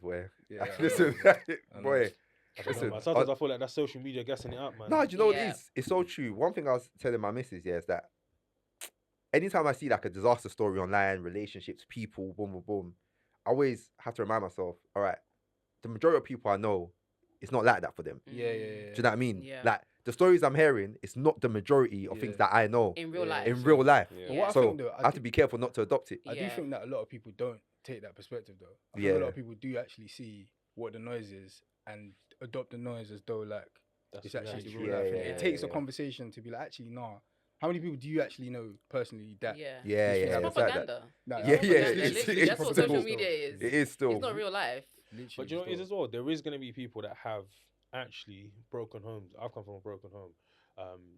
boy. Yeah, Listen, I know. boy. I don't know, Listen, man. Sometimes I feel like that's social media gassing it up, man. no, do you know what it Yeah. is? It's so true. One thing I was telling my missus, is that anytime I see like a disaster story online, relationships, people, boom, boom, boom, I always have to remind myself, all right, the majority of people I know, it's not like that for them. Yeah. Do you know what I mean? Yeah. Like the stories I'm hearing, it's not the majority of things that I know In real life. in real life. Yeah. But what I So think, though, I have to be careful not to adopt it. I do think that a lot of people don't take that perspective, though. I think a lot of people do actually see what the noise is and adopt the noise as though like it's actually the real life. It takes a conversation to be like, actually, nah. How many people do you actually know personally that? Yeah. It's It's propaganda. Nah, Yeah, Literally, that's what social still. media is. It is still. It's not real life. Literally But you know what it is still. as well? There is going to be people that have actually broken homes. I've come from a broken home.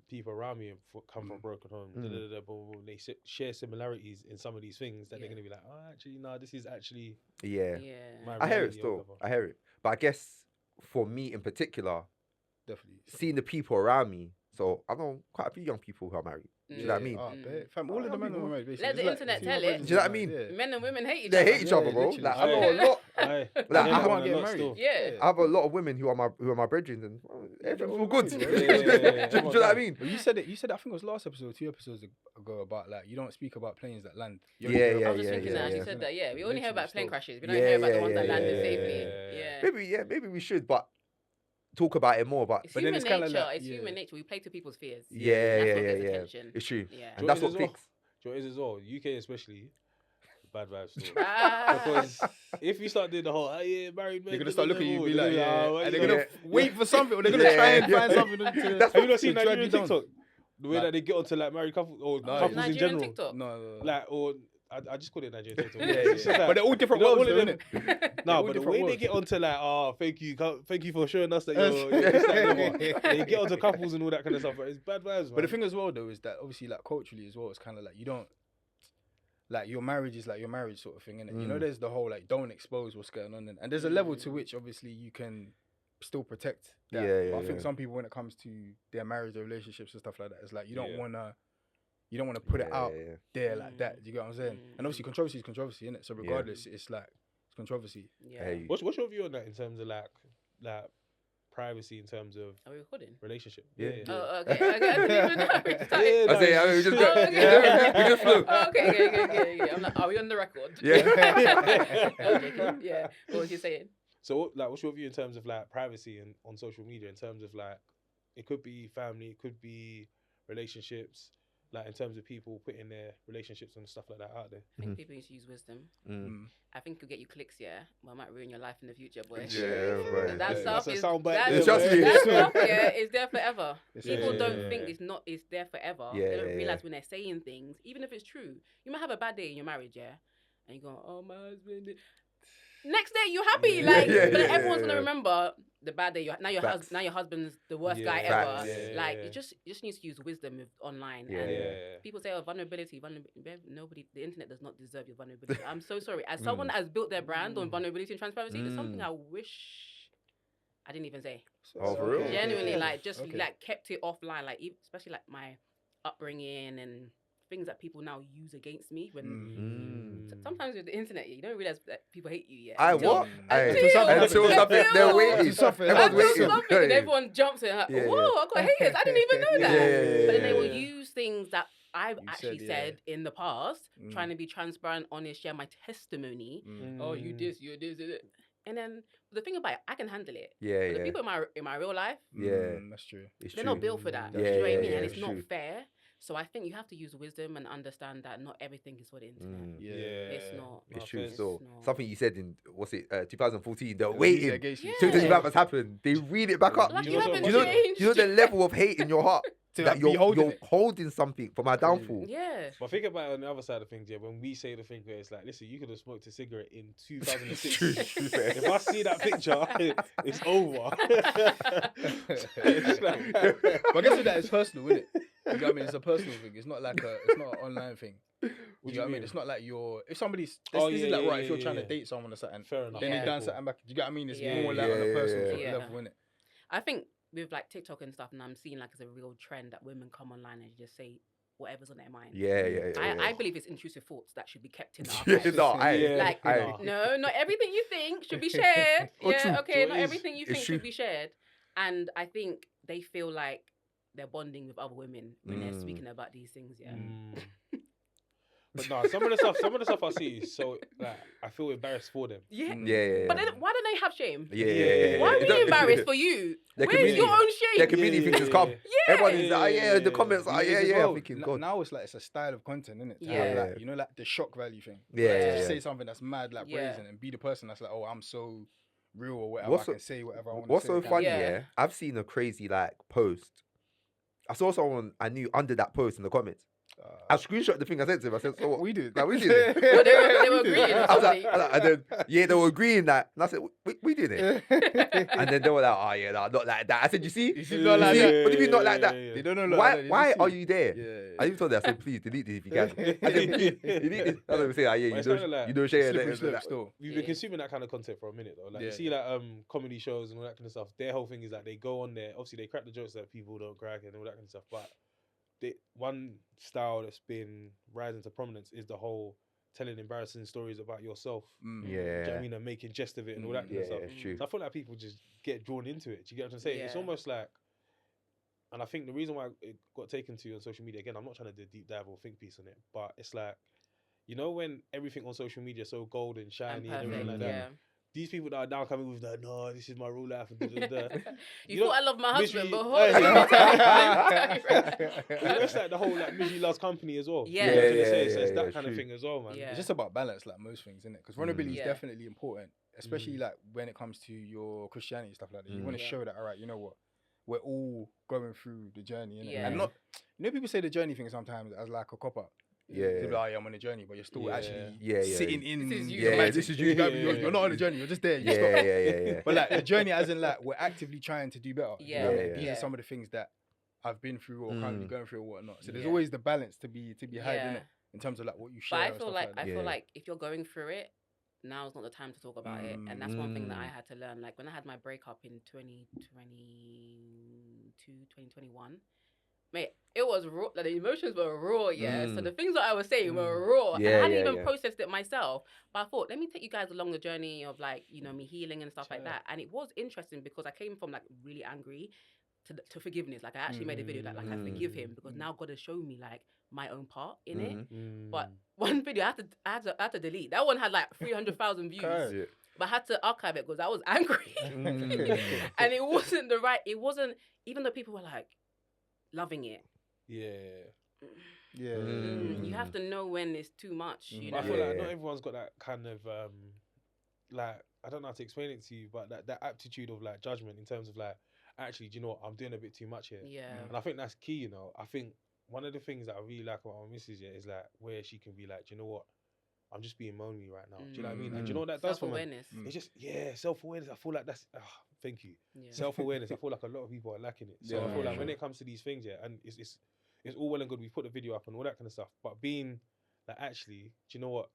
People around me have come from broken homes. Boom, boom, boom. They share similarities in some of these things that they're going to be like, oh, actually, no, this is actually Yeah. my I hear it reality or still. whatever. I hear it. But I guess for me in particular, Definitely. seeing the people around me, so I know quite a few young people who are married. Do you know what I mean? Fam, all of the men are married, basically. Let the internet tell it. Do you know what I mean? Men and women hate each They other. hate each other, bro. literally. Like I know a lot. Aye. Like, Yeah, I man, can't a get lot married. still. Yeah. I have a lot of women who are my brethren, and everything's all good. Yeah, Do you know what I mean? But you said it. I think it was last episode, 2 episodes ago, about like you don't speak about planes that land. You only Yeah, hear yeah, I about was just yeah, thinking yeah, that. She yeah. said that, yeah. We only hear about plane Literally crashes. We don't Yeah, hear about the yeah, ones that yeah, landed yeah, safely. yeah. Yeah. Maybe we should, but talk about it more. But It's But then human it's kinda nature. like- It's yeah. human nature. We play to people's fears. yeah, That's yeah, what yeah, gets yeah. attention. It's true. Yeah. And that's what as well. clicks. Do you know what it is as well? UK especially, bad vibes still. Ah. Because if you start doing the whole, married men, They're gonna start looking at you and be like, they're gonna yeah, and you they're know, gonna wait for something, or they're gonna try and find something. That's have you not seen to drag Nigerian you down. TikTok? The way Like- that they get onto like married couples or No, couples in Nigerian general. TikTok. No. Like, or I just call it Nigerian TikTok. Yeah, It's just like- but they're all different you know, worlds, all though, of innit? them- all No, but the different way they worlds. get onto like, thank you for showing us that you're this, that, and the other. They get onto couples and all that kind of stuff. But it's bad vibes, man. But the thing as well, though, is that obviously, like culturally as well, it's kind of like you don't. Like your marriage is like your marriage sort of thing, innit? You know, there's the whole like don't expose what's going on, and there's a level to which obviously you can still protect that. Yeah, But I think yeah. some people, when it comes to their marriage, their relationships and stuff like that, it's like you don't Yeah. wanna put it out Yeah. there like that. Do you get what I'm saying? And obviously, controversy is controversy, innit? So regardless, it's like it's controversy. Yeah. Hey. What's your view on that in terms of like privacy in terms of Are we recording? relationship? Yeah. Oh, okay. I didn't even know. We started. I say, we just Oh, got, okay. we just flew. Oh, okay. I'm like, are we on the record? Yeah. Okay, yeah. What was you saying? So, like, what's your view in terms of like privacy and on social media? In terms of like, it could be family, it could be relationships. Like in terms of people putting their relationships and stuff like that out there. I think people need to use wisdom. I think it'll get you clicks, yeah. But it might ruin your life in the future, boy. Yeah, boy. That stuff That's a is soundbite that, there, Trust me. that stuff, yeah, is there forever. People yeah, don't yeah, think yeah. it's there forever. Yeah, They don't yeah, realize yeah. when they're saying things, even if it's true. You might have a bad day in your marriage, yeah, and you go, "Oh, my husband." Next day you're happy, Yeah. like, Yeah, but yeah, everyone's yeah. gonna remember the bad day. Now your Facts. now your husband's the worst Yeah, guy facts. ever. Yeah, Like yeah. it just needs to use wisdom online. Yeah, and yeah. people say, "Oh, vulnerability. Nobody, the internet does not deserve your vulnerability." I'm so sorry. As someone that has built their brand on vulnerability and transparency, it's something I wish I didn't even say. Oh, for real? Genuinely, Okay. like just Okay. like kept it offline, like especially like my upbringing and things that people now use against me. When sometimes with the internet, you don't realize that people hate you yet. I Until- what? Until something they're waiting. something Everyone's Until waiting. something, and everyone jumps in. Like, Yeah, whoa, yeah. I got haters. I didn't even know that. Yeah, But then they will yeah. use things that I've You actually said, said in the past, Mm. trying to be transparent, honest, share my testimony. Oh, you this, you this, you this. And then the thing about it, I can handle it. Yeah, But the yeah. people in my real life, Yeah. That's true. It's they're true. not built for that. Yeah, Do you know what I yeah, mean? yeah, And it's it's not true. fair. So I think you have to use wisdom and understand that not everything is for the internet. Yeah. It's not. It's No, true. it's So not. something you said in 2014, they're Use it waiting. against you. Yeah. 2025 has happened. They read it back up. Like You you know haven't something? changed. You know the level of hate in your heart To that be holding you're it. holding something for my downfall. Yeah. But think about it on the other side of things, yeah. When we say the thing where it's like, listen, you could have smoked a cigarette in 2006. True, true, fair. If I see that picture, it's over. It's like- But I guess with that, it's personal, isn't it? You know what I mean? It's a personal thing. It's not like it's not an online thing. What You do know you what I mean? mean? It's not like if somebody's Oh, this yeah, isn't like yeah, right if you're yeah, trying yeah. to date someone or something. Fair enough. Then Yeah. they done something back. You get what I mean? It's Yeah. more like on a personal Yeah, sort of yeah. level, innit? I think with like TikTok and stuff, and I'm seeing like it's a real trend that women come online and just say whatever's on their mind. Yeah. I believe it's intrusive thoughts that should be kept in the Yeah, archives. no, No, not everything you think should be shared. Oh, Yeah, true. okay, So not it is. everything you It's think true. should be shared. And I think they feel like they're bonding with other women when they're speaking about these things. Yeah. But no, some of the stuff I see is so like I feel embarrassed for them. Yeah. Yeah. But then why don't they have shame? Yeah. Why are we embarrassed for you? Their Where's community- your own shame? Their community thinks it's calm. Everyone is like, Yeah. the comments are, You know, as I'm well, thinking, God. now it's like it's a style of content, isn't it? Yeah. Like, you know, like the shock value thing. Yeah, Like, to yeah, just yeah. say something that's mad, like Yeah. brazen, and be the person that's like, oh, I'm so real or whatever. What's I so- can say whatever I want to say. What's so funny, Yeah. yeah? I've seen a crazy like post. I saw someone I knew under that post in the comments. I screenshot the thing I sent to him. I said, so what? We did. Like, we did it. Well, they were We did. agreeing or I was something. like, and then, yeah, they were agreeing that. And I said, we did it. And then they were like, oh, yeah, no, not like that. I said, you see? You see, not like See? that. What do you mean not like that? They don't know. Like that, Why they why just are see. you there? Yeah. I even told them, I said, please delete this if you can. I said, delete this. I was saying, yeah, But it's kinda like you don't share Slippery that. slope still. We've Yeah. been consuming that kind of content for a minute though. Like Yeah. you see like comedy shows and all that kind of stuff. Their whole thing is that they go on there. Obviously they crack the jokes that people don't crack and all that kind of stuff. But one style that's been rising to prominence is the whole telling embarrassing stories about yourself. Yeah. Do you know what I mean? And making jest of it and all that kind Yeah, of stuff. it's true. So I feel like people just get drawn into it. Do you get what I'm saying? It's Yeah. almost like, and I think the reason why it got taken to on social media, again, I'm not trying to do a deep dive or think piece on it, but it's like, you know, when everything on social media is so golden, And shiny, and everything perfect, like that. yeah. These people that are now coming with that, no, this is my real life. And da, da, da. You thought I love my husband, but hold Hey, on. you let me tell you. You know, it's like the whole like misery loves company as well. Yeah. You know what I'm trying to say? Yeah, So it's yeah, that yeah, kind of true. thing as well, man. Yeah. It's just about balance, like most things, isn't it? Because vulnerability is Yeah. definitely important, especially like when it comes to your Christianity stuff like that. You want to Yeah. show that, all right, you know what, we're all going through the journey, innit? Yeah. And not, you know, people say the journey thing sometimes as like a cop out. Yeah. They'll be like, oh, yeah, I'm on a journey, but you're still Yeah. actually Yeah, yeah. sitting in. This is you. the Yeah, magic. this is you. You're not on a journey. You're just there. You Yeah, stop. yeah. But like the journey, as in like we're actively trying to do better. Yeah, yeah. These yeah. are some of the things that I've been through or currently going through or whatnot. So there's Yeah. always the balance to be had, Yeah. innit? In terms of like what you But share. I and feel stuff like that. I feel like if you're going through it, now's not the time to talk about it. And that's one thing that I had to learn. Like when I had my breakup in 2021, mate, it was raw. Like the emotions were raw, yeah. So the things that I was saying were raw. And I Yeah, hadn't yeah, even yeah. processed it myself. But I thought, let me take you guys along the journey of like, you know, me healing and stuff like that. And it was interesting because I came from like really angry to forgiveness. Like I actually made a video that like I forgive him because now God has shown me like my own part in it. But one video I had to delete. That one had like 300,000 views. Okay. But I had to archive it because I was angry. And it wasn't even though people were like loving it. Yeah. Yeah. You have to know when it's too much, you know. I feel like Yeah. not everyone's got that kind of like I don't know how to explain it to you, but that aptitude of like judgment in terms of like actually, do you know what, I'm doing a bit too much here. Yeah. And I think that's key, you know. I think one of the things that I really like about my missus is like where she can be like, do you know what, I'm just being moany right now. Do you know what I mean? And do you know what that does for me? Self-awareness. It's just self-awareness. I feel like that's thank you. Yeah. Self-awareness. I feel like a lot of people are lacking it. So Yeah, I feel like sure. when it comes to these things, and it's all well and good. We put the video up and all that kind of stuff, but being like, actually, do you know what?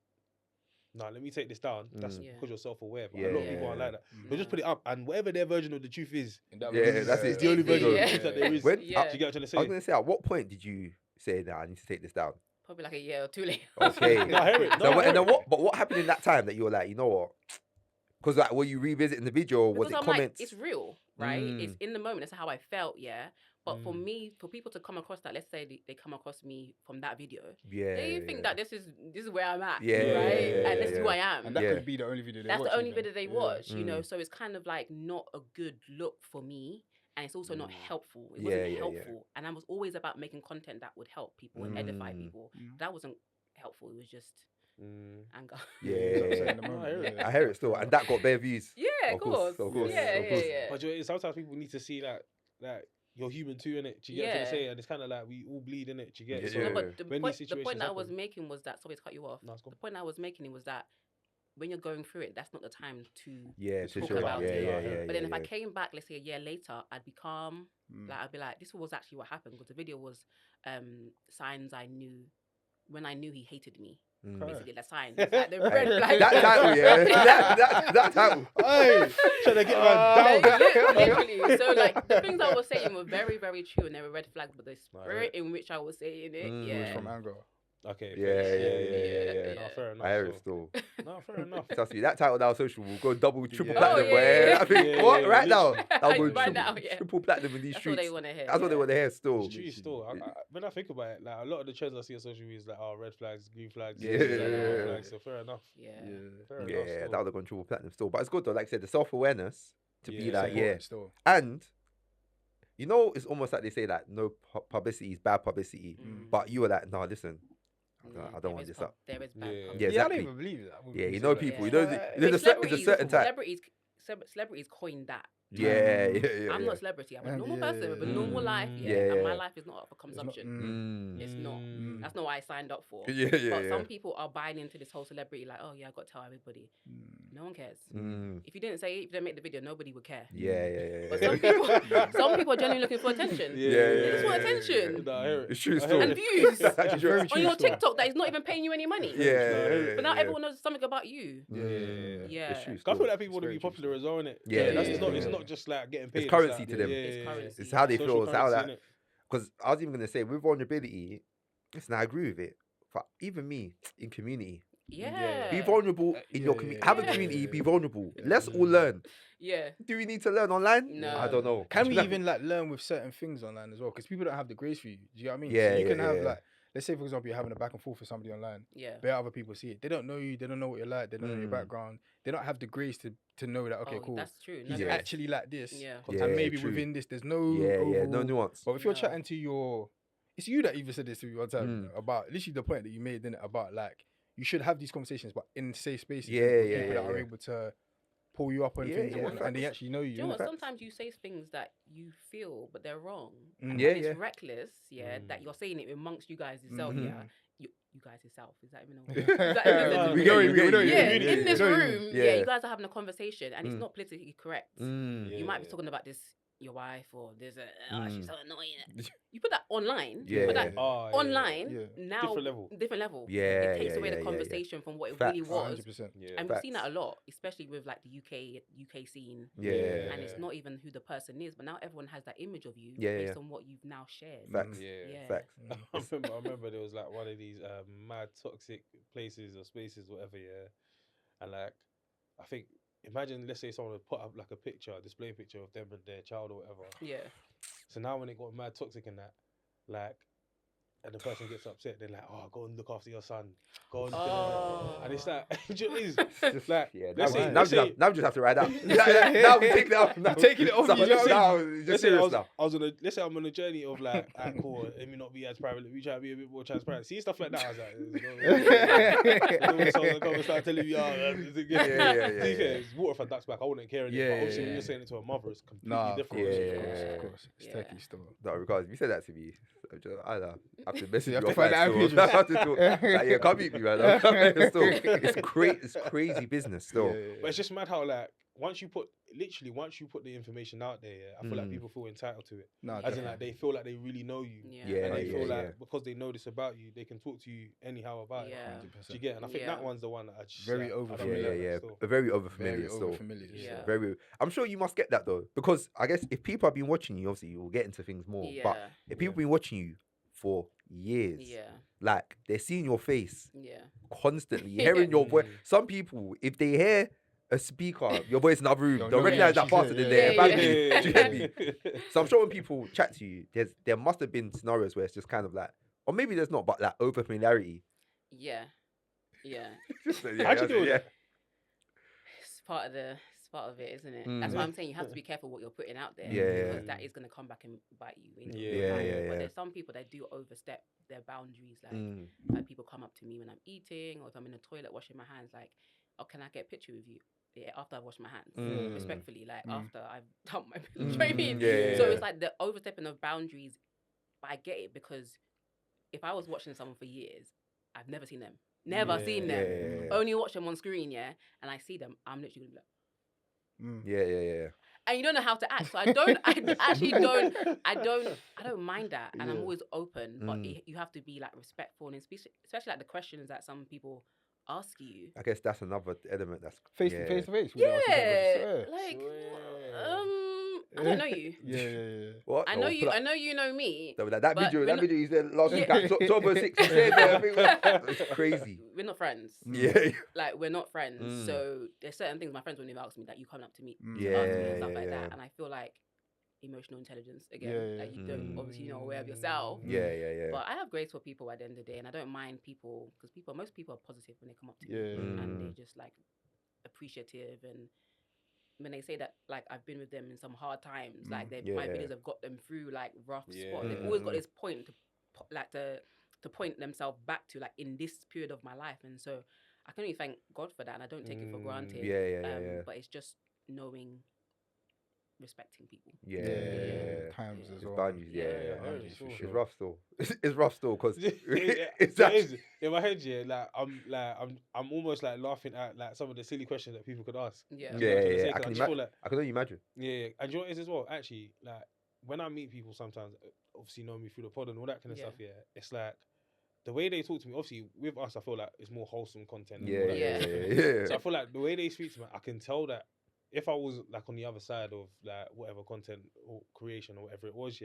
No, let me take this down. That's Yeah. because you're self-aware. But Yeah, a lot of people aren't like that. They'll just put it up, and whatever their version of the truth is, That's it. it's the only version of the Yeah. truth that there is. When- Do you get what I'm trying to I was say? gonna say, at what point did you say that I need to take this down? Probably like a year or two later. Okay. No, I hear it. So No, I what- hear and then it. what? But what happened in that time that you were like, you know what? Because like, were you revisiting the video? Or was Because it I'm comments? like, it's real, right? It's in the moment. That's how I felt, yeah. But for me, for people to come across that, let's say they come across me from that video, yeah. they think that this is where I'm at, Yeah, right? yeah, And this is who yeah. I am. And that Yeah. could be the only video they That's watch. the only even. video they Yeah. watch, you know. So it's kind of like not a good look for me, and it's also not helpful. It wasn't Yeah. helpful, and I was always about making content that would help people and edify people. That wasn't helpful. It was just anger. Yeah. That's what I'm saying, the No, I moment, hear it. yeah. I hear it still, and that got bare views. Yeah, of course. of course, Yeah, of course. yeah. But you know, sometimes people need to see that you're human too, innit? Do you get what I'm trying to Yeah. say? And it's kind of like we all bleed, innit? Do you get it? Yeah. So No, but the when point, these the point situations that I was happen- making was that, sorry to cut you off. No, it's cool. The point I was making was that when you're going through it, that's not the time to Yeah, talk sure. about Yeah, it. yeah. But then if I came back, let's say a year later, I'd be calm. Like I'd be like, this was actually what happened because the video was signs I knew when I knew he hated me. basically the sign. It's like the red flag. That title, yeah. that title. Hey, trying to get man down. Literally. So like the things I was saying were very, very true, and they were red flags. But the spirit in which I was saying it, was from anger. Okay. Yeah. No, fair enough. I hear it still. No, fair enough. Trust me, that title now social will go double, triple Yeah. platinum. Oh, yeah. I think what right now? I'll go Right now, yeah. triple platinum in these That's what streets. they want to hear. That's what they want to hear still. It's true still. When I think about it, like a lot of the trends I see on social media is like, red flags, green flags, Yeah. red flags. So fair enough. Yeah. Fair enough. Yeah, Still. that would have gone triple platinum still. But it's good though. Like I said, the self-awareness to be like, Still. and you know, it's almost like they say that no publicity is bad publicity. But you were like, no, listen, I don't want this up. There is bad Yeah. publicity. Yeah, I exactly. don't even believe that. Yeah, you know people. You know, Yeah. there's a certain type. Celebrities coined that. Yeah. I'm not a celebrity. I'm a And normal yeah, person with a yeah. normal life. Yeah, And my yeah. life is not up for consumption. It's not. Mm. That's not what I signed up for. Yeah. But some people are buying into this whole celebrity, like, oh yeah, I got to tell everybody. No one cares. If you didn't say it, if you didn't make the video, nobody would care. Yeah. But some people are genuinely looking for attention. They just want attention. Nah, I hear it. It's true I hear still. it. And views That's true. on your TikTok that is not even paying you any money. Yeah. But now everyone knows something about you. Yeah. It's true I still. feel like people want to very be popular as well, innit? Yeah, It's not just like getting paid. It's currency like, to them. It's currency. It's how they social feel. It's how currency, that. innit? Because I was even gonna say with vulnerability, listen, I agree with it. But even me in community, Yeah. be vulnerable in your community. Have a community. Be vulnerable. Let's all learn. Yeah. Do we need to learn online? No. I don't know. Can we even like learn with certain things online as well? Because people don't have the grace for you. Do you know what I mean? Yeah, so you yeah, can have yeah. like, let's say for example, you're having a back and forth with somebody online. Yeah. But other people see it. They don't know you. They don't know what you're like. They don't know your background. They don't have the grace to know that. Okay, cool. That's true. He's No, Yeah. actually like this. Yeah. Yeah, And maybe true. within this, there's no No overall- nuance. But if you're No. chatting to it's you that even said this to me one time about literally the point that you made, didn't it? About like you should have these conversations, but in safe spaces. Yeah, with yeah, people that are yeah. able to pull you up on Yeah, things yeah, and they facts. actually know you. Do you know innit? what? Sometimes you say things that you feel, but they're wrong. Mm. And Yeah, it's yeah. reckless, that you're saying it amongst you guys yourself, Mhm. yeah. You guys yourself, is that even a word? Is that even a- We get you, we get you. yeah, Yeah, in this yeah. room, Yeah. you guys are having a conversation, and it's not politically correct. You might be Yeah. talking about this, your wife, or there's she's so annoying. You put that online, Yeah. you put that Oh, yeah. online, Yeah. now Different level. Yeah, it takes yeah, away yeah, the yeah. conversation from what it Facts. really was. 100%. Yeah. And we've seen Facts. that a lot, especially with like the UK scene. Yeah. And it's not even who the person is, but now everyone has that image of you Yeah, based yeah. on what you've now shared. Facts. Yeah. Facts. I remember there was like one of these mad toxic places or spaces, whatever, yeah. And like, I think, imagine, let's say someone would put up like a picture, a display picture of them and their child or whatever. Yeah. So now when it got mad toxic in that, like, and the person gets upset, they're like, oh, go and look after your son. Go and and it's like, do you know what it is? Like, Yeah, let's say- now let's say- we just have to ride out. Now we take it off. Now taking it off Now, you, you know what I now, let's just say serious now. I was on a, let's say I'm on a journey of like, cool, let me not be as private, let me try to be a bit more transparent. See stuff like that, I was like, someone come and start telling you, Yeah. to be fair, it's water for ducks back. I wouldn't care anything. Yeah, But obviously, when yeah. you're saying it to a mother, it's completely Nah, of different. course, Yeah. of course. It's Yeah. techie still. No, regardless, if you said that to me, I don't know. I have to message You you. have to off find that out still. who's- I have to talk. Like, yeah, come meet me, man. Still, it's crazy business still. But it's just mad how like once you put the information out there, yeah, I feel like people feel entitled to it. Nah, As in like they feel like they really know you. Yeah, And they feel yeah, like yeah. because they know this about you, they can talk to you anyhow about Yeah. it. Do you get? And I think Yeah. that one's the one that I just Very like, I don't over-familiar. Yeah, really yeah, like still. very overfamiliar Very still. overfamiliar. Yeah. Very. I'm sure you must get that though, because I guess if people have been watching you, obviously you'll get into things more. But Yeah. if people have been watching you for years, Yeah. like they're seeing your face Yeah. constantly, hearing your voice. Some people, if they hear a speaker, your voice in another room, They'll they'll know recognize you that actually faster said than it, their yeah. family. Yeah. Do you get me? So I'm sure when people chat to you, there must have been scenarios where it's just kind of like, or maybe there's not, but like over familiarity. Yeah. Yeah. How'd you do that? It's part of it, isn't it? That's why I'm saying you have to be careful what you're putting out there. Yeah. Because that is gonna come back and bite you. In Yeah. the behind. Yeah, But yeah. there's some people that do overstep their boundaries. Like people come up to me when I'm eating or if I'm in the toilet washing my hands, like, oh, can I get a picture with you? Yeah, after I've washed my hands. Respectfully, like after I've done my you know what I mean? Yeah. So it's like the overstepping of boundaries, but I get it because if I was watching someone for years, I've never seen them. Never seen them. Yeah. Only watch them on screen, yeah. And I see them, I'm literally gonna be like, Yeah. And you don't know how to act. So I actually don't mind that. And I'm always open, but you have to be like respectful, and especially like the questions that some people ask you. I guess that's another element that's Face to face. Yeah, like I don't know you. Yeah. What? I know you. I know you know me. That but video we're not- you said last week, Yeah. at 12:06, you said that. It's crazy. We're not friends. Yeah. Like we're not friends. So there's certain things my friends wouldn't even ask me that you come up to me to ask me and stuff like that. And I feel like emotional intelligence again. Like you don't obviously aware of yourself. Yeah. But I have grace for people at the end of the day, and I don't mind people because most people are positive when they come up to me and they're just like appreciative, and when they say that like I've been with them in some hard times, like my videos have got them through like rough spots. They've always got this point to point themselves back to, like in this period of my life, and so I can only thank God for that, and I don't take it for granted. But it's just knowing, respecting people. Times as It's well. boundaries. For It's sure. rough still. It's rough still because It's actually, in my head, I'm almost like laughing at like some of the silly questions that people could ask. I I can just feel like, I can only imagine. yeah, and you know what it is as well. Actually, like when I meet people, sometimes obviously know me through the pod and all that kind of stuff. Yeah, it's like the way they talk to me. Obviously, with us, I feel like it's more wholesome content. And all that kind of stuff. So I feel like the way they speak to me, I can tell that if I was like on the other side of like whatever content or creation or whatever it was,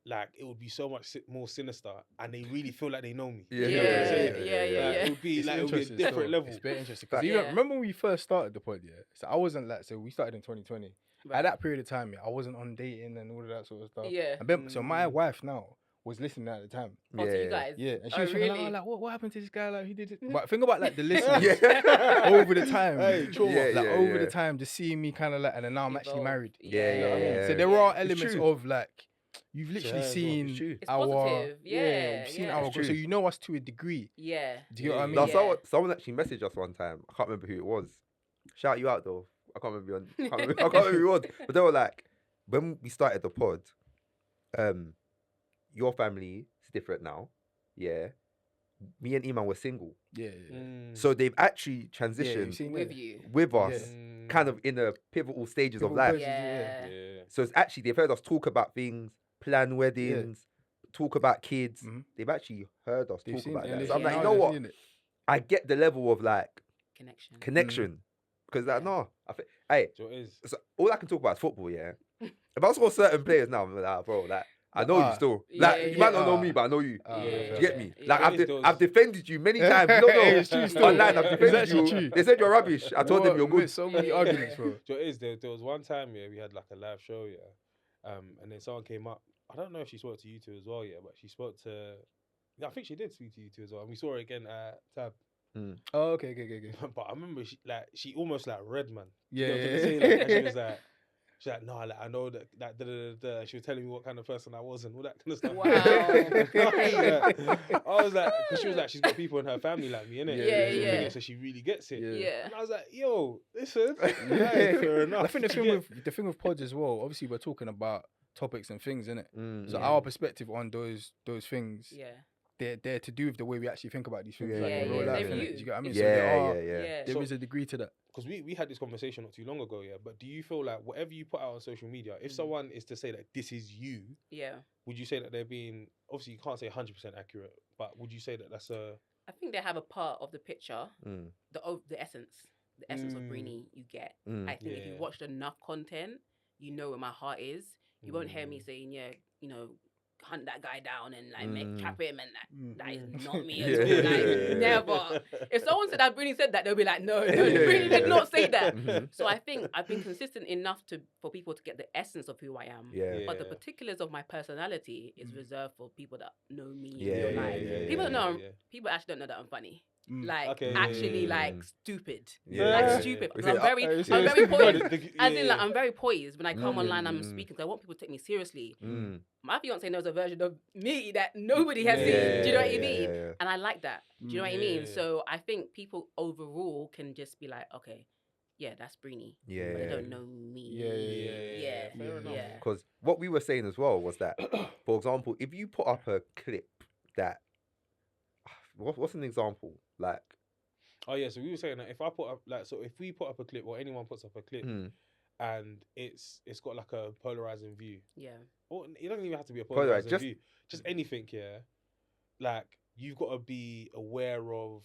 like it would be so much more sinister, and they really feel like they know me. It would be like it would be a different level. It's very interesting. Because remember when we first started the pod, so I wasn't like, so we started in 2020. Right. At that period of time, I wasn't on dating and all of that sort of stuff. So my wife now was listening at the time. To you guys. And she was thinking, like, what happened to this guy? Like, he did it. But think about like the listeners over the time. Over the time, just seeing me kind of like, and then now I'm actually married. So there are elements of like, you've literally seen our, you've seen our growth. So you know us to a degree. Do you know what I mean? No, someone actually messaged us one time. I can't remember who it was. Shout you out though. I can't remember who it was. But they were like, when we started the pod, your family is different now. Yeah. Me and Iman were single. So they've actually transitioned with us, kind of in the pivotal stages of life. So it's actually, they've heard us talk about things, plan weddings, talk about kids. They've actually heard us talk about that. So I'm like, you know what? I get the level of like connection. Because like, no, I think, hey, so all I can talk about is football, If I saw certain players now, I'm like, bro, like, I know you still. Like, you might not know me, but I know you. Do you get me? Like, I've defended you many times. You don't know. It's true. Online, I've defended you. True. They said you're rubbish. I told them you're good. So many arguments, bro. So it is. There was one time, we had like a live show, and then someone came up. I don't know if she spoke to you two as well, but she spoke to. I think she did speak to you two as well, and we saw her again at Tab. Oh, okay. But I remember she almost like read, man. And she was like. She's like, no, like, I know that, She was telling me what kind of person I was and all that kind of stuff. Wow. I was like, because she was like, she's got people in her family like me, innit? So she really gets it. And I was like, yo, listen. Fair enough. I think the thing with pods as well, obviously we're talking about topics and things, innit? So our perspective on those things, they're to do with the way we actually think about these things. Do you get what I mean? There is a degree to that. Because we had this conversation not too long ago, but do you feel like whatever you put out on social media, if someone is to say that this is you, would you say that they're being, obviously you can't say 100% accurate, but would you say that that's a... I think they have a part of the picture, the essence of Brini you get. I think if you watched enough content, you know where my heart is. You won't hear me saying, hunt that guy down and like trap him, and that is not me. Like, never. If someone said that Brini said that, they'll be like, no, Brini did not say that. So I think I've been consistent enough for people to get the essence of who I am. But the particulars of my personality is reserved for people that know me in real life. People actually don't know that I'm funny. Like like stupid, like stupid. I'm very poised. As in, like, I'm very poised when I come online. I'm speaking. So I want people to take me seriously. My fiance knows a version of me that nobody has seen. Do you know what I mean? And I like that. Do you know what I mean? So I think people overall can just be like, okay, that's Brini. But they don't know me. Fair enough. Because what we were saying as well was that, for example, if you put up a clip that, what's an example? Like, Oh yeah, so we were saying that if I put up if we put up a clip or anyone puts up a clip and it's got like a polarizing view. Yeah. Or it doesn't even have to be a Polarized, polarizing view. Just anything, yeah. Like you've got to be aware of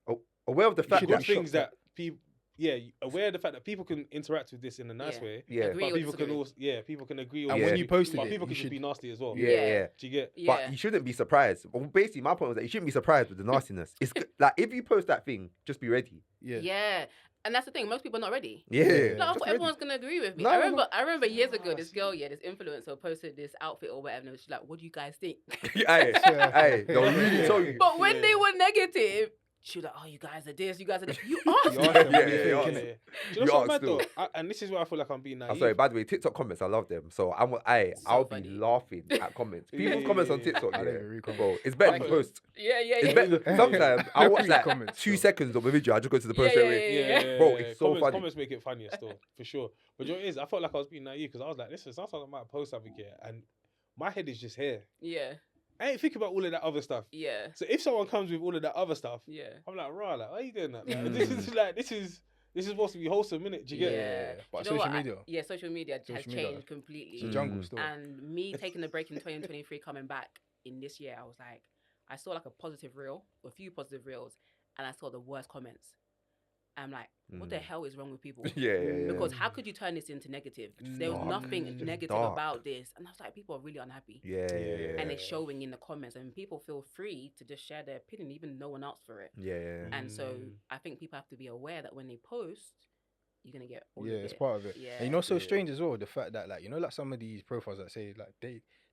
the fact that things that people. Yeah, aware of the fact that people can interact with this in a nice way. Yeah, agree but or people disagree. can also people can agree. And when you posted but it, people you can should just be nasty as well. Yeah. Do you get? Yeah. But you shouldn't be surprised. Well, basically, my point was that you shouldn't be surprised with the nastiness. It's like if you post that thing, just be ready. Yeah. And that's the thing. Most people are not ready. Yeah. No, I thought everyone's gonna agree with me. No, I remember years ago, this girl, this influencer posted this outfit or whatever, and she's like, "What do you guys think?" Hey, they'll really tell you. But when they were negative, she was like, "Oh, you guys are this, you guys are this." You asked. Yeah. Do you know You what's mad asked though? And this is where I feel like I'm being naive. I'm sorry, by the way, TikTok comments, I love them. So I'll be funny. laughing at comments. People's comments on TikTok, I don't even read bro, it's better than post. Yeah. It's better. Sometimes I watch like comments, 2 though. seconds of a video. I just go to the post straight away. Yeah, Bro, it's so comments, funny. Comments make it funnier still, for sure. But you know what it is? I felt like I was being naive because I was like, listen, sometimes I might post something here and my head is just here. Yeah. I ain't thinking about all of that other stuff. Yeah. So if someone comes with all of that other stuff, Yeah. I'm like, right, like, why are you doing that? Like, this is supposed to be wholesome, innit? Do you get it? But Do you know social what? media. Social media has Social media. changed completely. It's a jungle still. And me taking a break in 2023, coming back in this year, I was like, I saw like a positive reel, a few positive reels, and I saw the worst comments. I'm like, what the hell is wrong with people? Yeah. Because how could you turn this into negative? There was nothing negative dark. about this. And I was like, people are really unhappy. Yeah. And it's showing in the comments, and people feel free to just share their opinion, even no one asked for it. Yeah. And so I think people have to be aware that when they post, you're gonna get all of it's it. part of it. Yeah. And you know, so strange as well, the fact that like, you know, like some of these profiles that say like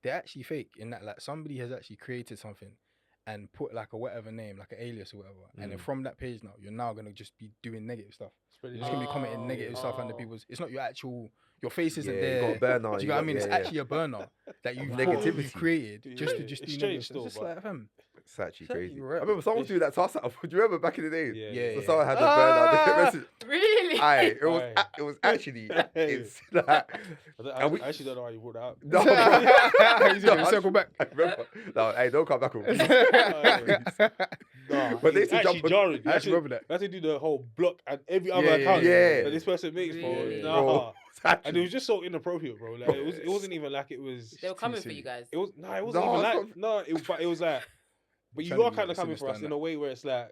they're actually fake in that like somebody has actually created something and put like a whatever name, like an alias or whatever, and then from that page now, you're now gonna just be doing negative stuff. You're just gonna be commenting negative stuff under people's. It's not your face isn't there. You got a burner. Do you know what I mean? It's actually a burner that you've Negativity. created just to It's do strange negative still, stuff. It's just but- like It's actually crazy. right. I remember someone was doing that to us. Do you remember back in the day? Yeah. So someone had the burner. Really? It was actually. It's like. I actually don't know why you brought that up. No, bro. He's gonna circle back. I remember. No, hey, don't come back on me. No, But they it's used to actually jump on- jarring. I actually remember that. You have to do the whole block and every other Yeah, account yeah. that this person makes, bro. Really? Nah. Bro, it's And it actually- was just so inappropriate, bro. Like it wasn't even like it was. They were coming for silly. you guys. It wasn't No, even it's like but it was like. But you Trying to are be kind of coming for us sinister in and a way where it's like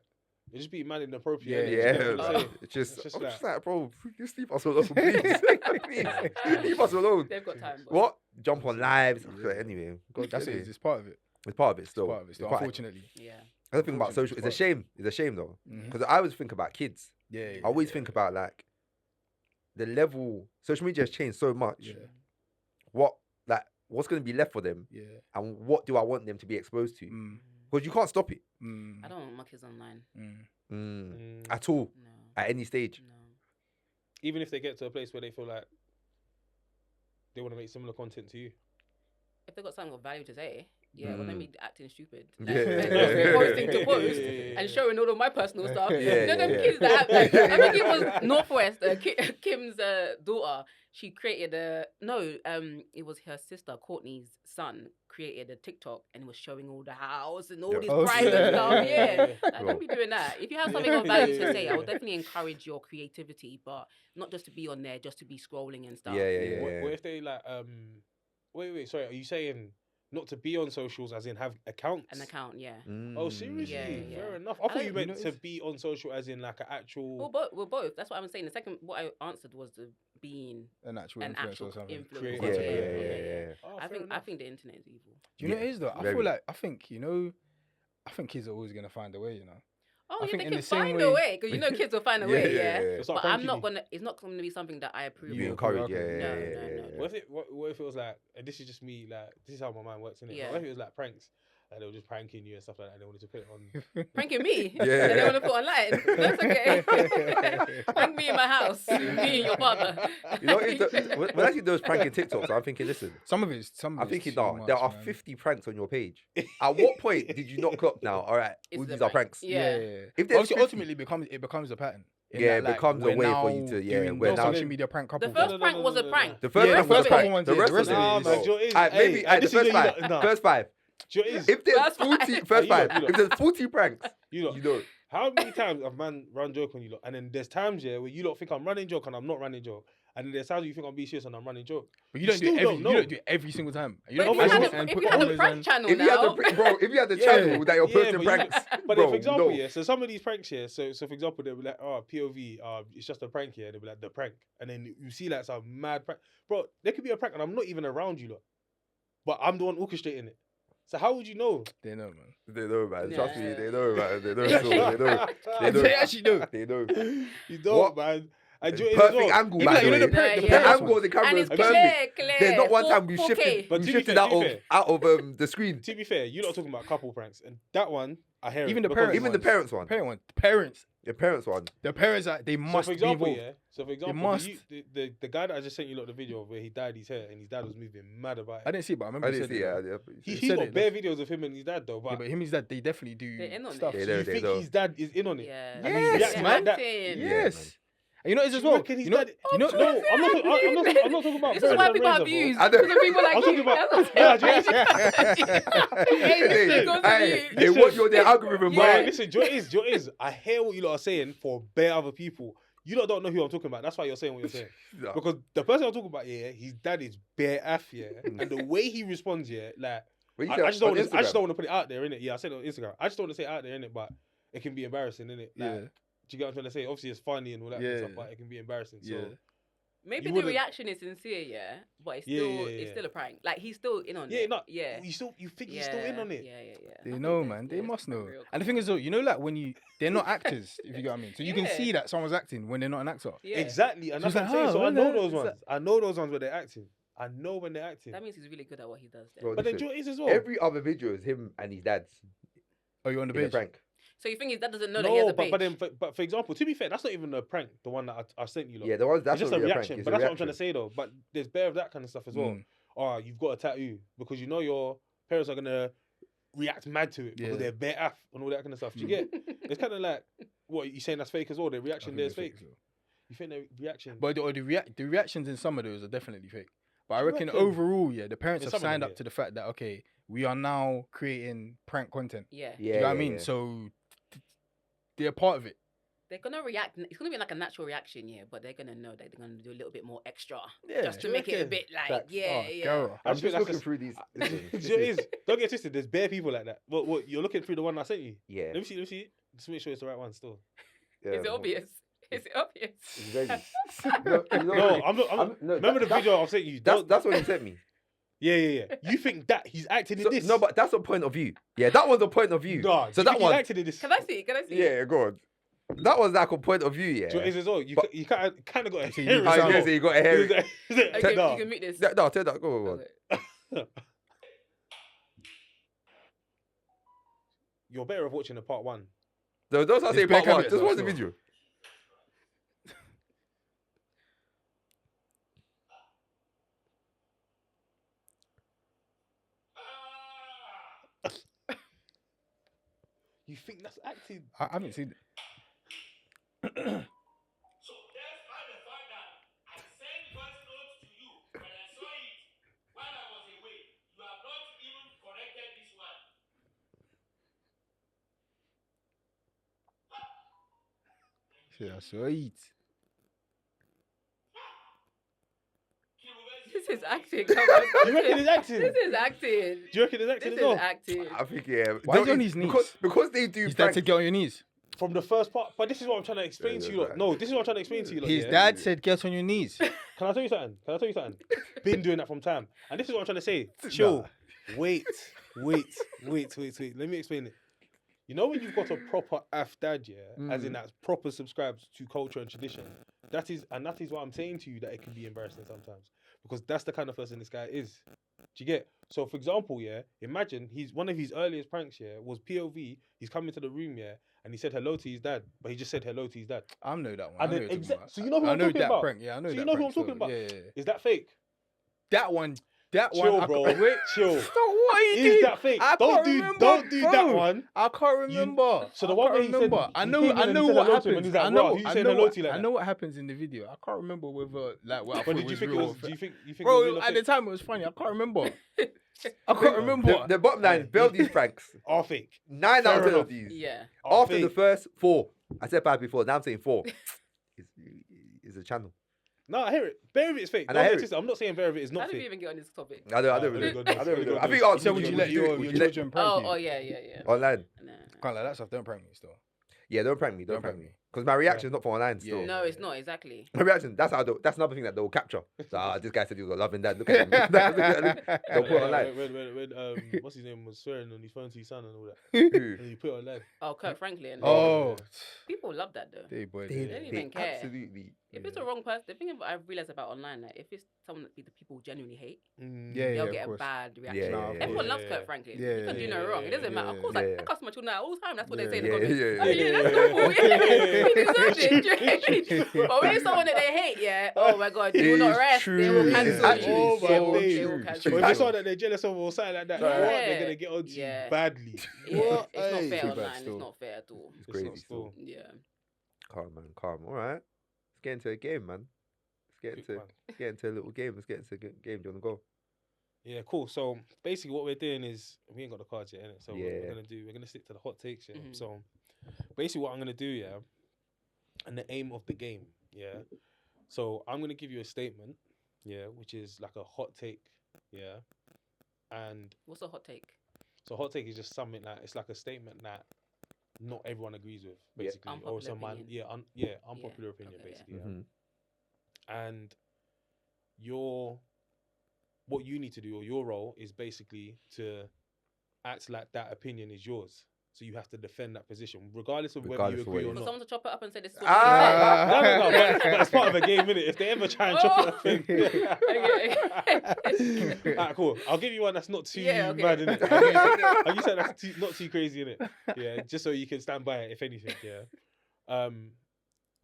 you're just being mad inappropriate. Yeah, innit? Yeah, Do you get what I'm saying? it's just, It's just I'm like- just like, bro, just leave us alone, please. Please. Leave us alone. They've got time. But What? Jump on lives. Anyway, That's it. It's part of it. It's part of it still. It's part of it. Still, It's quite- unfortunately. Yeah. I don't think about social. It's a shame. It's a shame though, because I always think about kids. Yeah. I always think about like the level. Social media has changed so much. Yeah. What's going to be left for them, Yeah. and what do I want them to be exposed to? Mm. Because you can't stop it I don't want my kids online. at all No. at any stage. No. Even if they get to a place where they feel like they want to make similar content to you. If they've got something of value to say, well, let me acting stupid. Yeah. Posting to post Yeah. and showing all of my personal stuff. Yeah, You know them yeah. kids that have, like, I think it was Northwest, Kim's daughter. She created it was her sister, Courtney's son, created a TikTok and was showing all the house and all Yeah. these Oh, private shit. stuff. Yeah. Like, Bro. don't be doing that. If you have something of value to say, I would definitely encourage your creativity, but not just to be on there, just to be scrolling and stuff. Yeah. What if they like wait, sorry, are you saying not to be on socials as in have accounts? An account, yeah. Oh, seriously? Yeah. Fair enough. I thought you don't- meant to be on social as in like an actual. Well, both. That's what I'm saying. The second, what I answered was the being An actual an influencer actual or something. influence. Yeah. Oh, I fair think enough. the internet is evil. Do you know what it is though? I Very. feel like I think kids are always gonna find a way. You know. Oh, I yeah, think they in can the same find a way- way because you know kids will find a way. Yeah. It's like But I'm pranking not you. gonna. It's not going to be something that I approve You of. encourage, No, yeah. What if it was like, and this is just me, like this is how my mind works, innit? Yeah. What if it was like pranks, and they were just pranking you and stuff like that, and they wanted to put it on. Pranking me. Yeah. That they want to put online. That's okay. Prank me in my house. Me and your father. You know, when I see those pranking TikToks, I'm thinking, listen. Some of it's I'm thinking, too no, much, there are man. 50 pranks on your page. At what point did you not clock now? All right, It's all the these are prank. pranks. Yeah. If there's Obviously, 50 ultimately becomes a pattern. In Yeah, that, it becomes a we're way for now you to- doing we're those now- social media prank couple. The first no, prank no, was no, a no. prank. The first Yeah, prank the was a first couple prank. ones, The yeah, rest the was rest Nah, is- man, Joe is. maybe the this is first you five. lot- nah. First five. Joe is. If there's First 40 five. first You lot, five, you lot. if there's 40 pranks, You know, you know. How many times have man run joke on you lot? And then there's times, yeah, where you lot think I'm running joke and I'm not running joke. And then there's times where you think I'm being serious and I'm running joke. But you don't do it still every. don't You know. don't do it every single time. You But don't if you post had it a, if and put you had a cameras prank and- channel If you had now, if you had the Yeah. channel that you're Yeah, posting but pranks, But bro, then, for example, no. yeah, so some of these pranks, yeah, so for example, they'll be like, oh, POV, it's just a prank here. They'll be like, the prank. And then you see like some mad prank. Bro, there could be a prank and I'm not even around you lot. But I'm the one orchestrating it. So how would you know? They know, man. They know, man. Trust me, Yeah. they know, man. They know, still, they know. They know. They actually know. They know. You don't, What? man. And do you know Perfect what it is as well? angle, Even by like, the you know way. the parent- Yeah, the The yeah. parents angle of the and camera is it's perfect. clear. There's not one time we 4K. shifted. But We to be shifted fair, out to be of the screen. To be fair, you're not talking about couple pranks. And that one, I hear Even it. the because- parents Even the ones. parents one. Parent one. Parents. The parents one. The parents are. They So must for example, be involved. yeah. So for example, must. the guy that I just sent you lot the video of where he dyed his hair and his dad was moving mad about I it. didn't see it, but I remember I he didn't said see it. it. He said got it, bare videos of him and his dad though, Yeah, but but him and his dad, they definitely do They're in on stuff. it. They do you know, think know. his dad is in on it? Yeah. And Yes, he's reacting man. like that. Acting. Yeah, Yes. man. And you know it's as Do you well. reckon his You know, dad- you know. No, I'm not talking about. This is why people have Razor, bro. views. I know. Because of people like I'm you. talking about- That's what Nah, do you- They want you on their algorithm, Yeah. boy. Listen, Joe is. I hear what you lot are saying for bare other people. You lot don't know who I'm talking about. That's why you're saying what you're saying. No. Because the person I'm talking about, yeah, his dad is bare af, yeah, and the way he responds, yeah, like When you I say just don't on want to. I just Instagram, don't want to put it out there, innit? Yeah, I said it on Instagram. I just don't want to say it out there, innit? But it can be embarrassing, innit? Like, Yeah. do you get what I'm trying to say? Obviously, it's funny and all that kind of Yeah. stuff, but it can be embarrassing. So Yeah. Maybe You the wouldn't- reaction is sincere, yeah, but it's Yeah, still yeah, it's yeah. still a prank. Like he's still in on yeah, it. no, Yeah. you think he's still in on it? Yeah. They I think know, that's- man. They yeah, it's must know. real And the thing is, though, you know, like when they're not actors, if you get what I mean. So you can Yeah. see that someone's acting when they're not an actor. Yeah. Exactly, and So that's it's what I'm like, saying. oh, So I well, know no, those it's ones. like- I know those ones where they're acting. I know when they're acting. That means he's really good at what he does. Then. Bro, But then listen, Joe is as well. every other video is him and his dad's Oh, you're on the in a page. prank. So you think his dad doesn't know that he has No, a page? but for example, to be fair, that's not even a prank. The one that I sent you. Lot. Yeah, the ones that's it's just not a really reaction. prank. But It's a that's what I'm trying to reaction. say though. But there's bare of that kind of stuff as well. Mm. Oh, you've got a tattoo because you know your parents are gonna react mad to it because Yeah. they're bare af and all that kind of stuff. Do you get? It's kind of like what you saying that's fake as well. Their I reaction think there is they're fake. as well. You think their reaction? But the reactions in some of those are definitely fake. But I You reckon reckon? overall, yeah, the parents In have some of them, signed up yeah. to the fact that okay, we are now creating prank content. Yeah. You know what I mean? yeah. So they're part of it. They're gonna react. It's gonna be like a natural reaction, yeah, but they're gonna know that they're gonna do a little bit more extra, Yeah. just to Do you make it a reckon? bit like, Facts. yeah, Oh, yeah. Gara. I I'm just just think that's looking just- through these. Listen, Do you know what it is? Don't get twisted. There's bare people like that. What? You're looking through the one I sent you. Yeah. Let me see. Just make sure it's the right one still. yeah, Is it obvious? Is it obvious? It's very. No, you know No, what? I'm not. no, Remember the that- video I've sent you. That's Don't- that's what he sent me. Yeah. You think that he's acting in So, this? no, but that's a point of view. Yeah, that one's a point of view. Nah, so do you that think one. he's acting in this. Can I see? Can I see? Yeah, go on. That was like a point of view. Yeah. Do you know what it is as well? You But- you kind of got a So you hair. was I was sound gonna off. say you got a hair. Okay, No. you can mute this. No, tell that. Go on. Okay. You're better off watching the part one. Those are It's saying bare part one. cameras Just as watch the well. video. You think that's acting? I haven't seen it. So despite the fact that I sent voice notes to you, but I saw it while I was away, you have not even corrected this one. Yeah, sweet. This is acting. Come on. You reckon it's acting? This is acting. Do you reckon it's acting This as well? is acting. I think yeah. Why No, is he on it's his knees? Because they do. His dad pranks. said get on your knees. From the first part, but this is what I'm trying to explain to you. Lot. No, this is what I'm trying to explain to you. Lot, His yeah? dad said get on your knees. Can I tell you something? Been doing that from time, and this is what I'm trying to say. Chill. Wait. Let me explain it. You know when you've got a proper af dad, yeah, as in that proper subscribes to culture and tradition. That is what I'm saying to you, that it can be embarrassing sometimes, because that's the kind of person this guy is. Do you get? So for example, yeah, imagine one of his earliest pranks, yeah, was POV. He's come into the room, yeah, and he said hello to his dad, but he just said hello to his dad. I know that one. And I know then what you're talking about. so you know who I I'm know talking that about? prank. Yeah, I know So that you know who prank I'm talking still. about? Yeah. Is that fake? That one. That Chill, one. bro. Wait. Chill. So what he Is did? that fake? I Don't can't do remember, don't do that bro. one. I can't remember. So the I one can't where he said remember. I he know. came in I and know he said what hello to him happens. and he's like, I "Wow, know. who you I saying know. hello What, to like I that?" know what happens in the video. I can't remember whether like what I But thought did you was think it real. was? Do you think it was Bro, real or at the fake? time it was funny. I can't remember. I can't remember. The bottom line, Bell these pranks. Are fake. 9 out of 10 enough. of these. Yeah. Are After the fake. first 4, I said 5 before. Now I'm saying 4. It's a channel. No, I hear it. Bare of it is fake. And Don't I hear get twisted. I'm not saying bare of it is How not did we fake. even get on this topic? I don't really really. good, I don't really really. good. I think You I'll said, would you let your you let children prank you? Oh, yeah. online? Nah. Can't like that stuff. Don't prank me still. Yeah, don't prank me. Don't prank me. Because my reaction is not for online still. Yeah. No, it's not exactly. My reaction, that's another thing that they'll capture. So, this guy said he was a loving dad. Look at him. They'll put it online. When what's his name was swearing on his phone to his son and all that, Who? and he put it online. Oh, Kirk Franklin. Oh, People love that though. they boy. They don't even care. absolutely. If it's the wrong person, the thing I've realized about online, like if it's someone that the people genuinely hate, Yeah, they'll of get a course. bad reaction. Yeah, yeah, Everyone yeah, loves yeah. Kirk Franklin. Yeah, He can do yeah, no wrong. It doesn't yeah, matter. Of course, yeah, I yeah. cuss my children out all the time. That's what they say in the Yeah, comments. yeah, I mean, yeah. that's normal. He deserves it. But when it's someone that they hate, yeah, oh my God, you will not rest. They will true. cancel It's you. actually Oh my They will days. cancel But you. if it's someone that they're jealous of or something like that, Yeah. what, they're gonna get onto Yeah. you badly. Yeah, What? it's not Hey. fair Too bad online. It's still. not fair at all. It's It's crazy not still. Yeah. Calm, man. Calm. All right. Let's get into a game, man. Quick one. Let's get into a little game. Let's get into a game. Do you want to go? Yeah, cool. So basically, what we're doing is we ain't got the cards yet, innit? So what Yeah. we're gonna stick to the hot takes, yeah. Mhm. So basically, what I'm gonna do, yeah, and the aim of the game, yeah. So I'm gonna give you a statement, yeah, which is like a hot take, yeah, and What's a hot take? so hot take is just something like it's like a statement that not everyone agrees with, Yeah. basically, or Unpopular some man, opinion. unpopular opinion, okay, yeah. basically, yeah. Mhm. And what you need to do or your role is basically to act like that opinion is yours. So you have to defend that position, regardless of whether Regardless you of agree what or it For not. someone to chop it up and say this is what Ah. No, but it's part of a game, innit? If they ever try and chop it up, Okay. Alright, cool. I'll give you one that's not too Yeah, okay. mad, innit? Okay. I'll give you something that's not too crazy, innit? Yeah, just so you can stand by it, if anything, yeah.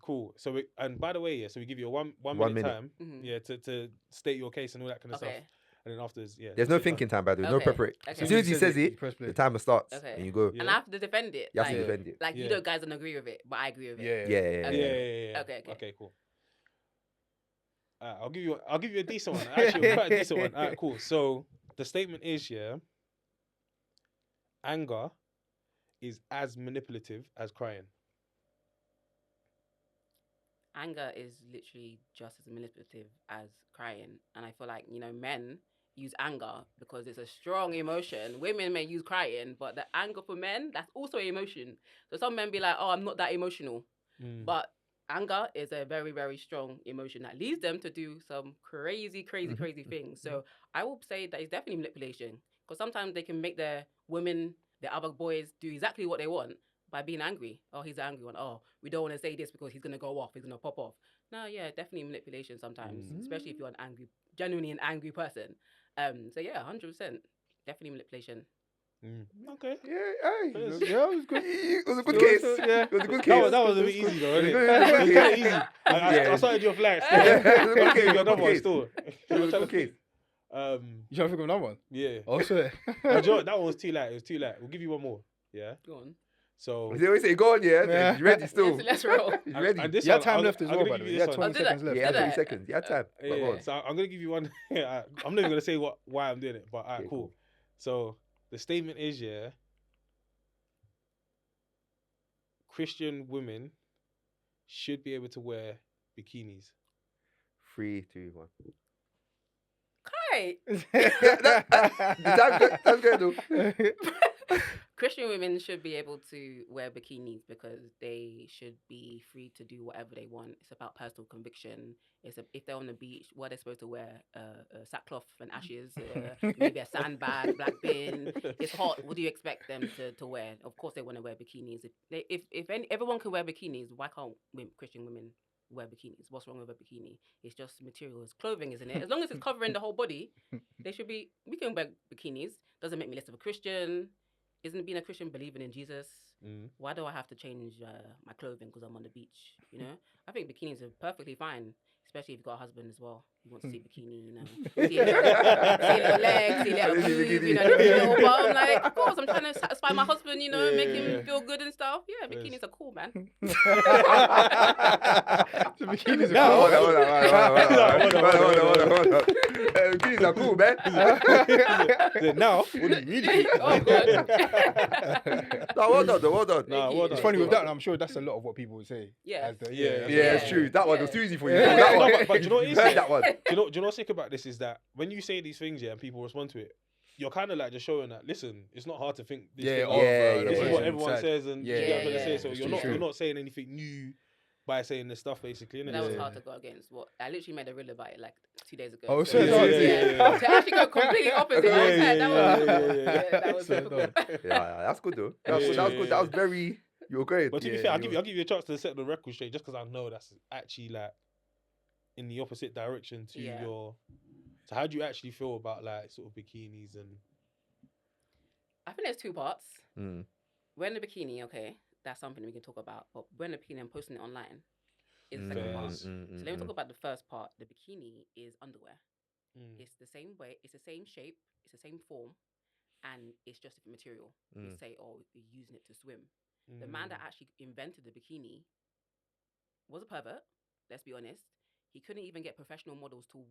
Cool. So, and by the way, yeah, so we give you a one minute time, Mhm. yeah, to state your case and all that kind of stuff. Okay. And then afterwards, yeah. There's no that's it, thinking time, by the way. No Okay. preparation. Okay. As soon as he says it, press play. the timer starts Okay. and you go. Yeah. And I have to defend it. You have like, to defend it. Like Yeah. you know, guys don't agree with it, but I agree with it. Yeah. Yeah, Yeah, yeah. Okay. Okay, cool. I'll give you a decent one. Actually, quite a decent one. Alright, cool. So the statement is, yeah, anger is as manipulative as crying. Anger is literally just as manipulative as crying, and I feel like men use anger because it's a strong emotion. Women may use crying, but the anger for men, that's also an emotion. So some men be like, "Oh, I'm not that emotional," but anger is a very, very strong emotion that leads them to do some crazy things. So I will say that it's definitely manipulation because sometimes they can make their women, their other boys, do exactly what they want by being angry. Oh, he's an angry one. Oh, we don't want to say this because he's gonna go off. He's gonna pop off. No, yeah, definitely manipulation sometimes, especially if you're genuinely an angry person. So yeah, 100%, definitely manipulation. Okay. Yeah, hey. Yes. Yeah, it was good. It was a good Still- case. still- yeah. It was a good case. That was a bit easy though, wasn't it? It It was was good. easy. I started your flag. Yeah, it was a good I'll case. give you another one It still. was a good case. You trying to think of another one? Yeah. Oh, swear. No, Joe, that one was too light. It was too light. We'll give you one more. Yeah. Go on. So. They always say, go on, yeah. Yeah. You ready still? Let's roll. You ready? And this You had one, time I'm- left as I'm well, gonna by the give way. you You had this 20 one. Oh, did I? seconds left. Yeah, Did 30 I? seconds. You had time. But go Yeah, on. so I'm gonna give you one. I'm not even gonna say why I'm doing it, but alright, Okay, cool. cool. So the statement is, yeah, Christian women should be able to wear bikinis. 3, 2, 1. Right. That's good, though. Christian women should be able to wear bikinis because they should be free to do whatever they want. It's about personal conviction. If they're on the beach, what they're supposed to wear? Sackcloth and ashes, maybe a sandbag, black bin. It's hot. What do you expect them to wear? Of course, they want to wear bikinis. If everyone can wear bikinis, why can't Christian women wear bikinis? What's wrong with a bikini? It's just material. It's clothing, isn't it? As long as it's covering the whole body, we can wear bikinis. Doesn't make me less of a Christian. Isn't being a Christian believing in Jesus? Why do I have to change my clothing because I'm on the beach? I think bikinis are perfectly fine, especially if you've got a husband as well. You want to see bikini, see little legs, see little boobs, little bottom. Like, of course, I'm trying to satisfy my husband, make him feel good and stuff. Yeah, bikinis are cool, man. The bikinis No, are hold on. the bikinis are cool, man. Then now, what do you really think? Oh god. No, well done, though, well done. Nah, Thank well you. done. It's funny with Well that, and I'm sure that's a lot of what people would say. Yeah. As the, Yeah, that's Yeah, what- it's true. That one was Yeah. too easy for you. Yeah. That No, one. but do you know what You it is? heard that one. Do you know what's sick about this is that when you say these things, yeah, and people respond to it, you're kind of like just showing that. Listen, it's not hard to think. This Yeah, thing of, out. yeah, This is yeah. what everyone says, and Yeah, you get what I'm yeah, trying to say. yeah. So It's you're true. not saying anything new by saying this stuff, basically. Innit? That was Yeah. hard to go against. What I literally made a reel about it like 2 days ago. Oh, so so Yeah, hard. yeah. To actually go completely opposite. Yeah, I was like, that was yeah, difficult. yeah. That was So difficult. Yeah, that's good though. That's good. That was good. That was very. You were great. But to be Yeah, fair, you I'll give you a chance to set the record straight, just because I know that's actually like in the opposite direction to Yeah. your. So how do you actually feel about like sort of bikinis and? I think there's 2 parts. Mm. Wearing a bikini, okay, that's something we can talk about. But wearing a bikini and posting it online is the second part. Fairs. So let me talk about the first part. The bikini is underwear. It's the same way, it's the same shape, it's the same form, and it's just a material. You say, oh, you're using it to swim. The man that actually invented the bikini was a pervert, let's be honest. He couldn't even get professional models to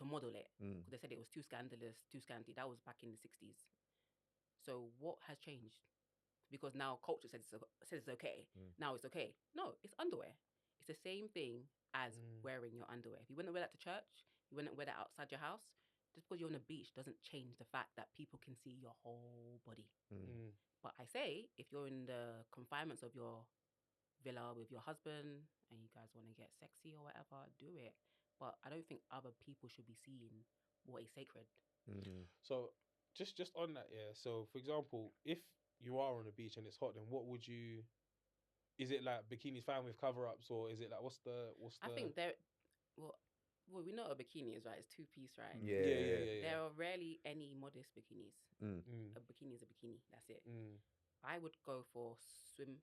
model it. Because they said it was too scandalous, too scanty. That was back in the 60s. So what has changed? Because now culture says it's okay. Now it's okay. No, it's underwear. It's the same thing as wearing your underwear. If you wouldn't wear that to church, you wouldn't wear that outside your house. Just because you're on the beach doesn't change the fact that people can see your whole body. But I say, if you're in the confinements of your villa with your husband and you guys want to get sexy or whatever, do it. But I don't think other people should be seeing what is sacred. So just on that, yeah. So for example, if you are on the beach and it's hot, then what would you? Is it like bikinis fine with cover-ups, or is it like what's the? I think there. Well, we know what a bikini is, right? It's 2-piece, right? Yeah. There are rarely any modest bikinis. Mm. A bikini is a bikini. That's it. I would go for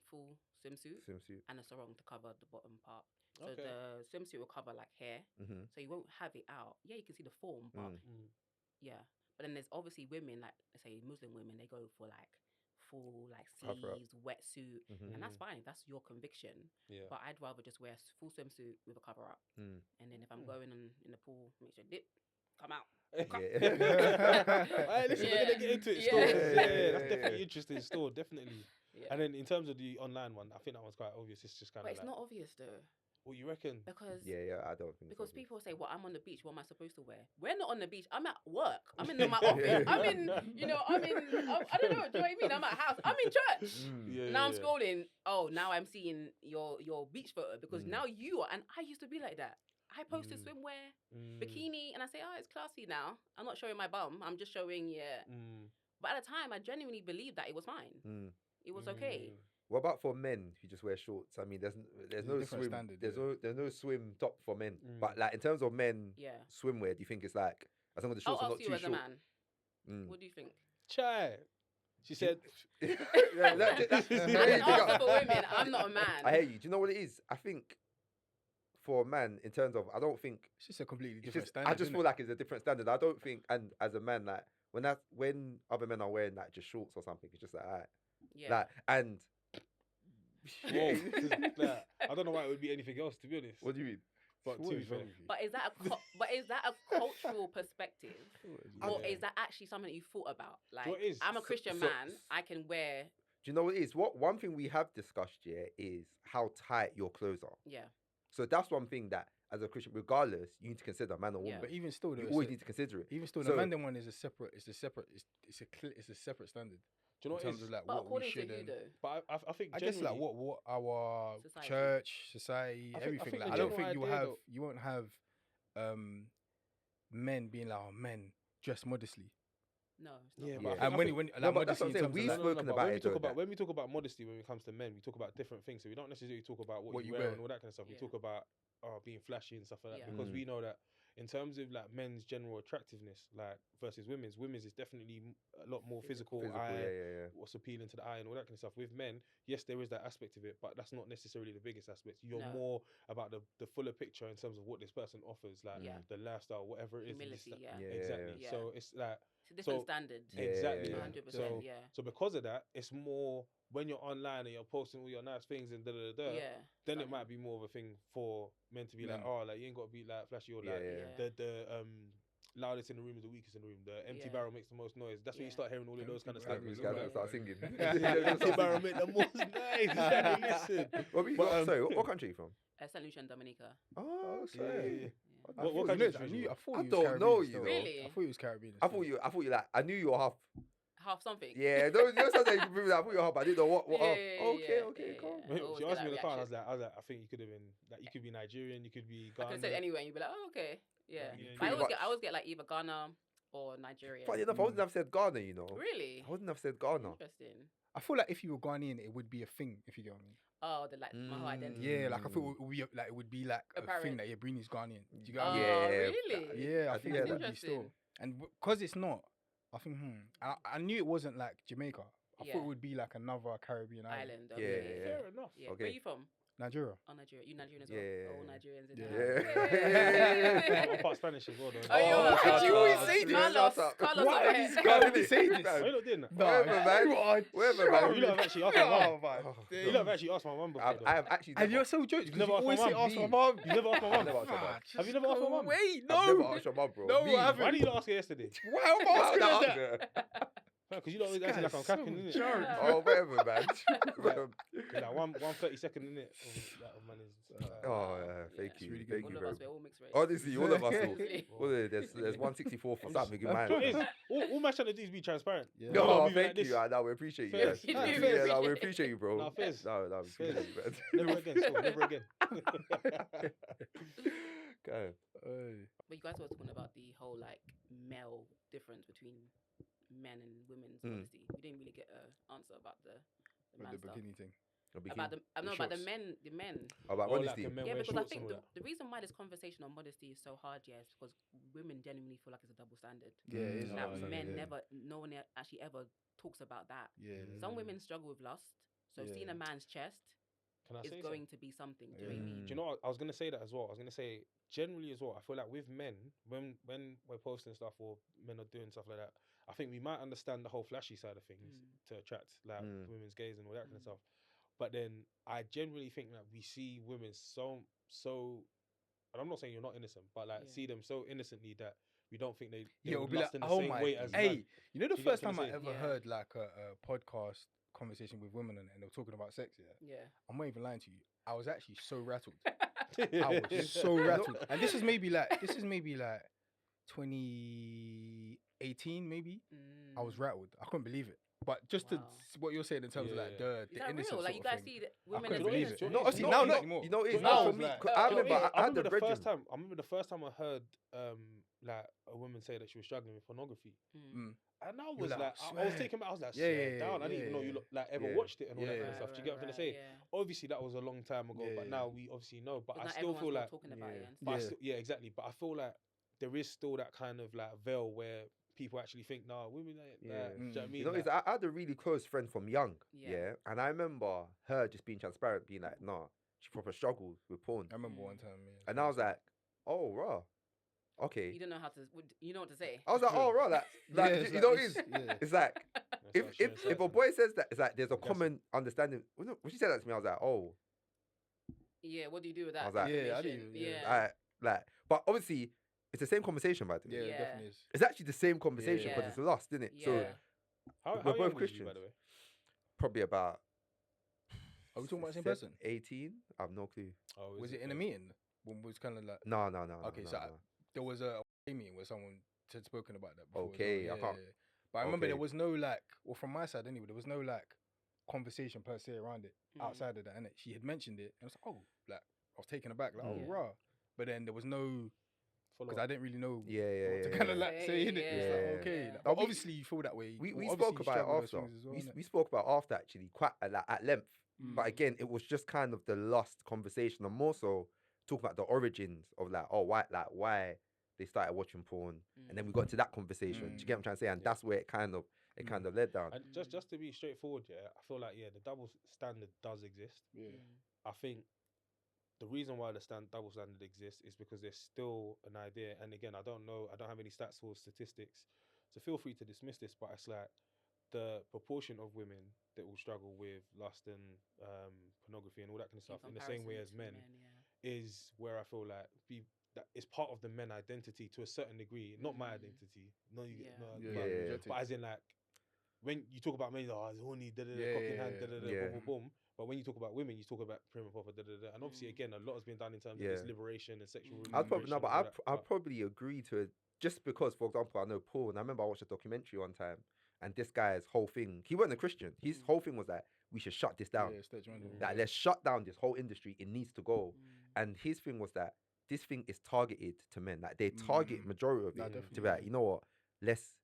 full swimsuit and a sarong to cover the bottom part. So Okay. the swimsuit will cover like hair, so you won't have it out. Yeah, you can see the form, but yeah. But then there's obviously women, like let's say Muslim women, they go for like full like Cover up. sleeves, wetsuit, and that's fine. That's your conviction. Yeah. But I'd rather just wear full swimsuit with a cover up, and then if I'm going in the pool, make sure dip, come out. Alright, listen, we're gonna get into it. Still. Yeah. Yeah, that's definitely interesting. Still, definitely. Yeah. And then in terms of the online one, I think that one's quite obvious. It's just kind But of it's like, not obvious though, what you reckon? because Yeah, I don't think. because so. people say, "Well, I'm on the beach. What am I supposed to wear?" We're not on the beach. I'm at work. I'm in my office. I'm in, I don't know. Do you know what I mean? I'm at house. I'm in church. Yeah, Now I'm yeah. scrolling. Oh, now I'm seeing your beach photo because now you are. And I used to be like that. I posted swimwear, bikini, and I say, "Oh, it's classy now. I'm not showing my bum. I'm just showing But at the time, I genuinely believed that it was fine. It was okay. What about for men who just wear shorts? I mean, there's no different swim. standard, There's yeah. no swim top for men. But like in terms of men Yeah. swimwear, do you think it's like as long as the I'll shorts are not ask you too as a short? man. What do you think? Chai. She said, Yeah, I can answer for women. I'm not a man. I hear you. Do you know what it is? I think for a man, in terms of, I don't think It's just a completely it's different just. standard. I just isn't feel it? like it's a different standard. I don't think, and as a man, like when other men are wearing like just shorts or something, it's just like, alright. Yeah. Like and. whoa. Like, I don't know why it would be anything else, to be honest. What do you mean? But What to be is fair, wrong with you? But is that a cultural perspective, or is that actually something you thought about? Like, what it is? I'm a Christian so- man. I can wear. Do you know what it is? What one thing we have discussed here is how tight your clothes are. Yeah. So that's one thing that, as a Christian, regardless, you need to consider man or woman. Yeah. But even still, You though, always need to consider it. even still, So- the Mandan one is a separate. It's a separate standard. do you know In what it terms is? of like But what we according to should. who And, though? But I think I guess like generally- what our Society. church, society, I think everything. the Like, I don't general think you idea, have though- you won't have men being like, oh, men dress modestly. No. It's not. Yeah, but Yeah. I think- And I when think- when No, like but that's modesty what I'm in saying, terms we've of like, spoken about when it, we talk though, about that- when we talk about modesty when it comes to men, we talk about different things. So we don't necessarily talk about what you wear and all that kind of stuff. We Yeah. talk about being flashy and stuff like that Yeah. because we know that in terms of like men's general attractiveness, like versus women's is definitely a lot more physical. Yeah. What's appealing to the eye and all that kind of stuff. With men, yes, there is that aspect of it, but that's not necessarily the biggest aspect. You're No. more about the fuller picture in terms of what this person offers, like Yeah. the lifestyle, whatever it is. and this, Humility. that. Yeah. Yeah. Exactly. Yeah. So it's like It's a different So- standard. Yeah, exactly. yeah. 100%. Yeah. So because of that, it's more when you're online and you're posting all your nice things and Yeah. then it Something. might be more of a thing for men to be like, Men. oh, like you ain't got to be like flashy or like Yeah. the loudest in the room is the weakest in the room. The empty Yeah. barrel makes the most noise. That's when you start hearing all of those kind of stuff. These barrel. guys start singing. Empty barrel make the most noise. Listen. Sorry, what country are you from? St. Lucia and Dominica. Oh, Yeah, okay. yeah. I What thought country you- is I it? knew. I thought I he was don't Caribbean know, still. you know. Really? I thought he was Caribbean. I thought you like. I knew you were half. Half something. Yeah, those sometimes you prove that. I thought you were half. I didn't know what. Yeah, half. yeah, Okay, yeah, cool. yeah. She Always asked get me in the that car, and I reaction. was like, I think you could have been like, you could be Nigerian, you could be I could have said Ghana. anywhere, and you'd be like, oh, okay, yeah. Yeah, But I pretty always get like either Ghana or Nigeria. Funny enough, I wouldn't have said Ghana. You know. Really? I wouldn't have said Ghana. Interesting. I feel like if you were Ghanaian, it would be a thing. If you get what I mean. Oh, the like my whole identity. Yeah, like I feel it would be like it would be like a Apparent. thing that Brini's Ghanaian. Do you get Oh, what I mean? Yeah, really? Yeah, I I think think it would that's be still. interesting. And because it's not, I think I knew it wasn't like Jamaica. I Yeah. thought it would be like another Caribbean island. Island. Yeah, Okay. yeah. Fair enough. Yeah. Okay. Where you from? Nigeria. Oh, Nigeria. You Nigerian as well? Yeah. All Nigerians in Yeah. there. I'm part Spanish as well, though. Oh, you are. shut you always up. say this. Carlos. Shut up. Carlos Why over are here. these guys Carlos. say this? Oh, you lot didn't. Whatever, man. Whatever, man. You lot have actually asked my mum. Oh, You lot have actually asked my mum before. I have actually. And you're so joking. You've never You asked my always say mum? ask my mum. You never asked my I've mum. never asked your mum. Have you never asked my mum? Wait, I've never no. asked your mum, bro. No, Me. I haven't. Why did you not ask her yesterday? Why am I asking Why her would I that? ask her? Because you lot always acting like I'm This guy's capping, so innit? jarring. Oh, whatever, man. Like 1/32 in it. That man is. Oh, yeah, thank Yeah. you. really good. Thank All you of very us, we're much. all mixed race. Honestly, all of us. Honestly. There's 164 for something good You know what it man. is? All my trying to do is be transparent. Yeah. We're not No, moving thank like this. you. No, we appreciate you. Fair. Yes. You do Yeah, no, appreciate we it. appreciate you, bro. No, fairs. No, we Fairs. appreciate you, man. Never again. So, never again. Okay. But you guys were talking about the whole like male difference between men and women's modesty. We didn't really get an answer about the man The stuff. bikini thing. About the men. About Or like honesty. a men Yeah, wear because I shorts and think all the reason why this conversation on modesty is so hard, yeah, is because women genuinely feel like it's a double standard. Yeah, it is. Like Oh, yeah, men yeah. never, no one actually ever talks about that. Yeah. Some women struggle with lust, so Yeah. seeing a man's chest Can I is say going to be something. Do you know what I mean? Do you know what? I was gonna say that as well. I was gonna say generally as well. I feel like with men, when we're posting stuff or men are doing stuff like that, I think we might understand the whole flashy side of things to attract like women's gaze and all that kind of stuff. But then I generally think that we see women so. And I'm not saying you're not innocent, but like see them so innocently that we don't think they Yeah, it'll would be lust like, in the oh same my, way as hey, men. you know the Do you get first what I'm time I saying? ever Yeah. heard like a podcast conversation with women and they were talking about sex, yeah. Yeah. I'm not even lying to you. I was actually so rattled. I was so rattled. And this is maybe like 2018 maybe. I was rattled. I couldn't believe it. But just Wow. what you're saying in terms of Yeah, like yeah. the Is that innocence real? Like sort you of guys thing. see that I women couldn't as believe innocent? it. No, No, see, no, now no, not anymore. You know, it's Now not for it's me. like- 'Cause I remember I had the the brethren. first time. I remember the first time I heard like a woman say that she was struggling with pornography, Mm. and I You're was like, like, I was swear. taken back. I was like, Yeah, swear yeah, down. I didn't yeah, even know you yeah. like ever Yeah. watched it and all that Yeah, kind of yeah. stuff. Do you get what I'm trying to say? Yeah. Obviously, that was a long time ago, Yeah, but yeah. now we obviously know. But But I not still everyone's feel still like, talking about it. And but I Yeah. still, yeah, exactly. But I feel like there is still that kind of like veil where people actually think, nah, women like Yeah. that. Do you know what I mean? You know, Like, I had a really close friend from young, Yeah. yeah, and I remember her just being transparent, being like, "Nah, she proper struggles with porn," I remember one time, yeah. and I was like, "Oh, raw, okay." You don't know how to. You know what to say. I was like, "Oh, raw, like, Yeah, you it's know, like- it is. yeah. It's like that's if what she said. a boy says that, it's like there's a That's- common understanding. When she said that to me, I was like, "Oh, Yeah. What do you do with that? I was like- Yeah, I information? didn't- yeah. Yeah. like." But obviously, it's the same conversation, by the way. Yeah, it Yeah. definitely is. It's actually the same conversation because Yeah. it's lust, isn't it? Yeah. So How we're young both was you, by Christians. the way? probably about. Are we talking about the same person? 18? I have no clue. Oh, Was is it in a meeting? When was kind of like No. Okay, no, so no. there was a meeting where someone had spoken about that before. as well. Okay, I can't- But I remember there okay. was no like, well, from my side anyway, there was no like conversation per se around it outside of that. And she had mentioned it, and I was like, oh, like I was taken aback, like, Mm. oh, raw. But then there was no, Follow because I didn't really know Yeah. what to kind of yeah. like say in it. It's like, Yeah. okay, Yeah. like, But we- obviously you feel that way. We Well, spoke obviously you about it struggle with those after. things as well, We innit? spoke about after actually quite at length. Mm. But again, it was just kind of the lust conversation, and more so talking about the origins of like, oh, why they started watching porn, and then we got into that conversation. Do you get what I'm trying to say? And Yeah. that's where it kind of led down. And just to be straightforward, yeah, I feel like the double standard does exist. Yeah. I think the reason why the double standard exists is because there's still an idea. And again, I don't have any stats or statistics, so feel free to dismiss this. But it's like the proportion of women that will struggle with lust and pornography and all that kind of stuff in the same way as men is where I feel like that is part of the men identity to a certain degree. Not my identity. No, you Yeah. no, Yeah. but as in like when you talk about men, it's horny, cock in hand, Yeah. boom, boom, boom. But when you talk about women, you talk about prim and proper, and obviously again, a lot has been done in terms of this Yeah. liberation and sexual I'd probably liberation. no, but and all that, I'd probably agree to it just because, for example, I know Paul, and I remember I watched a documentary one time, and this guy's whole thing, he wasn't a Christian. His whole thing was that we should shut this down. Yeah, stage one. That let's shut down this whole industry. It needs to go. And his thing was that this thing is targeted to men. Like they target majority of it to be like, you know what? Let's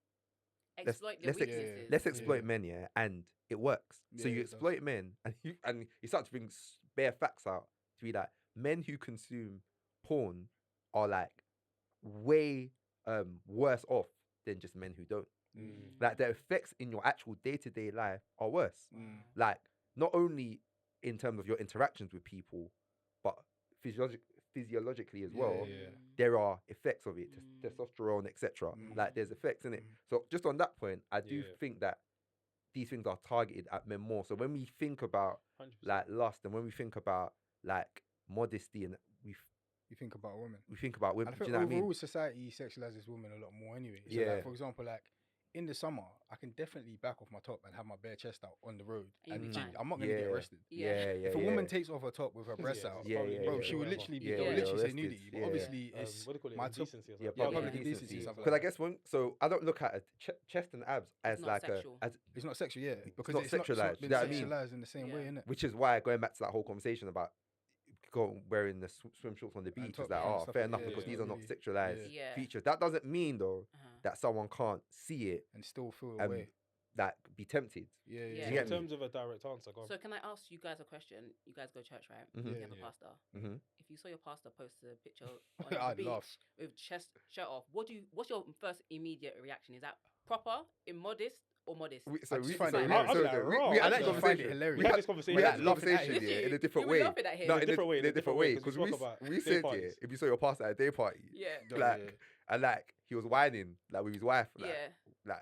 Exploit the weaknesses. let's exploit men, yeah, and it works. So you exploit men, and you start to bring bare facts out to be like men who consume porn are like way worse off than just men who don't. Like the effects in your actual day-to-day life are worse. Like not only in terms of your interactions with people, but physiologically as well. There are effects of it, testosterone, etc. Like there's effects in it. So just on that point, I do think that these things are targeted at men more. So when we think about 100%. like lust, and when we think about like modesty, and You think about women. we think about women, And I do think you know what I overall mean? society sexualizes women a lot more anyway. So Yeah. like, for example, like in the summer, I can definitely back off my top and have my bare chest out on the road. And you'll be fine. I'm not going to get arrested. Yeah. If a woman takes off her top with her breasts out, bro, she would literally be, they'll literally say nudity. But obviously, it's what do you call it? my top. Indecency or Yeah, something. public public indecency. indecency, stuff like Because I that. guess so I don't look at a chest and abs as not like sexual. It's not sexual, yeah. Because not it's not sexualized, been you know what I mean? sexualized in the same way, innit? which is why going back to that whole conversation about wearing the swim shorts on the beach is top like, and oh, stuff fair like enough, that, because yeah, these are not really. sexualized Yeah. features. That doesn't mean though that someone can't see it And still feel and away. like be tempted. Yeah. Do Yeah. you In get me? terms of a direct answer, go on. So can I ask you guys a question? You guys go to church, right? Mhm. You have a pastor. Mhm. If you saw your pastor post a picture on the I'd beach laugh. with chest shirt off, what's your first immediate reaction? Is that proper, immodest, or modest? So I just we find so it we- hilarious. so- I'm like, so we- raw. we had I that just find it conversation. hilarious. We had this conversation. We had laughing at conversation it. yeah, in a You different were way. laughing at him. No, In a different way, in a different way. Because we spoke about we day said, yeah, parties. if you saw your pastor at a day party, Yeah. like, and like he was whining like with his wife, like, Yeah.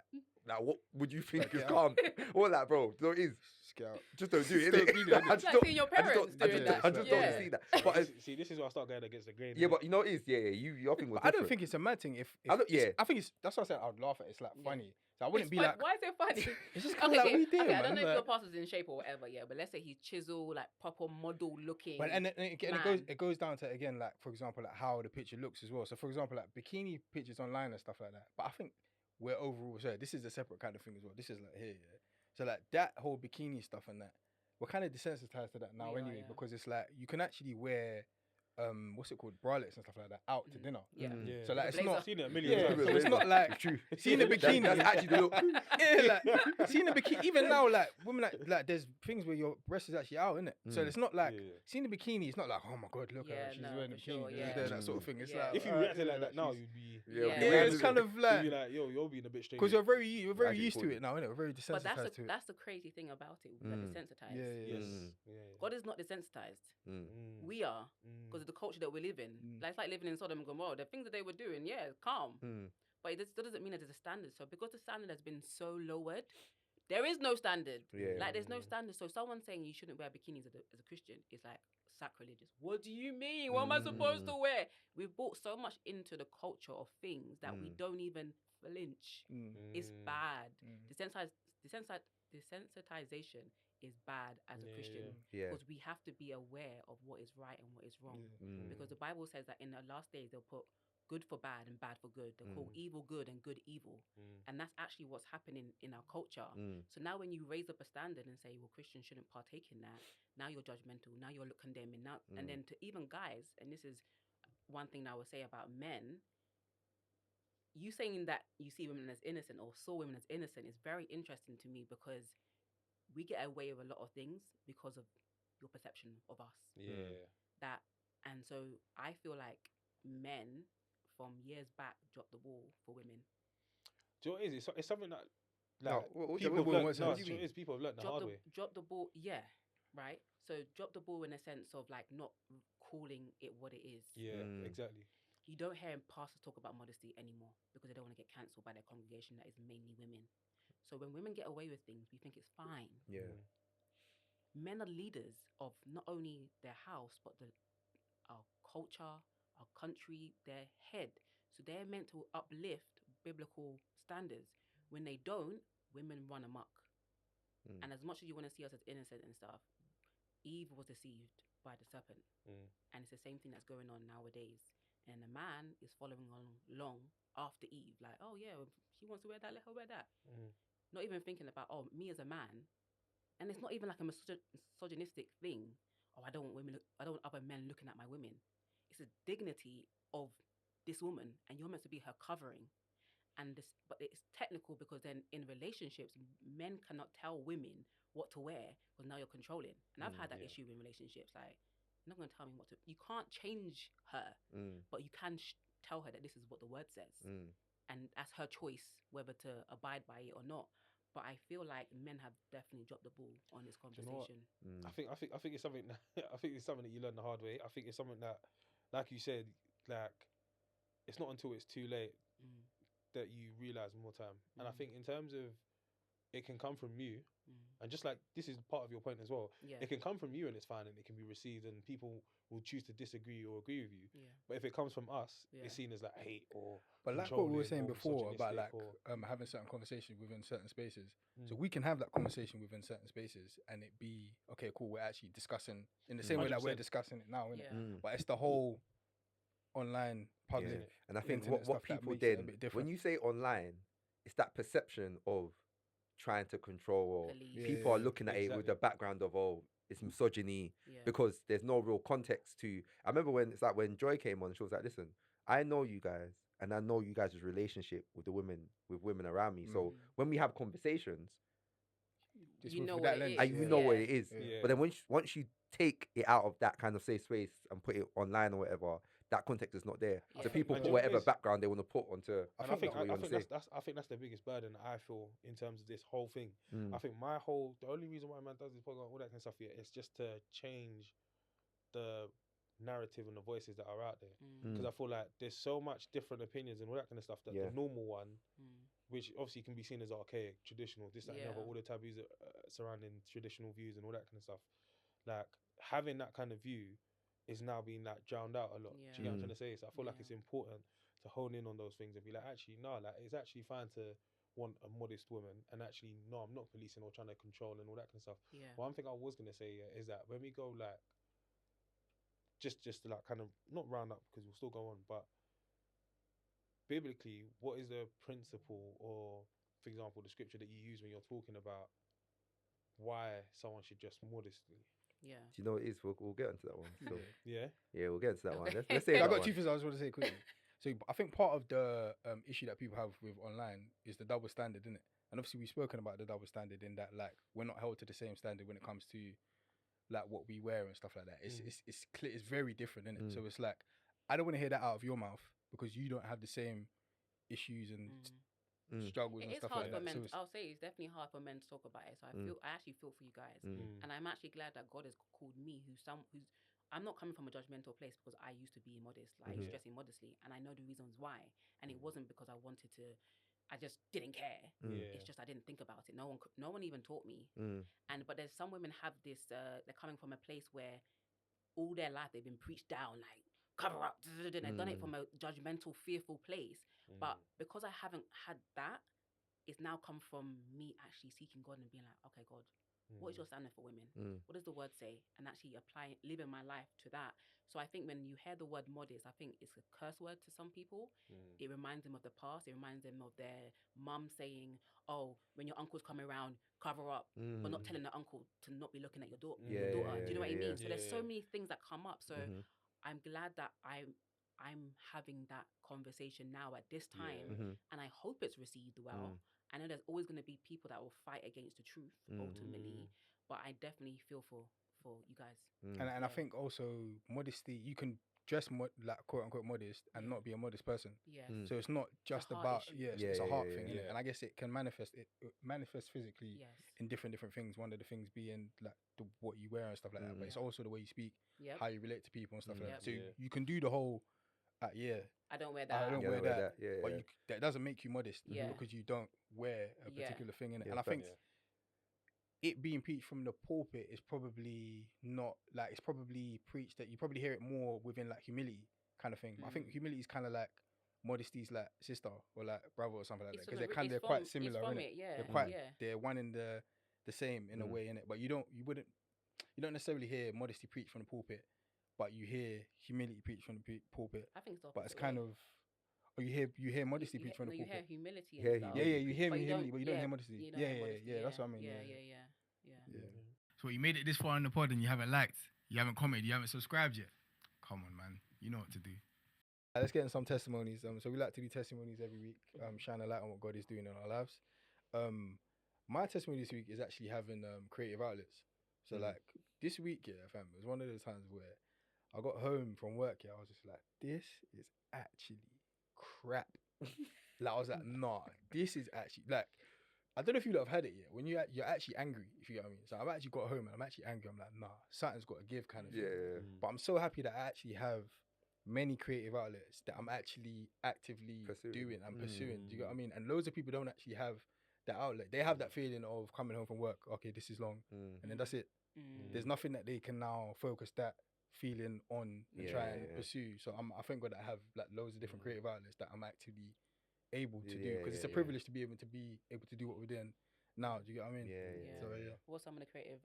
like what would you think Like, is get calm? What that, bro? So it is. Scout. Just don't do it. Just innit? don't do it, innit? I It's just like don't- seeing your I just parents don't- I doing just that. don't- I just Yeah. don't see that. But See, this is where I start going against the grain. yeah, but you know what it is, yeah, your thing was I don't different. think it's a mad thing. If I don't- it's- yeah. I think it's that's what I said. I'd laugh at it. It's like funny. So I wouldn't It's be fun- like, why is it funny? it's just kind of like we did, I man. don't know if Like- your pastor's in shape or whatever, yeah, but let's say he's chiseled, like proper model looking. But and again, man. it goes down to again, like for example, like how the picture looks as well. So for example, like bikini pictures online and stuff like that. But I think we're overall so this is a separate kind of thing as well. This is like here, yeah. So like that whole bikini stuff and that, we're kind of desensitized to that now We are, anyway, yeah. because it's like you can actually wear what's it called, bralettes and stuff like that out to dinner. Yeah. Yeah. So like it's Blazer. not I've seen it a million yeah, times. so it's not like True. seeing the bikini. That's actually the look. Yeah, like seeing the bikini. Even now, like women, like there's things where your breast is actually out, innit? So it's not like Yeah. seeing the bikini. It's not like, oh my god, look at Yeah, her, she's no, wearing a for bikini. sure, yeah. That sort of thing. It's Yeah. like If you alright, reacted like yeah, that now, she's- you'd be. Yeah. yeah, it's kind of You'd like be like, yo, you're being a bit strange. because we're very Actually used to cool. it now, innit? We're very But desensitized to it. that's the crazy thing about it. We're desensitized. Yeah. Yes. Yeah. God is not desensitized. We are, because of the culture that we live in. Like, it's like living in Sodom and Gomorrah. The things that they were doing, yeah, calm. But it doesn't mean that there's a standard. So because the standard has been so lowered, there is no standard. Yeah. Like, there's no standard. So someone saying you shouldn't wear bikinis as a Christian is like sacrilegious. What do you mean? What am I supposed to wear? We've brought so much into the culture of things that we don't even flinch. It's bad. Desensitization is bad as a Christian. Yeah. Because we have to be aware of what is right and what is wrong. Because the Bible says that in the last days they'll put good for bad and bad for good. They'll call evil good and good evil. And that's actually what's happening in our culture. So now when you raise up a standard and say, well, Christians shouldn't partake in that, now you're judgmental, now you're condemning. Now, and then to even guys, and this is one thing that I would say about men, you saying that you see women as innocent or saw women as innocent is very interesting to me, because we get away with a lot of things because of your perception of us. Yeah. And so I feel like men from years back dropped the ball for women. Do you know what it is? It's something that No, like, what do people you have mean? learned. What No, do you do you know what mean? it is? People have learned the hard way. Drop the ball, yeah, right? So drop the ball in a sense of like not calling it what it is. Yeah, exactly. You don't hear pastors talk about modesty anymore because they don't want to get cancelled by their congregation that is mainly women. So when women get away with things, we think it's fine. Yeah. Men are leaders of not only their house, but our culture, a country, their head. So they're meant to uplift biblical standards. When they don't, women run amok. And as much as you want to see us as innocent and stuff, Eve was deceived by the serpent. And it's the same thing that's going on nowadays. And the man is following along after Eve, like, oh yeah, if she wants to wear that, let her wear that. Not even thinking about, oh, me as a man. And it's not even like a misogynistic thing. Oh, I don't want other men looking at my women. It's a dignity of this woman, and you're meant to be her covering. But it's technical because then in relationships, men cannot tell women what to wear because now you're controlling. And I've had that issue in relationships. Like, you're not going to tell me what to. You can't change her, but you can tell her that this is what the word says, and that's her choice whether to abide by it or not. But I feel like men have definitely dropped the ball on this conversation. I think it's something. I think it's something that you learn the hard way. I think it's something that, like you said, like it's not until it's too late that you realize more time. And I think in terms of it can come from you, and just like this is part of your point as well. Yeah. It can come from you and it's fine and it can be received and people will choose to disagree or agree with you. Yeah. But if it comes from us, it's seen as like hate or. But like what we were saying before about like having certain conversations within certain spaces. So we can have that conversation within certain spaces and it be okay, cool. We're actually discussing in the same way that we're discussing it now, innit? But it's the whole online public. And I think what people then, when you say online, it's that perception of trying to control, or people are looking at it with the background of, oh, it's misogyny, because there's no real context to. I remember when it's like when Joy came on, she was like, listen, I know you guys and I know you guys' relationship with women around me. So when we have conversations, you know what it is. You know what it is. But then once you take it out of that kind of safe space and put it online or whatever, that context is not there. So people put whatever background they want to put onto. I think that's the biggest burden I feel in terms of this whole thing. I think the only reason why man does this program, all that kind of stuff, is just to change the narrative and the voices that are out there. Because I feel like there's so much different opinions and all that kind of stuff that the normal one, which obviously can be seen as archaic, traditional, this, that, and the other, all the taboos surrounding traditional views and all that kind of stuff. Like having that kind of view is now being like drowned out a lot. Do you get what I'm trying to say? So I feel like it's important to hone in on those things and be like, actually, no, like it's actually fine to want a modest woman, and actually, no, I'm not policing or trying to control and all that kind of stuff. One thing I was gonna say is that when we go like, just to like kind of not round up because we'll still go on, but biblically, what is the principle or, for example, the scripture that you use when you're talking about why someone should dress modestly? Yeah. Do you know what it is? We'll get into that one. So yeah, we'll get into that one. Let's say I got 2 things I was going to say quickly. So I think part of the issue that people have with online is the double standard, isn't it? And obviously we've spoken about the double standard in that like we're not held to the same standard when it comes to like what we wear and stuff like that. It's clear, it's very different, isn't it? So it's like I don't want to hear that out of your mouth because you don't have the same issues and struggles and stuff like that. Men, I'll say it's definitely hard for men to talk about it. So I actually feel for you guys, and I'm actually glad that God has called me, who's I'm not coming from a judgmental place because I used to be modest, like dressing modestly, and I know the reasons why. And it wasn't because I wanted to. I just didn't care. It's just I didn't think about it. No one even taught me. But there's some women have this. They're coming from a place where all their life they've been preached down, like cover up. They've done it from a judgmental, fearful place. But because I haven't had that, it's now come from me actually seeking God and being like, okay, God, what is your standard for women? What does the word say? And actually living my life to that. So I think when you hear the word modest, I think it's a curse word to some people. It reminds them of the past. It reminds them of their mum saying, oh, when your uncle's coming around, cover up, but not telling the uncle to not be looking at your daughter. Do you know what I mean? So there's so many things that come up. So I'm glad that I'm having that conversation now at this time, and I hope it's received well. I know there's always going to be people that will fight against the truth ultimately, but I definitely feel for you guys. And I think also modesty, you can dress like quote unquote modest and not be a modest person. So it's not just about it's a heart thing, and I guess it can manifest physically in different things. One of the things being like what you wear and stuff like that, but it's also the way you speak, how you relate to people and stuff like that. So you can do the whole I don't wear that. I don't wear that. But that doesn't make you modest because you don't wear a particular thing in it. And I think it being preached from the pulpit is probably not like, it's probably preached that you probably hear it more within like humility kind of thing. But I think humility is kind of like modesty's like sister or like brother or something like that, because they're quite similar. They're one in the same in a way, innit? But you don't necessarily hear modesty preached from the pulpit, but you hear humility preached from the pulpit. I think so. But it's kind of, or you hear modesty preached from the pulpit. You hear humility. Yeah, you hear humility, but you don't hear modesty. Yeah. That's what I mean. Yeah. So you made it this far in the pod and you haven't liked, you haven't commented, you haven't subscribed yet. Come on, man. You know what to do. Let's get in some testimonies. So we like to do testimonies every week, shine a light on what God is doing in our lives. My testimony this week is actually having creative outlets. So like this week, fam, it was one of those times where I got home from work, I was just like, this is actually crap. Like I was like, nah, this is actually like, I don't know if you lot have had it yet. When you're actually angry, if you get what I mean. So I've actually got home and I'm actually angry. I'm like, nah, something's got to give kind of thing. Yeah. But I'm so happy that I actually have many creative outlets that I'm actually actively doing and pursuing. Do you get what I mean? And loads of people don't actually have that outlet. They have that feeling of coming home from work, okay, this is long, and then that's it. There's nothing that they can now focus that feeling on and try and pursue. So I thank God that I have like loads of different creative outlets that I'm actively able to do, because it's a privilege to be able to do what we're doing now. Do you get what I mean? So what's some of the creative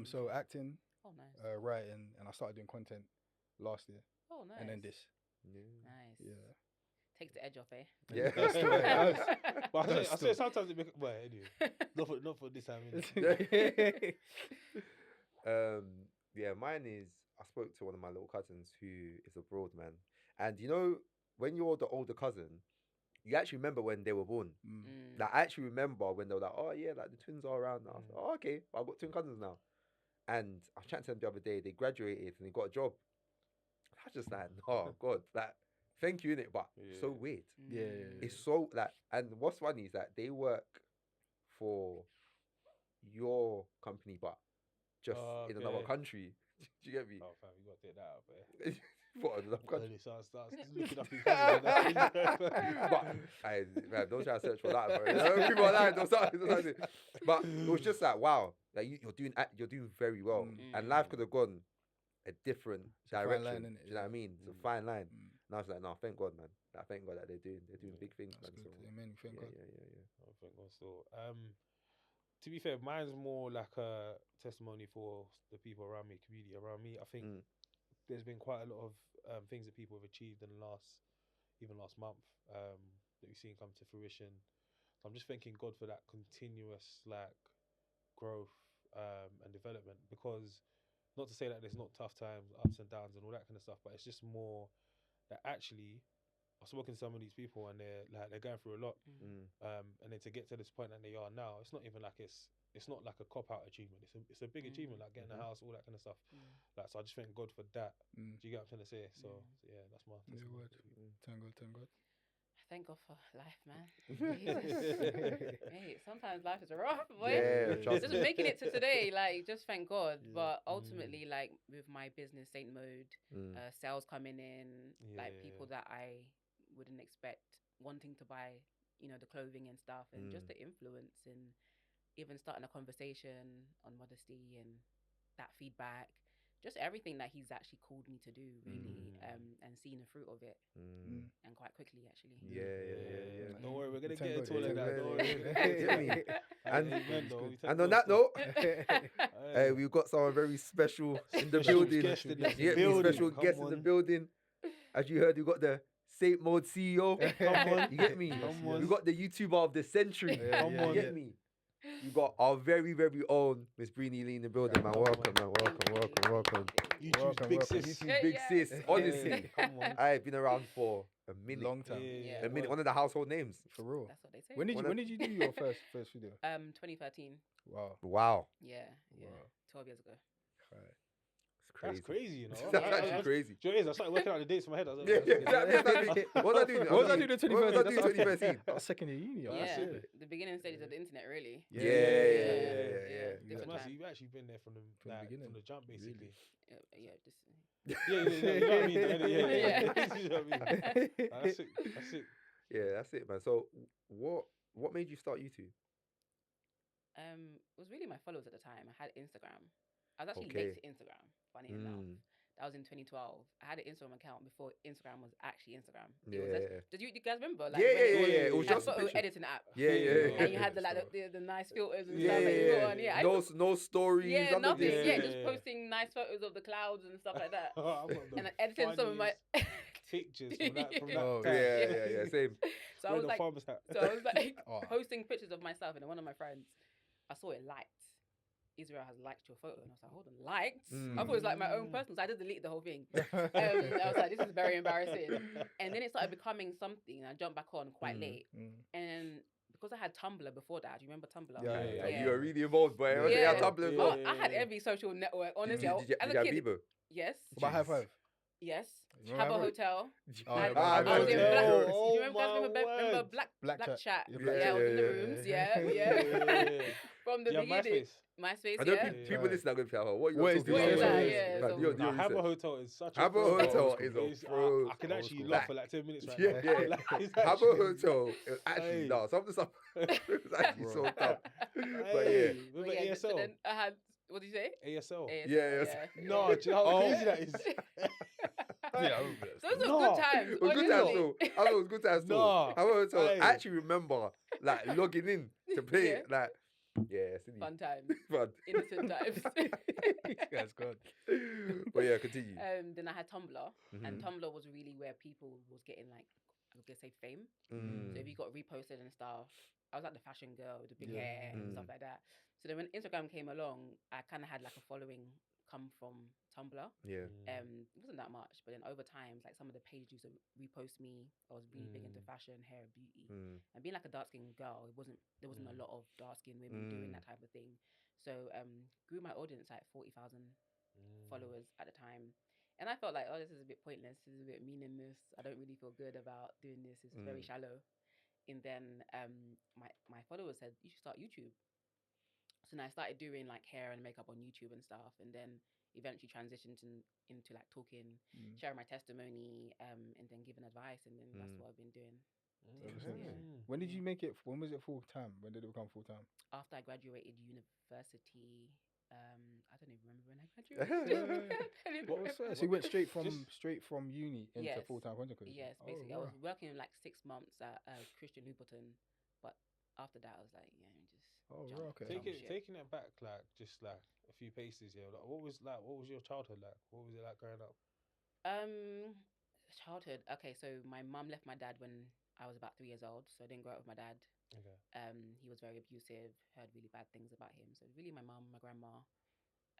so acting, nice. writing, and I started doing content last year. Oh, nice. And then this. Nice. Yeah. Takes the edge off, eh? Yeah. That's the way it is. But I say sometimes it becomes, well, anyway, not for this time. Yeah, mine is, I spoke to one of my little cousins who is abroad, man. And you know, when you're the older cousin, you actually remember when they were born. Like, I actually remember when they were like, oh yeah, like the twins are around now. I was like, oh, okay, I've got twin cousins now. And I was chatting to them the other day, they graduated and they got a job. I was just like, oh God, like, thank you, innit? But so weird. It's so, like, and what's funny is that they work for your company, but just in another country. Do you get me? Oh, fam, you got to take that out, man. What, another country? Starts looking up his cousins. Man, don't try to search for that, bro. You know, people are lying, don't start. But it was just like, wow, like you're doing very well, and life could have gone a different direction. Do you know what I mean? It's a fine line. And I was like, no, thank God, man. Like, thank God that they're doing big things, man. So, amen. Thank God. Oh, thank God. So, to be fair, mine's more like a testimony for the people around me, community around me. I think there's been quite a lot of things that people have achieved in the last month that we've seen come to fruition. So I'm just thanking God for that continuous like growth and development, because not to say that there's not tough times, ups and downs and all that kind of stuff, but it's just more that actually I've spoken to some of these people and they're going through a lot, and then to get to this point that they are now, it's not even like it's not like a cop-out achievement. It's a big achievement, like getting a house, all that kind of stuff. Like, so I just thank God for that. Do you get what I'm trying to say? So yeah, that's my testimony. Thank God. Thank God for life, man. Hey, sometimes life is rough, boy. Yeah, just making it to today, like, just thank God. But ultimately, like, with my business, St.Mode, sales coming in, like, people that I wouldn't expect wanting to buy, you know, the clothing and stuff, and just the influence, and even starting a conversation on modesty and that feedback. Just everything that he's actually called me to do, really, and seeing the fruit of it, and quite quickly, actually. Yeah. Don't worry, we're gonna get into all of that. Don't worry. And on that note, hey, we've got someone very special in the building. Special guest in the building. As you heard, we got the St.Mode CEO. Come on, you get me? We got the YouTuber of the century. You get me? You got our very, very own Miss Breenie Lee in the building, man. Welcome, man. Welcome. YouTube's big sis. YouTube's big sis. Honestly, come on. I've been around for a minute. Long time. A minute. One of the household names. For real. That's what they say. When did you do your first video? 2013. Wow. Yeah. 12 years ago. Right. It's crazy. That's crazy, you know. That's actually crazy. Do you know what it is? I started working out the dates in my head. I was like, What was I doing? What was I doing in 2013? I was second year uni. The beginning stages of the internet, really. Yeah. Different So time. you've actually been there from the beginning, from the jump, basically. Yeah, just... You know what I mean? Yeah. You know what I mean? That's it. Yeah, that's it, man. So what made you start YouTube? It was really my followers at the time. I had Instagram. I was actually late to Instagram, funny enough. That was in 2012. I had an Instagram account before Instagram was actually Instagram. Yeah. Did you guys remember? Yeah. It was had just a photo picture. editing app. Yeah. And you had the nice filters and stuff that you put on. Yeah. No stories. Yeah, nothing. Yeah. Just posting nice photos of the clouds and stuff like that. I've got the And editing some of my pictures from that Oh, time. Yeah. Same. So I Wearing was the like, farmer's hat. posting pictures of myself, and then one of my friends, I saw it liked. Israel has liked your photo, and I was like, hold on, liked? I thought it was like my own personal, so I just deleted the whole thing. I was like, this is very embarrassing. And then it started becoming something, and I jumped back on quite late. And because I had Tumblr before that, do you remember Tumblr? Yeah. You were really involved, boy. Yeah. I had Tumblr as well. I had every social network, honestly. Did you as have a kid, Bebo? yes. What about High Five? Yes. You Have a remember? hotel. Oh, I yeah, was in yeah. Black. Oh, Do you remember my Black Black Chat? Chat. Yeah, Yeah, I was in the yeah, rooms. Yeah. Yeah. From the Yeah, beginning. MySpace. MySpace, I know yeah. people listening are going to be like, what What you is talking this? about? What is that? Like, Yeah, do your Have a research. hotel is such a Have a pro. hotel is a It's- pro. I can actually school. laugh for like 10 minutes right Yeah, now. yeah. Like, it's Have a actually- hotel. Actually, Hey. no. Some of the stuff was actually so tough. But Hey, yeah. remember Yeah, so ASL? then I had, what did you say? ASL. ASL, Yeah, No, do you know how crazy that is? Yeah, I remember that. Those were No. good times. It was good times honestly. though. I thought it was good times though. No. Have a hotel. Hey. I actually remember like logging in to play it. Like, yeah, silly. Fun times. Fun. Innocent times. That's good. But yeah, continue. Then I had Tumblr, and Mhm. Tumblr was really where people was getting like, I was gonna say fame. Mm. So if you got reposted and stuff, I was like the fashion girl with the big Yeah. hair and Mm. stuff like that. So then when Instagram came along, I kind of had like a following come from Tumblr. Yeah. It wasn't that much, but then over time, like some of the pages used to repost me. I was really big into fashion, hair, beauty, Mm. and being like a dark skinned girl, there wasn't a lot of dark skinned women doing that type of thing. So grew my audience like 40,000 followers at the time. And I felt like, oh, this is a bit pointless. This is a bit meaningless. I don't really feel good about doing this. It's very shallow. And then my followers said, you should start YouTube. So then I started doing like hair and makeup on YouTube and stuff. And then eventually transitioned into like talking, sharing my testimony, and then giving advice. And then that's what I've been doing. When did you make it? When was it full time? When did it become full time? After I graduated university, I don't even remember when I graduated. I don't even remember. So you went straight from uni into Yes. full time content creation? Yes, basically. I was working like 6 months at Christian Louboutin, but after that, I was like, yeah, just jump, okay. jump ship. Taking it back, like just like a few paces, yeah. Like, what was your childhood like? What was it like growing up? Childhood. Okay, so my mum left my dad when I was about 3 years old, so I didn't grow up with my dad. Okay. He was very abusive. Heard really bad things about him. So really, my mum, my grandma,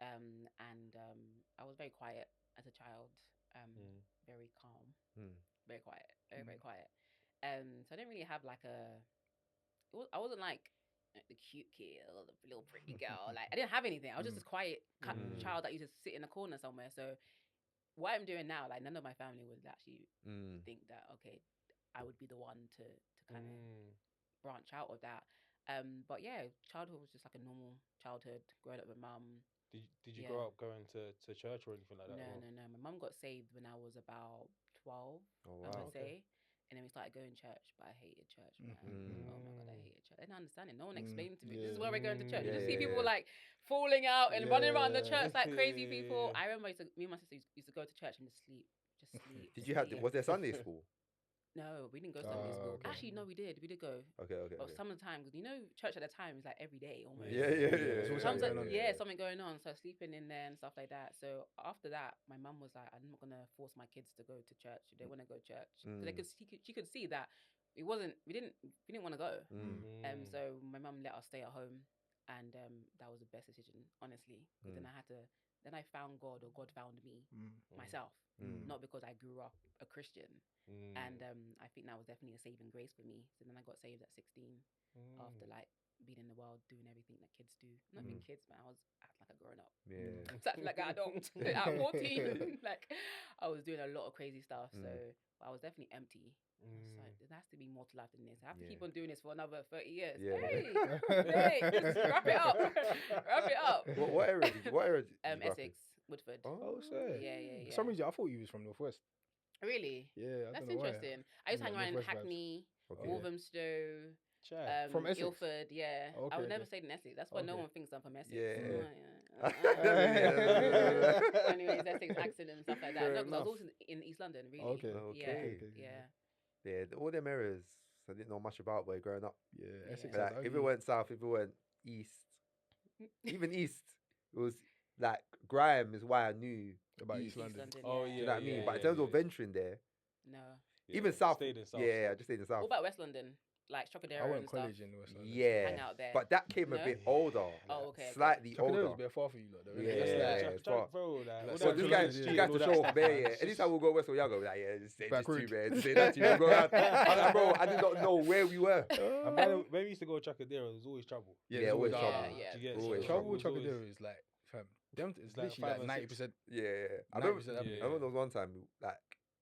and I was very quiet as a child. Very calm, very quiet, very quiet. So I didn't really have like I wasn't like the cute kid or the little pretty girl. Like I didn't have anything. I was just this quiet child that used to sit in a corner somewhere. So what I'm doing now, like none of my family would actually think that okay, I would be the one to kind of branch out of that. But yeah, childhood was just like a normal childhood. Growing up with mum. Did you grow up going to church or anything like that? No. My mum got saved when I was about 12. Oh, wow. I would say. And then we started going to church, but I hated church, man. Oh my God, I hated church. I didn't understand it. No one explained it to me. This is why we're going to church. You just see people like falling out and running around the church like crazy people. I remember me and my sister used to go to church and just sleep. Did you have? Was there Sunday school? No, we didn't go Sunday school. okay. Actually, no, we did. We did go. Okay. But some of the time, because you know, church at the time is like every day almost. Yeah. There's always something going on. Something going on. So sleeping in there and stuff like that. So after that, my mum was like, I'm not gonna force my kids to go to church. They want to go to church because she could see that we didn't want to go. So my mum let us stay at home, and that was the best decision, honestly. Because then I found God, or God found me myself, not because I grew up a Christian. And I think that was definitely a saving grace for me. So then I got saved at 16 after like being in the world, doing everything that kids do. Not being kids, man. I was acting like a grown up. Yeah. I was acting like an adult at 14. Like I was doing a lot of crazy stuff. So but I was definitely empty. So there has to be more to life than this. I have to keep on doing this for another 30 years. Yeah. Hey, just wrap it up. Wrap it up. What area did you grow up in? Essex, Woodford. Oh, shit. Yeah. For some reason, I thought you was from Northwest. Really? Yeah, that's don't know why. interesting. I used to hang around in Northwest vibes. Hackney, Okay. Walthamstow. Chat. From Essex? Ilford, yeah. I Okay, would never okay. stay in Essex. That's why no Okay. one thinks I'm from Essex. Yeah. Anyways, Essex accent and stuff like that. Fair No, because I was enough. always in East London, really. Okay. Yeah, Okay. yeah. Yeah, all them areas I didn't know much about boy growing up. Yeah, Yeah. Essex But, has like, if it ugly. went south, if it went east, even east, it was like grime is why I knew About East East London. Oh, Do yeah. you know what I mean? But in terms of venturing there, No. even south, Stayed in South. yeah, I just stayed in south. What about West London? Like Trocadero I went and college stuff? in West London. Yeah, Hang out there. but that came a No? bit older. Oh, okay, okay. Slightly Trocadero is older. a bit far for you, though. Yeah, It's far. bro, like, Like, all So that this Central guy, London, street this yeah. guy and to all show that off stuff, there, man. yeah. It's Anytime we go West or Yago, like, yeah, just say Back this too, route. man. Just say that to you, bro. I was like, bro, I did not know where we were. And by the way, when we used to go to Trocadero, there was always trouble. Yeah, there's always trouble. trouble. Yeah, Do you get Always so Trouble with it was always- Trocadero is like, fam, it's It's like literally 5 like and 90%. Yeah. I 90% remember, happening. I remember there was one time, like,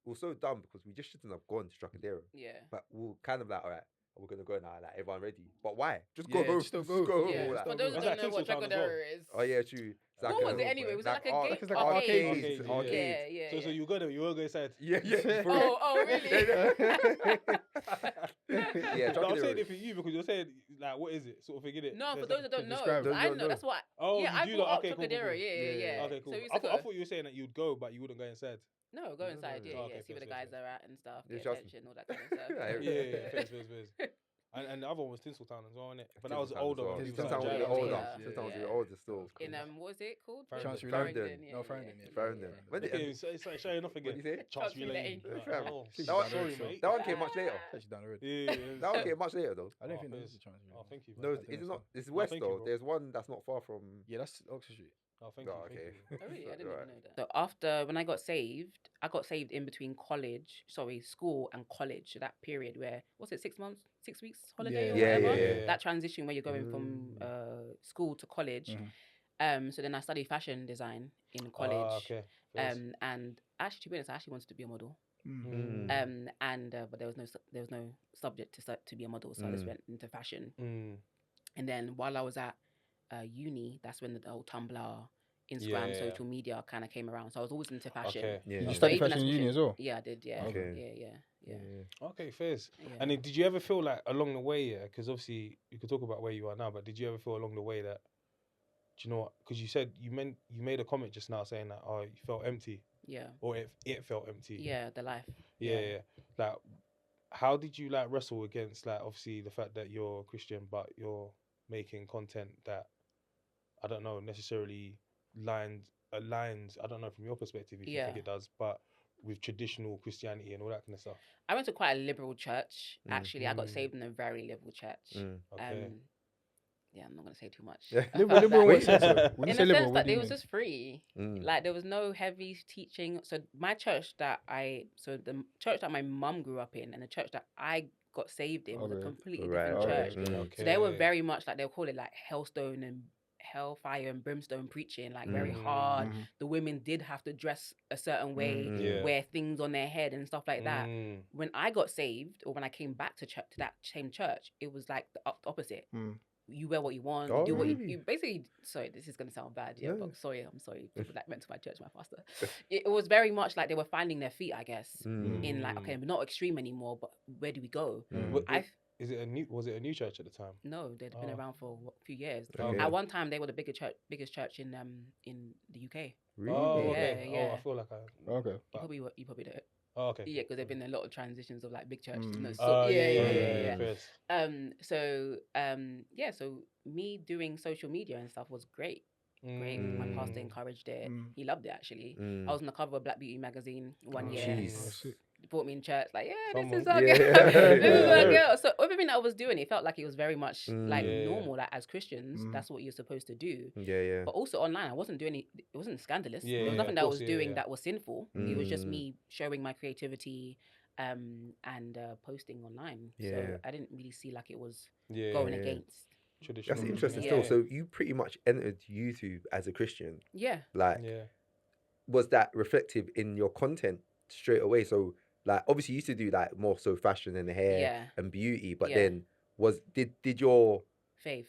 it was so dumb because we just shouldn't have gone to Trocadero. Yeah. But we were kind of like, all right, we're going to go now. Like, everyone ready. But why? Just go Yeah, home. just don't go. go home. Yeah. all that. For those who That's don't like know what Tinseltown as well. Trocadero is. Oh, yeah, true. It's What like was a- it anyway? Was it like a art- gate? it's like arcade? arcade. Arcade, Arcade. Yeah, yeah, So yeah. you go there, you all go inside. Yeah, yeah. for real. Oh, really? Yeah, No, I'm saying Trocadero. it for you because you're saying like, what is it? Sort of forget it. No, for There's those like- that don't know, describe it. Those I don't know. know. That's what. Oh, Yeah, you I do brought like, up okay, cool, cool, Trocadero. cool. Yeah. Okay, cool. So we used I to thought go. you were saying that you'd go, but you wouldn't go inside. No, go inside. Yeah, Oh, yeah. okay, See where the fair, guys fair. are at and stuff. Yeah, Get trust me. attention, all that kind of stuff. Yeah, Yeah, fairs. And the other one was Tinseltown as well, innit? But that was Tinseltown as older. well. when Tinseltown people Tinseltown was a started bit driving. older. Yeah. Tinseltown was a bit Yeah. older still. In what is it called? Chancery Farringdon. Lane. No, Farringdon, yeah. Farringdon. When did It's like showing off what again. did you say? Chancery Lane. Lane. Like, Fam. oh, She's That sorry, one- mate. That one came much later. It's actually down the road. Yeah, That one came much later though. I don't Oh, think this fairs. is Chancery Oh, Lane. thank you. No, bro. I is think it so. not? It's west thank you, though. bro. There's one that's not far from. Yeah, that's Oxford Street. Oh, thank Oh, you. okay. Thank you. Oh, really? I didn't Alright. even know that. So after when I got saved in between school and college. So that period where what's it, 6 months, 6 weeks holiday or Yeah, whatever. yeah, yeah. That transition where you're going from school to college. So then I studied fashion design in college. Ah, okay. Fairs. And actually, to be honest, I actually wanted to be a model. Mm. But there was no subject to be a model, so I just went into fashion. Mm. And then while I was at uni, that's when the whole Tumblr, Instagram, Yeah. social media kind of came around. So I was always into fashion. Okay. Yeah. You yeah. studied even fashion as in uni pushing- as well? Yeah, I did. Yeah. Okay. Yeah. Okay, fairs. Yeah. And then did you ever feel like along the way, yeah? Because obviously you could talk about where you are now, but did you ever feel along the way that, do you know what? Because you said you made a comment just now saying that you felt empty, Yeah. or it felt empty. Yeah, the life. Yeah. Like, how did you like wrestle against like obviously the fact that you're Christian, but you're making content that I don't know necessarily aligns. I don't know from your perspective if you think Yeah. it does, but with traditional Christianity and all that kind of stuff. I went to quite a liberal church. Actually, I got Mm. saved in a very liberal church. Okay. Yeah, I'm not gonna say too much. Liberal in what sense, though? When you In say the liberal, sense what that do you it was mean? just free. Mm. Like there was no heavy teaching. So my church the church that my mum grew up in and the church that I got saved in was a Okay. completely Right, different okay. church. Mm. So they were very much like they'll call it like hellstone and hellfire and brimstone preaching, like very hard. Mhm. The women did have to dress a certain way, Mm. Yeah. wear things on their head and stuff like that. Mm. When I got saved, or when I came back to church, to that same church, it was like the opposite. Mm. You wear what you want. Oh, You do what really? you basically. Sorry, this is gonna sound bad, yeah. No. But I'm sorry. People that went to my church, my pastor. It was very much like they were finding their feet, I guess. Mm. In like, okay, we're not extreme anymore, but where do we go? Mm. Was it a new church at the time? No, they'd been Oh. around for a few years. Okay. At one time, they were the biggest church in the UK. Really? Oh, okay. Yeah, Oh, I feel like I. Okay. You probably don't. Oh, okay. Yeah, because there've been a lot of transitions of like big churches. Mm. No, so, Oh, yeah. Fairs. So me doing social media and stuff was great. Great. My pastor encouraged it. Mm. He loved it actually. Mm. I was on the cover of Black Beauty magazine one Oh, year. jeez. He brought me in church, like, yeah, Come this is on. our Yeah. girl. This is our Yeah. girl. So everything that I was doing, it felt like it was very much like Yeah. normal. Like as Christians, Mm. that's what you're supposed to do. Yeah. But also online, I wasn't doing it. It wasn't scandalous. Yeah, there was yeah, nothing of that I course, was yeah, doing yeah. that was sinful. It was just Mm. me showing my creativity and posting online. Yeah. So I didn't really see like it was Yeah. going yeah. against. Traditional. That's interesting Yeah. still. So you pretty much entered YouTube as a Christian. Yeah. Like, Yeah. was that reflective in your content straight away? So, like, obviously you used to do like more so fashion and hair Yeah. and beauty, but Yeah. then did your Faith.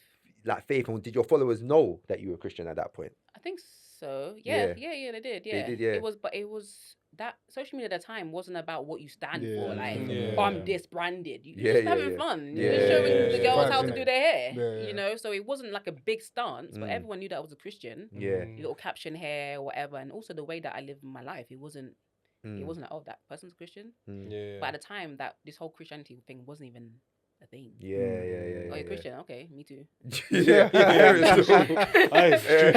faith and did your followers know that you were Christian at that point? I think so. Yeah, they did. Yeah, did, yeah. It was that social media at the time wasn't about what you stand for. Yeah. Like, Yeah. oh, I'm this branded. You're Yeah, just yeah, having yeah. fun. Yeah, You're just showing yeah, the yeah. girls Vibes, how to innit? do their hair. Yeah, yeah. You know, so it wasn't like a big stance, but Mm. everyone knew that I was a Christian. Yeah. Little caption hair, whatever, and also the way that I lived my life. It wasn't Mm. like, oh, that person's Christian. Mm. Yeah. But at the time, that this whole Christianity thing wasn't even a thing. Yeah, Mm. yeah, yeah, Oh, yeah. you're Christian? Okay, me too. Yeah, It's true. Aye, it's true.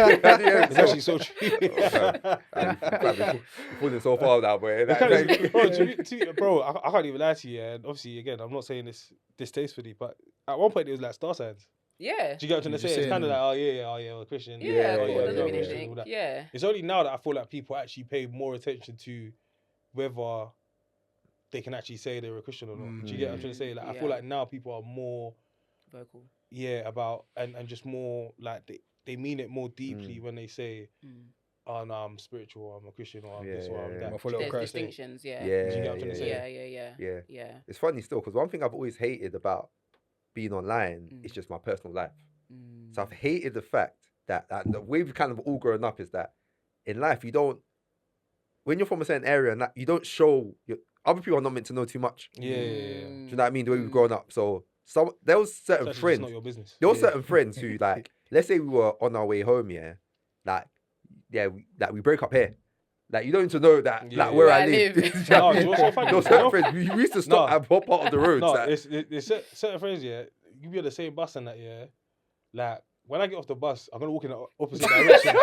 It's actually so true. We're falling so far now, boy. Bro, I can't even lie to you. And obviously, again, I'm not saying this distastefully, but at one point it was like star signs. Yeah. Do you get what I'm trying to You're say? just It's kind of saying- like, we're Christian. Yeah, cool, yeah, doesn't yeah, mean we're anything. Christian, all that. Yeah. It's only now that I feel like people actually pay more attention to whether they can actually say they're a Christian or not. Do you get what I'm trying to say? Like, I feel Yeah. like now people are more, Vocal. about, and just more, like, they mean it more deeply when they say, Mm. oh, no, I'm spiritual, I'm a Christian, or I'm Yeah, this, or I'm yeah, that. I'm a Do you follower get of what I'm There's trying to say? distinctions, yeah. Yeah, Do you get what I'm yeah, trying to say? Yeah. yeah. Yeah. It's funny still because one thing I've always hated about being online is Mm. just my personal life. Mm. So I've hated the fact that the way we've kind of all grown up is that in life you don't, when you're from a certain area and that you don't show your other people are not meant to know too much. Yeah, yeah, yeah. Do you know what I mean? The way we've grown up. So there was It's certain actually just friends. not your business. There were Yeah. certain friends who like, let's say we were on our way home, we break up here. Like you don't need to know that Yeah, like where Where I I live. live. Do you know what No, I do you mean? know what's so funny? There were certain friends we used to stop No. at what part of the road. No, like, it's certain friends, yeah. You be on the same bus and that, yeah. Like, when I get off the bus, I'm gonna walk in the opposite direction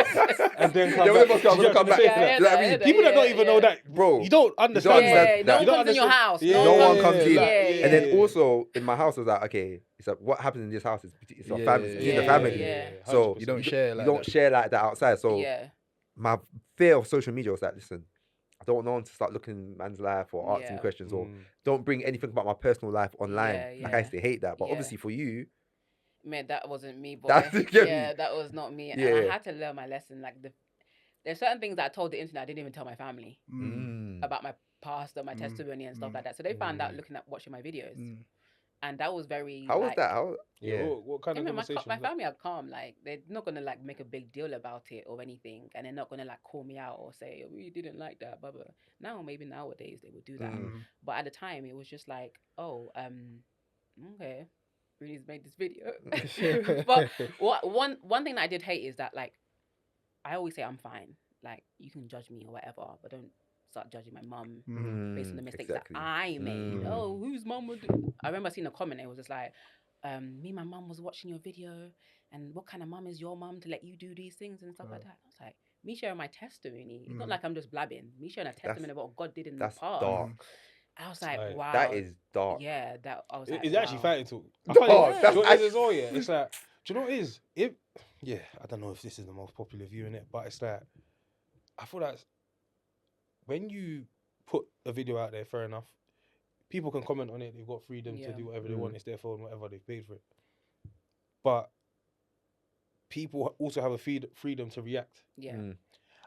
and then come Yeah, when the back. bus comes, Do you I'm gonna get come what I'm back. saying? Yeah, I Do you know what I heard mean? that, People that don't even know that, Bro, you don't understand. understand Yeah, that. no You one don't comes in your house. No one comes in. Yeah, And then also in my house, I was like, okay, it's like what happens in this house is it's a Yeah, family, it's between the yeah, family. yeah. So You don't share you like don't that. share like that outside. So Yeah. my fear of social media was like, listen, I don't want no one to start looking in man's life or asking Yeah. questions or don't bring anything about my personal life online. Yeah, Like I yeah. used to hate that, but Yeah. obviously for you, Man, that wasn't me, boy. That's- Yeah, that was not me. And I Yeah. had to learn my lesson. Like there's certain things that I told the internet I didn't even tell my family about my past and my testimony and stuff like that. So they found out looking at watching my videos. And that was very how was like, that? How, Yeah. yeah. What kind I of mean, conversation? my was that? family are calm. Like they're not gonna like make a big deal about it or anything, and they're not gonna like call me out or say, "Oh, you didn't like that." Blah blah. Now maybe nowadays they would do that, but at the time it was just like, "Oh, okay, Rudy's made this video." But one thing that I did hate is that like I always say I'm fine. Like you can judge me or whatever, but don't start judging my mum based on the mistakes exactly. that I made. Oh, whose mum would do? I remember seeing a comment. It was just like, me and my mum was watching your video, and what kind of mum is your mum to let you do these things and stuff like that? I was like, me sharing my testimony. It's not like I'm just blabbing. Me sharing a testimony of what God did in the That's past. dark. I was like, Right. wow, That is dark. yeah. That I was like, It's actually wow. fighting talk. Dog, Do you know that's what it is as well, yeah? It's like, do you know what it is? I don't know if this is the most popular view in it, but it's like, I feel like when you put a video out there, fair enough, people can comment on it, they've got freedom to do whatever they want, it's their phone, whatever, they've paid for it. But people also have a freedom to react. Yeah.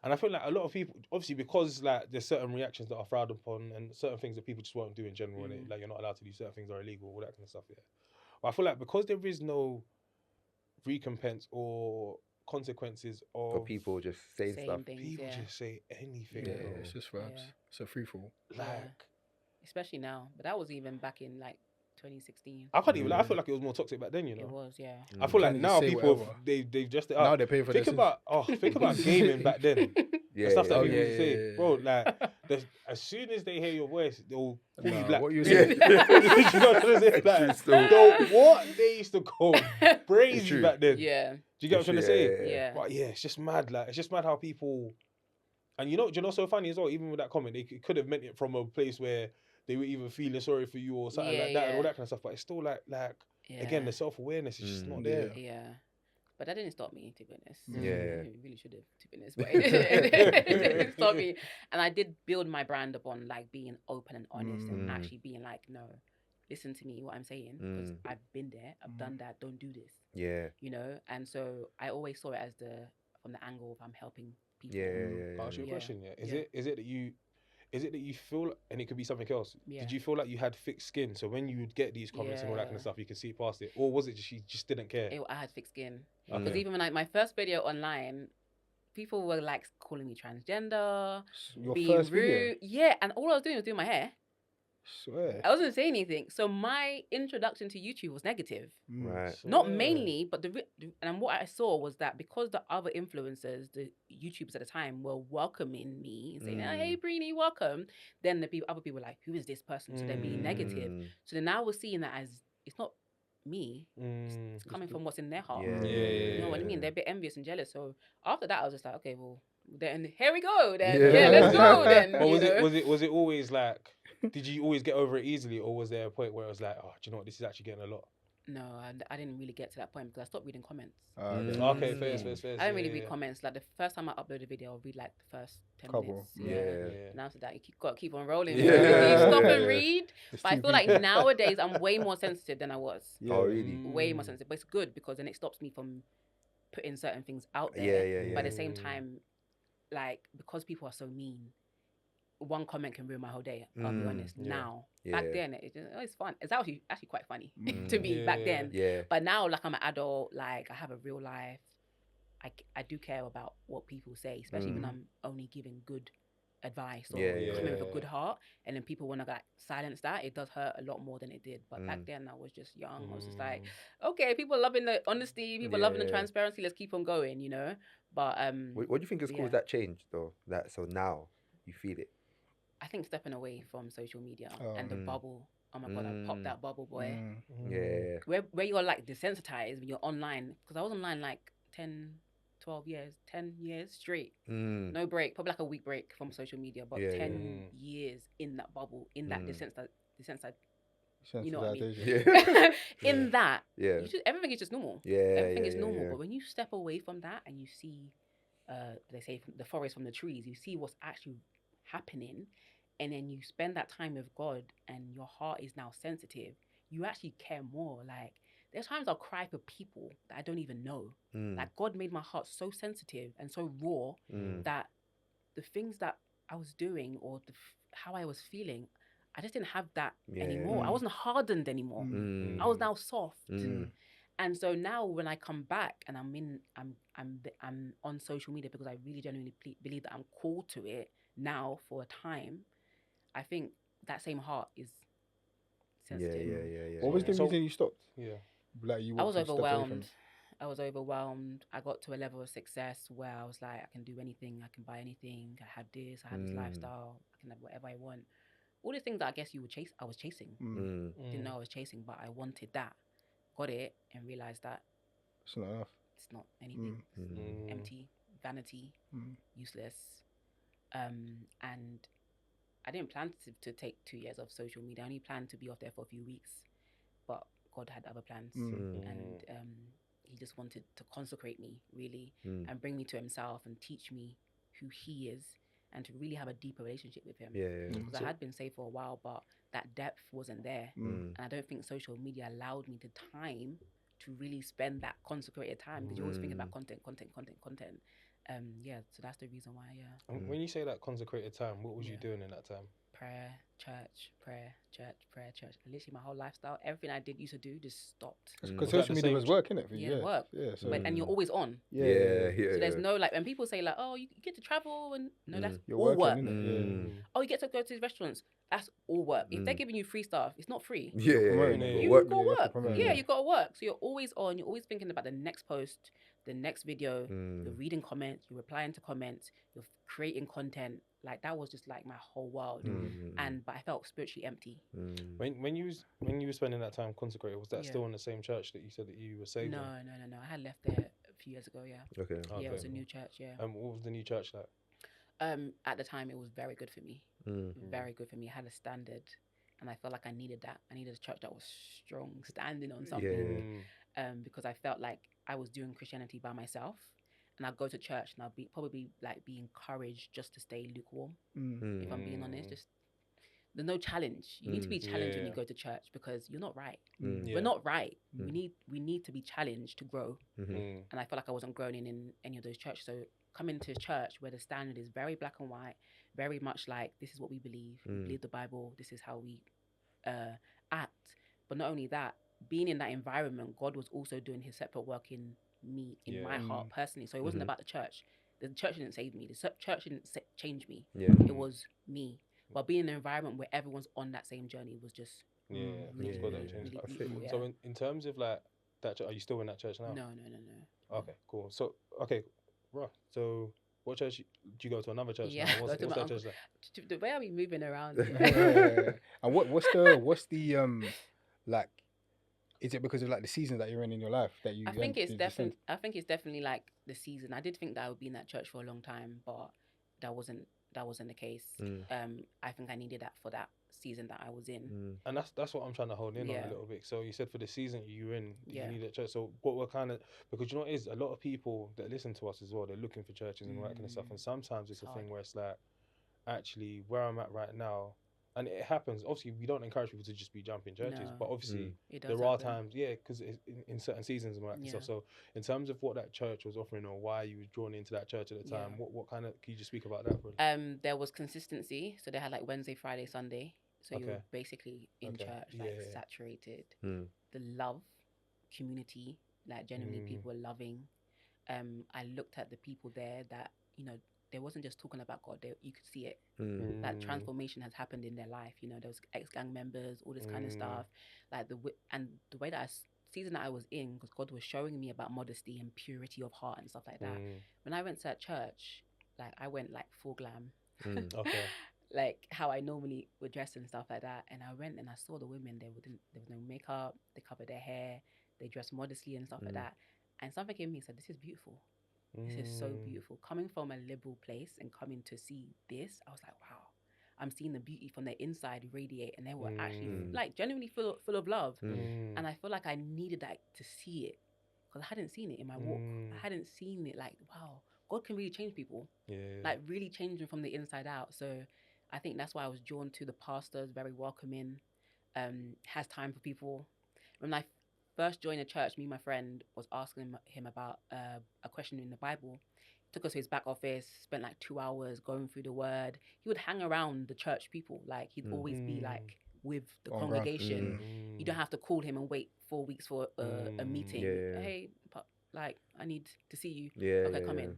And I feel like a lot of people, obviously, because like there's certain reactions that are frowned upon and certain things that people just won't do in general, and like you're not allowed to do certain things are illegal, all that kind of stuff. Yeah, but I feel like because there is no recompense or consequences For of people just saying stuff. Things, people yeah. just say anything. Yeah, bro. it's just vibes. Yeah. It's a free fall. Like Especially now, but that was even back in like 2016. I can't even. I feel like it was more toxic back then. You know. It was, yeah. I feel like Can't now just say people whatever. they've just it Now up. they're paying for Think their think about gaming back then. Yeah, The stuff that Oh, people yeah, would say, yeah. bro. Like, as soon as they hear your voice, they'll call you Nah, black. what you Do saying? you know what I'm saying? Like, what they used to call crazy true. back then. Yeah. Do you get what I'm trying to say? Yeah. But yeah, it's just mad. Like, it's just mad how people. And do you know, so funny as well. Even with that comment, they could have meant it from a place where they were even feeling sorry for you or something Yeah, like that and all yeah. that kind of stuff. But it's still like again, the self-awareness is just not there. Yeah. But that didn't stop me, to be honest. Yeah. It really should have, to be honest. But it didn't stop me. And I did build my brand upon like being open and honest and actually being like, no, listen to me, what I'm saying. Because I've been there, I've done that, don't do this. Yeah. You know? And so I always saw it as from the angle of I'm helping people. Yeah. I'll ask you a Yeah. question. Yeah, Yeah. Is it that you feel, and it could be something else? Yeah. Did you feel like you had thick skin, so when you would get these comments and all that kind Yeah. of stuff, you could see past it, or was it just you just didn't care? I had thick skin. Because Okay. even when my first video online, people were like calling me transgender, Your being first rude. video. Yeah, and all I was doing was doing my hair. Swear. I wasn't saying anything. So my introduction to YouTube was negative. Right. Not mainly, but and what I saw was that because the other influencers, the YouTubers at the time, were welcoming me and saying, "Hey, Brini, welcome," then the other people were like, "Who is this person?" So they're being negative. So then I was seeing that as it's not me. It's coming from what's in their heart. Yeah. You know what I mean? They're a bit envious and jealous. So after that, I was just like, okay, well, then here we go. Then Yeah. let's go. Then. But you know? was it always like? Did you always get over it easily, or was there a point where it was like, oh, do you know what? This is actually getting a lot. No, I didn't really get to that point because I stopped reading comments. Okay, fair. I didn't really read comments. Like the first time I upload a video, I'll read like the first 10 minutes. Yeah. And after that, you got to keep on rolling. Yeah. You stop and read. It's But I too feel like deep. nowadays I'm way more sensitive than I was. Oh, really? Way more sensitive. But it's good because then it stops me from putting certain things out there. Yeah. But at the same time, like because people are so mean, one comment can ruin my whole day. I'll be honest. Now, back then, it's fun. It's actually quite funny to me back then. Yeah. But now, like I'm an adult, like I have a real life. I do care about what people say, especially when I'm only giving good advice or coming with a good heart. And then people want to like silence that. It does hurt a lot more than it did. But back then, I was just young. I was just like, okay, people loving the honesty, people loving the transparency. Let's keep on going, you know. But what do you think has caused that change though? That so now you feel it. I think stepping away from social media and the bubble. Oh my God, I popped that bubble, boy. Yeah. Where you're like desensitized when you're online. Because I was online like 10 years straight. No break. Probably like a week break from social media. But 10 years in that bubble, in that desensitized. You know what I mean? Yeah. In that, Yeah. everything is just normal. Yeah. Everything is normal. Yeah. But when you step away from that and you see, they say the forest from the trees, you see what's actually happening, and then you spend that time with God and your heart is now sensitive, you actually care more. Like there's times I'll cry for people that I don't even know. Like God made my heart so sensitive and so raw that the things that I was doing or how I was feeling, I just didn't have that anymore. I wasn't hardened anymore. I was now soft. And so now when I come back and I'm on social media because I really genuinely believe that I'm called to it now for a time, I think that same heart is sensitive. Yeah. What was the reason you stopped? Yeah. Like you I was stepped away from overwhelmed. it? I was overwhelmed. I got to a level of success where I was like, I can do anything. I can buy anything. I had this. I had this lifestyle. I can have whatever I want. All the things that I guess you would chase, I was chasing. Didn't know I was chasing, but I wanted that. Got it and realized that It's not enough. it's not anything. It's empty, vanity, useless. And I didn't plan to take 2 years off social media. I only planned to be off there for a few weeks, but God had other plans, and He just wanted to consecrate me really and bring me to Himself and teach me who He is and to really have a deeper relationship with Him. Because I had been saved for a while, but that depth wasn't there, and I don't think social media allowed me the time to really spend that consecrated time because you're always thinking about content. So that's the reason why. When you say that consecrated time, what was you doing in that time? Prayer, church. Literally, my whole lifestyle, everything I used to do, just stopped. Because social media was work, innit? For you? Yeah, work. Yeah, so And you're always on. Yeah. So there's no like, when people say like, oh, you get to travel and no, that's you're all working, work. innit? Oh, you get to go to these restaurants. That's all work. If they're giving you free stuff, it's not free. Yeah. You Work. got to you have to work. promote, Yeah, you got to work. So you're always on. You're always thinking about the next post, the next video. You're reading comments. You're replying to comments. You're creating content. Like that was just like my whole world. But I felt spiritually empty. When you were spending that time consecrated, was that still in the same church that you said that you were saved No. in? I had left there a few years ago. Yeah. Okay. Yeah, it was a new church. Yeah. What was the new church like? At the time, it was very good for me. Very good for me. It had a standard, and I felt like I needed that. I needed a church that was strong, standing on something. Because I felt like I was doing Christianity by myself, and I'd go to church and I'd probably be encouraged just to stay lukewarm. If I'm being honest, just there's no challenge. You need to be challenged when you go to church because you're not right. We're not right. We need to be challenged to grow. And I felt like I wasn't growing in any of those churches. So coming to church where the standard is very black and white, very much like this is what we believe. We believe the Bible. This is how we act. But not only that, being in that environment, God was also doing His separate work in me, in my heart personally. So it wasn't about the church. the church didn't save me. The church didn't change me. Yeah. It was me. But being in an environment where everyone's on that same journey was just really, it's got that change. really That's it. beautiful. Yeah. So in terms of like that, are you still in that church now? No. Okay, cool. So right. So what church do you go to? Another church? Yeah, Now? What's go to that my church like? The way I be moving around. And what's the like? Is it because of like the season that you're in your life that you? I think it's definitely like the season. I did think that I would be in that church for a long time, but that wasn't the case. I think I needed that for that season that I was in. And that's what I'm trying to hold in on a little bit. So you said for the season you're in, you need a church. So what were kind of, because you know what it is, a lot of people that listen to us as well, they're looking for churches and all that kind of stuff. And sometimes it's a thing where it's like, actually where I'm at right now, and it happens. Obviously, we don't encourage people to just be jumping churches, but obviously there are times, because in certain seasons and all that kind of stuff. So in terms of what that church was offering or why you were drawn into that church at the time, what kind of, can you just speak about that? Bro? There was consistency. So they had like Wednesday, Friday, Sunday. So you were basically in church, like saturated. The love, community, like genuinely people were loving. I looked at the people there that, you know, they wasn't just talking about God. You could see it. That transformation has happened in their life. You know, there was ex-gang members, all this kind of stuff. Like the way that season that I was in, because God was showing me about modesty and purity of heart and stuff like that. When I went to that church, like I went like full glam. Like how I normally would dress and stuff like that. And I went and I saw the women. There was no makeup. They covered their hair. They dressed modestly and stuff like that. And something in me said, "This is beautiful. This is so beautiful." Coming from a liberal place and coming to see this, I was like, wow, I'm seeing the beauty from their inside radiate, and they were actually like genuinely full of love. And I feel like I needed that to see it, because I hadn't seen it in my walk. I hadn't seen it like, wow, God can really change people, like really change them from the inside out. So I think that's why I was drawn to the pastors, very welcoming, has time for people. When I first joined the church, me and my friend was asking him about a question in the Bible. Took us to his back office, spent like 2 hours going through the word. He would hang around the church people. Like he'd always be like with the congregation. You don't have to call him and wait 4 weeks for a meeting. Hey, like I need to see you. Okay, come in.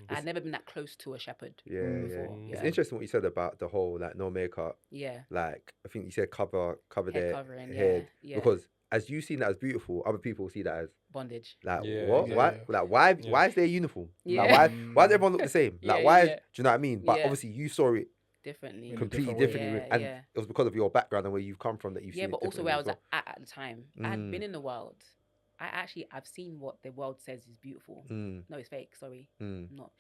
I'd never been that close to a shepherd before. It's interesting what you said about the whole like no makeup. Like I think you said cover their covering, head because as you see that as beautiful, other people see that as bondage. Like what? Why? Like why is there uniform? Like why does everyone look the same? Like why? Do you know what I mean? But obviously you saw it differently, completely differently, and it was because of your background and where you've come from that you've seen it. But also where I was at the time. I had been in the world. I've seen what the world says is beautiful. No, it's fake. Sorry, not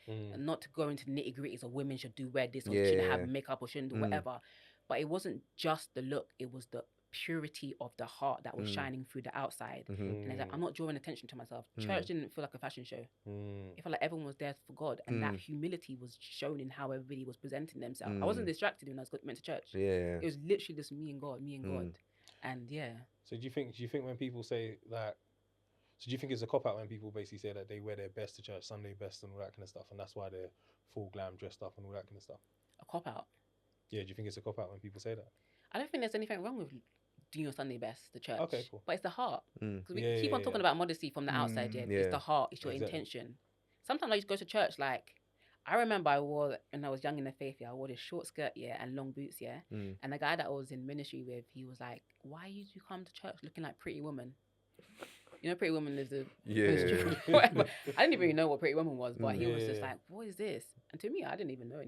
to go into nitty gritties of women should wear this or shouldn't have makeup or shouldn't do whatever. But it wasn't just the look; it was the purity of the heart that was shining through the outside. And it's like, I'm not drawing attention to myself. Church didn't feel like a fashion show. It felt like everyone was there for God, and that humility was shown in how everybody was presenting themselves. I wasn't distracted when I went to church. It was literally just me and God, and So do you think when people say that? So do you think it's a cop out when people basically say that they wear their best to church, Sunday best and all that kind of stuff, and that's why they're full glam dressed up and all that kind of stuff? A cop out? Yeah, do you think it's a cop out when people say that? I don't think there's anything wrong with doing your Sunday best to church. Okay, cool. But it's the heart. Because we keep on talking about modesty from the outside, it's the heart, it's your intention. Sometimes I used to go to church, like, I remember when I was young in the faith, I wore this short skirt, and long boots, and the guy that I was in ministry with, he was like, why you come to church looking like Pretty Woman? You know, Pretty Woman is the I didn't even know what Pretty Woman was, but he was just like, what is this? And to me, I didn't know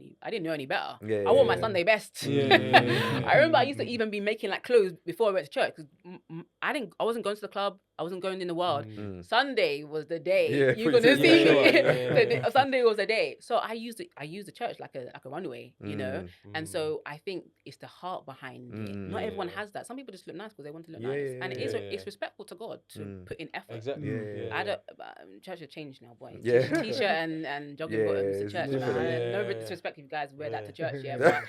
any better. I wore my Sunday best. I remember I used to even be making like clothes before I went to church, because I wasn't going to the club. I wasn't going in the world. Sunday was the day. You're gonna see. Sunday was the day. So I used the church like a runway, you know. And so I think it's the heart behind it. Not everyone has that. Some people just look nice because they want to look nice, and it's respectful to God to put in effort. Exactly. I don't. Church has changed now, boy. T-shirt and jogging bottoms to church. No disrespect if you guys wear that to church, but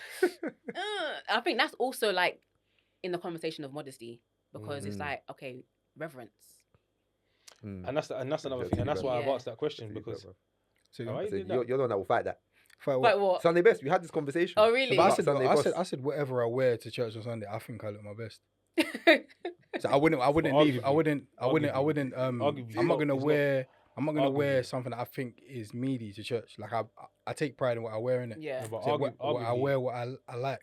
I think that's also like in the conversation of modesty, because it's like, okay, reverence. And that's another thing, and that's why I've asked that question, because you're the one that will fight that. Fight what? Sunday best. We had this conversation. Oh really? But I said whatever I wear to church on Sunday, I think I look my best. So I wouldn't leave. I wouldn't. I'm not gonna wear I'm not gonna wear Arguably. something that I think is meaty to church. Like I take pride in what I wear in it. Yeah. No, but So what I arguably, wear, what I like.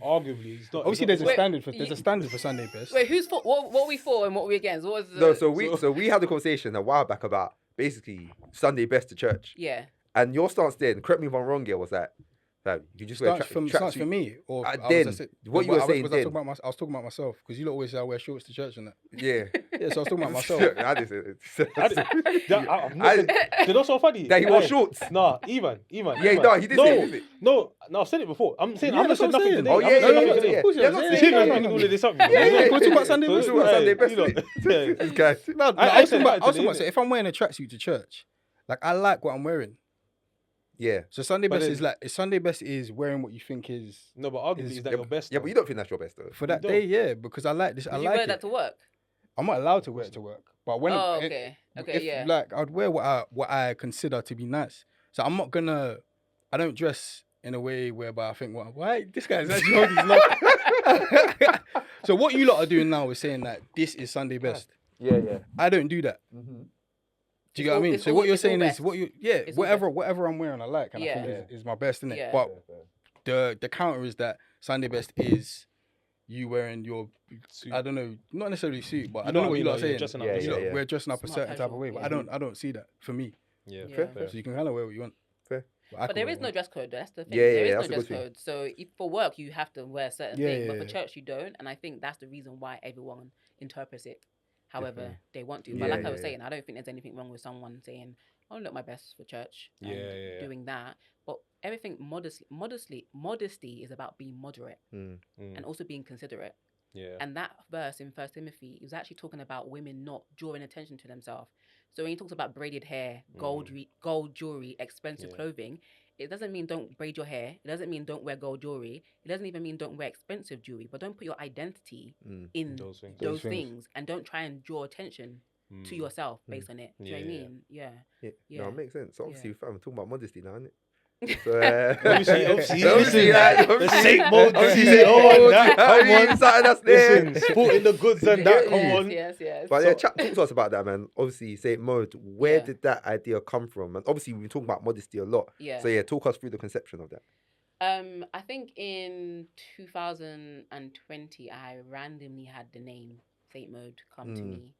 arguably, it's not. Obviously, it's there's not, a standard for Sunday best. Wait, who's for? What are we for and what are we against? What was the? No, so we had a conversation a while back about basically Sunday best to church, Yeah. and your stance then, correct me if I'm wrong, here, was that you just wear Stance for me, or then was I what you were saying then? I was talking about myself because you lot always say I wear shorts to church and that. Yeah. Yeah, so I was talking about myself. I didn't say They're not so funny. that he wore Hey, shorts. Nah, Ivan. Yeah, Ivan. no, he did say it, didn't he? No, I've said it before. I'm saying Yeah, I've not that's said what I'm nothing saying. today. Oh, I've yeah, not said yeah, nothing yeah, today. yeah. Of course you're Yeah, not not You saying see, saying I'm that. making all of this up. Yeah, yeah, We'll talk about Sunday We'll best. talk about Sunday best. You know, This guy. No, I I was said talking that about. today, So if I'm wearing a tracksuit to church, like I like what I'm wearing. Yeah. So Sunday But best then- is like Sunday best is wearing what you think is No, but arguably, is that Yeah, your best? yeah, but you don't think that's your best though. for that don't. day. Yeah, because I like this. I Did you like wear it. that to work? I'm not allowed to wear it to work, but when Oh, okay. Okay, yeah. like I'd wear what I consider to be nice. So I'm not gonna. I don't dress in a way whereby I think, well, why this guy's actually holding his love. So what you lot are doing now is saying that this is Sunday best. Yeah, yeah. I don't do that. Do you get what I mean? So what you're saying is what you It's all whatever I'm wearing I like and I Yeah. think is my best, innit? Yeah. But the counter is that Sunday best is you wearing your Suit. I don't know, not necessarily suit, but I You don't know know what you what lot I are mean, saying. dressing up, Yeah, You lot yeah. We're dressing up a Smart certain type of casual, way, but yeah. I don't see that for me. Yeah, Fair, fair. So you can kind of wear what you want. Fair. I But can there wear is what no I dress code. That's the thing. Yeah, There yeah, is that's a no good dress thing. code. So if for work you have to wear a certain Yeah, thing, yeah, but for yeah. church you don't. And I think that's the reason why everyone interprets it however Definitely. they want to. Yeah, But like I yeah, was yeah. saying, I don't think there's anything wrong with someone saying, "I look my best for church," and Yeah. doing that. But everything modesty is about being moderate Mm. and also being considerate. Yeah. And that verse in First Timothy, it was actually talking about women not drawing attention to themselves. So when he talks about braided hair, gold jewelry, expensive Yeah. clothing, it doesn't mean don't braid your hair. It doesn't mean don't wear gold jewelry. It doesn't even mean don't wear expensive jewelry. But don't put your identity in Those things. those things, and don't try and draw attention to yourself based on it. Do you know what I Yeah. mean? Yeah. Yeah. Yeah. No, it makes sense. So obviously, Yeah. fam, we're talking about modesty now, isn't it? Obviously, Obviously, listen, obviously, the St.Mode, obviously, oh, that, I come mean, on. something that's there. Listen, sporting the goods and that, come on. Yes. But yeah, talk to us about that, man. Obviously, St.Mode, where Yeah. did that idea come from? And obviously, we've been talking about modesty a lot. Yeah. So yeah, talk us through the conception of that. I think in 2020, I randomly had the name St.Mode come to me.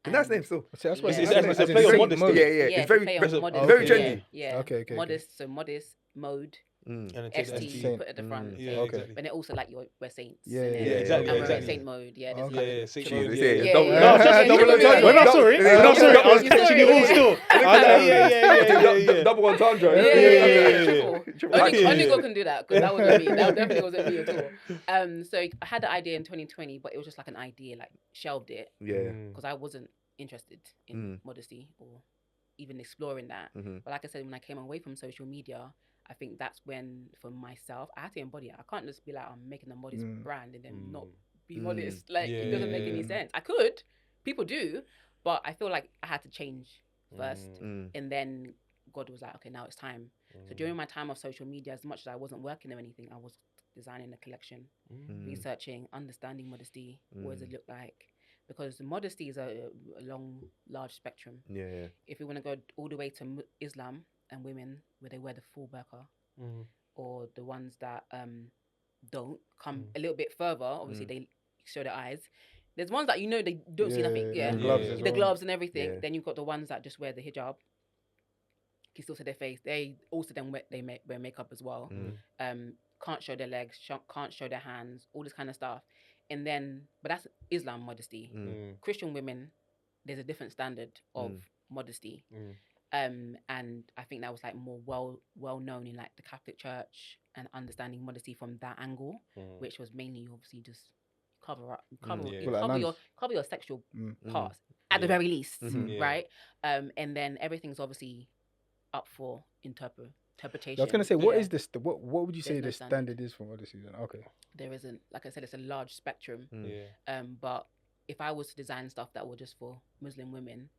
And that's And- name still. So that's why It's that's a as in play on Saint modesty. Mode. Yeah, yeah. Yeah, It's it's very, a play on very, modesty. very Okay. trendy. Yeah. Okay. Modest, so modest mode, And it takes ST ST. put at the front. Yeah, Okay. exactly. But it also like we're saints. Yeah, and yeah, then- yeah, exactly, and we're exactly. in Saint Mode. Yeah, there's Yeah, like yeah, Saint triple- Mode, Yeah, yeah. yeah. double- No, yeah, No, yeah, just yeah, double yeah, entendre. yeah, When I'm yeah. sorry, Yeah, when I'm sorry, I was yeah, catching you yeah, all yeah. still. Yeah. Double entendre. Yeah. Triple Only Yeah. only God can do that because that wasn't me. That definitely wasn't me at all. So I had the idea in 2020, but it was just like an idea, like shelved it Yeah. because I wasn't interested in modesty or even exploring that. Mhm. But like I said, when I came away from social media, I think that's when, for myself, I had to embody it. I can't just be like, I'm making a modest brand and then not be modest. Like, it doesn't make any Yeah. sense. I could, people do, but I feel like I had to change first. And then God was like, okay, now it's time. So during my time of social media, as much as I wasn't working or anything, I was designing a collection, researching, understanding modesty. What does it look like? Because modesty is a long, large spectrum. Yeah. If we want to go all the way to Islam and women, where they wear the full burqa, or the ones that don't come a little bit further, obviously they show their eyes. There's ones that they don't see nothing. Yeah, The gloves as the well. gloves and everything. Yeah. Then you've got the ones that just wear the hijab. Can still see their face. They also then wear makeup as well. Can't show their legs. Can't show their hands. All this kind of stuff. And then, but that's Islam modesty. Christian women, there's a different standard of modesty. And I think that was like more well known in like the Catholic Church and understanding modesty from that angle, which was mainly obviously just cover your sexual parts at the very least, right? And then everything's obviously up for interpretation. I was gonna say, what is this? What would you say There's no the standard. standard is for modesty? Then okay. There isn't, like I said, it's a large spectrum. Yeah. But if I was to design stuff that were just for Muslim women,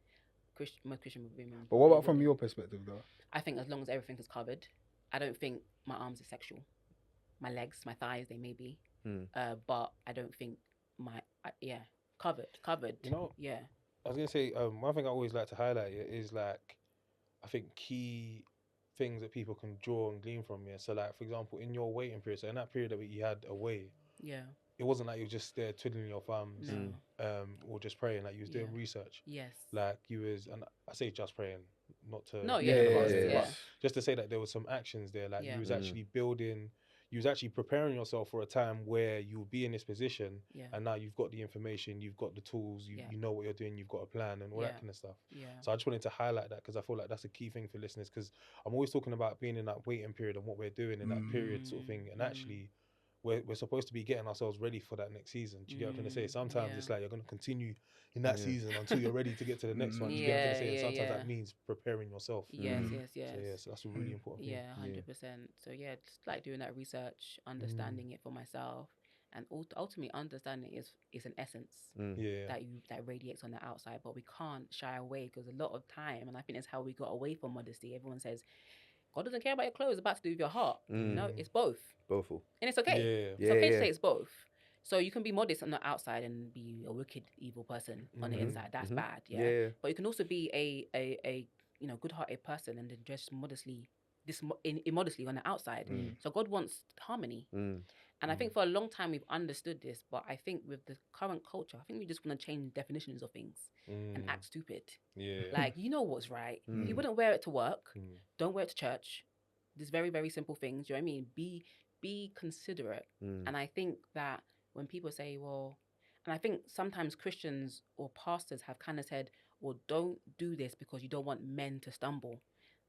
most Christian women. But what about they from wouldn't. your perspective, though? I think as long as everything is covered, I don't think my arms are sexual. My legs, my thighs, they may be. But I don't think covered. You know, Yeah. I was gonna say, one thing I always like to highlight is like, I think key things that people can draw and glean from. Yeah. So like, for example, in your waiting period, so in that period that you had away, Yeah. it wasn't like you were just there twiddling your thumbs, No. or just praying. Like you was doing Yeah. research. Yes. Like you was, and I say just praying, not to No, Yeah, yeah, of generalize course, it, yeah. but just to say that there was some actions there. Like Yeah. you was actually building, you was actually preparing yourself for a time where you'll be in this position, Yeah. and now you've got the information, you've got the tools, Yeah. you know what you're doing, you've got a plan and all Yeah. that kind of stuff. Yeah. So I just wanted to highlight that because I feel like that's a key thing for listeners, because I'm always talking about being in that waiting period and what we're doing in that period sort of thing, and actually we're supposed to be getting ourselves ready for that next season. Do you get what I'm trying to say? Sometimes it's like you're going to continue in that season until you're ready to get to the next one. Do you get what I'm trying to say? And sometimes that means preparing yourself. Yes, yes, yes. So yeah, so that's a really important thing. Yeah, 100%. So yeah, just like doing that research, understanding it for myself, and ultimately understanding is an essence Yeah. that radiates on the outside. But we can't shy away because a lot of time, and I think it's how we got away from modesty. Everyone says God doesn't care about your clothes; it's about to do with your heart. No, it's both. Both. And it's okay. Yeah. It's okay to say it's both. So you can be modest on the outside and be a wicked, evil person on the inside. That's bad, yeah. But you can also be a good-hearted person and then dress modestly, immodestly on the outside. So God wants harmony. And I think for a long time we've understood this, but I think with the current culture, I think we just want to change definitions of things and act stupid. Yeah. Like, you know what's right. You wouldn't wear it to work. Don't wear it to church. These very, very simple things. Do you know what I mean? Be considerate. And I think that when people say, well, and I think sometimes Christians or pastors have kind of said, well, don't do this because you don't want men to stumble.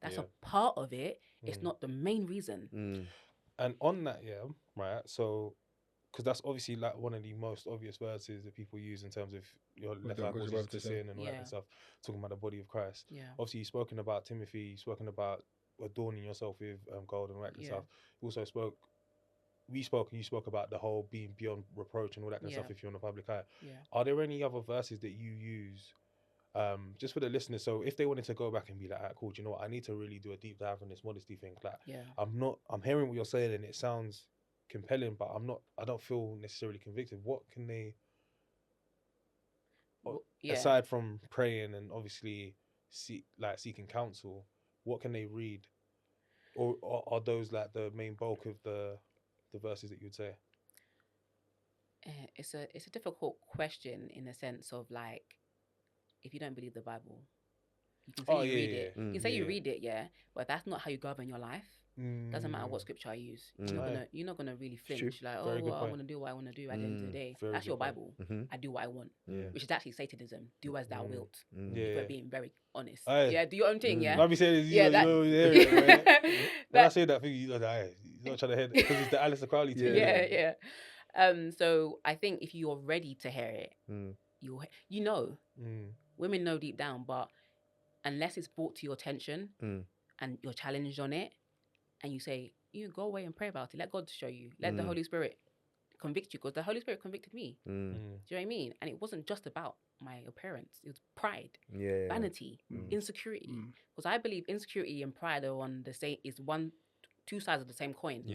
That's a part of it. It's not the main reason. And on that, yeah, right. So, because that's obviously like one of the most obvious verses that people use in terms of your left hand causes to sin and all that kind of stuff, talking about the body of Christ. Yeah. Obviously, you've spoken about Timothy, you've spoken about adorning yourself with gold and all that kind of stuff. You also you spoke about the whole being beyond reproach and all that kind of stuff if you're in the public eye. Yeah. Are there any other verses that you use just for the listeners? So if they wanted to go back and be like, cool, do you know what? I need to really do a deep dive on this modesty thing. Like, I'm hearing what you're saying and it sounds compelling, but I don't feel necessarily convicted. What can they, aside from praying and obviously seeking counsel, what can they read? Or are those like the main bulk of the verses that you'd say? It's a difficult question in the sense of like, if you don't believe the Bible, you can say you read it. You can say you read it, but that's not how you govern your life. Doesn't matter what scripture I use. You're not gonna really flinch. Like, I want to do what I want to do at the end of the day. That's your Bible. I do what I want, which is actually Satanism. Do as thou wilt. If we're being very honest. Do your own thing. Let me say this. When I say that thing, you're not trying to hear it because it's the Alistair Crowley thing. So I think if you're ready to hear it, women know deep down, but unless it's brought to your attention and you're challenged on it, and you say, you go away and pray about it. Let God show you. Let the Holy Spirit convict you, because the Holy Spirit convicted me. Do you know what I mean? And it wasn't just about my appearance. It was pride, vanity, insecurity. Because I believe insecurity and pride are on the same, is two sides of the same coin.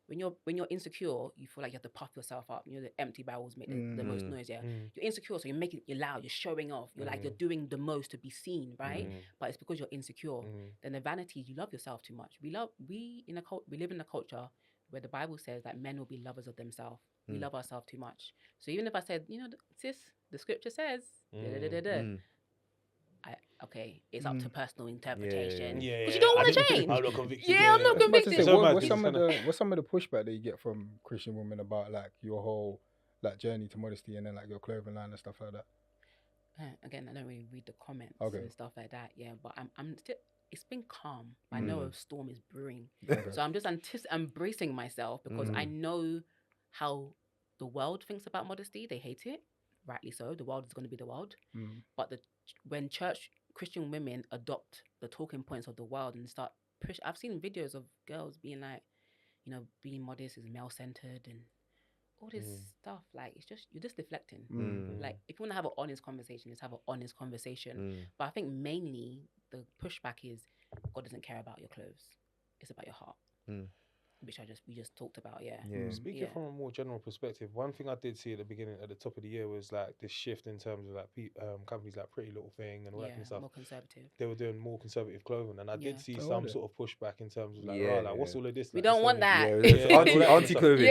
When you're insecure, you feel like you have to puff yourself up. You know, the empty barrels make the most noise. You're insecure, so you're loud, you're showing off. You're like, you're doing the most to be seen, right? But it's because you're insecure. Then the vanity is you love yourself too much. We live in a culture where the Bible says that men will be lovers of themselves. We love ourselves too much. So even if I said, sis, the scripture says, it's up to personal interpretation. Because you don't want to change. I'm not convicted. I'm not convicted. What's some of the pushback that you get from Christian women about like your whole like journey to modesty and then like your clothing line and stuff like that? Again, I don't really read the comments and stuff like that. But I'm still. It's been calm. I know a storm is brewing, so I'm just embracing myself because I know how the world thinks about modesty. They hate it, rightly so. The world is going to be the world, but when Christian women adopt the talking points of the world and start push, I've seen videos of girls being like, being modest is male centered and all this stuff. Like, you're just deflecting. Like, if you want to have an honest conversation, let's have an honest conversation. But I think mainly the pushback is God doesn't care about your clothes. It's about your heart. which we just talked about. Yeah. Speaking from a more general perspective, one thing I did see at the top of the year was like this shift in terms of like companies like Pretty Little Thing and all that kind of stuff. More conservative. They were doing more conservative clothing, and I did see some sort of pushback in terms of like, like what's all of this? We Like, don't want that. Auntie clothing.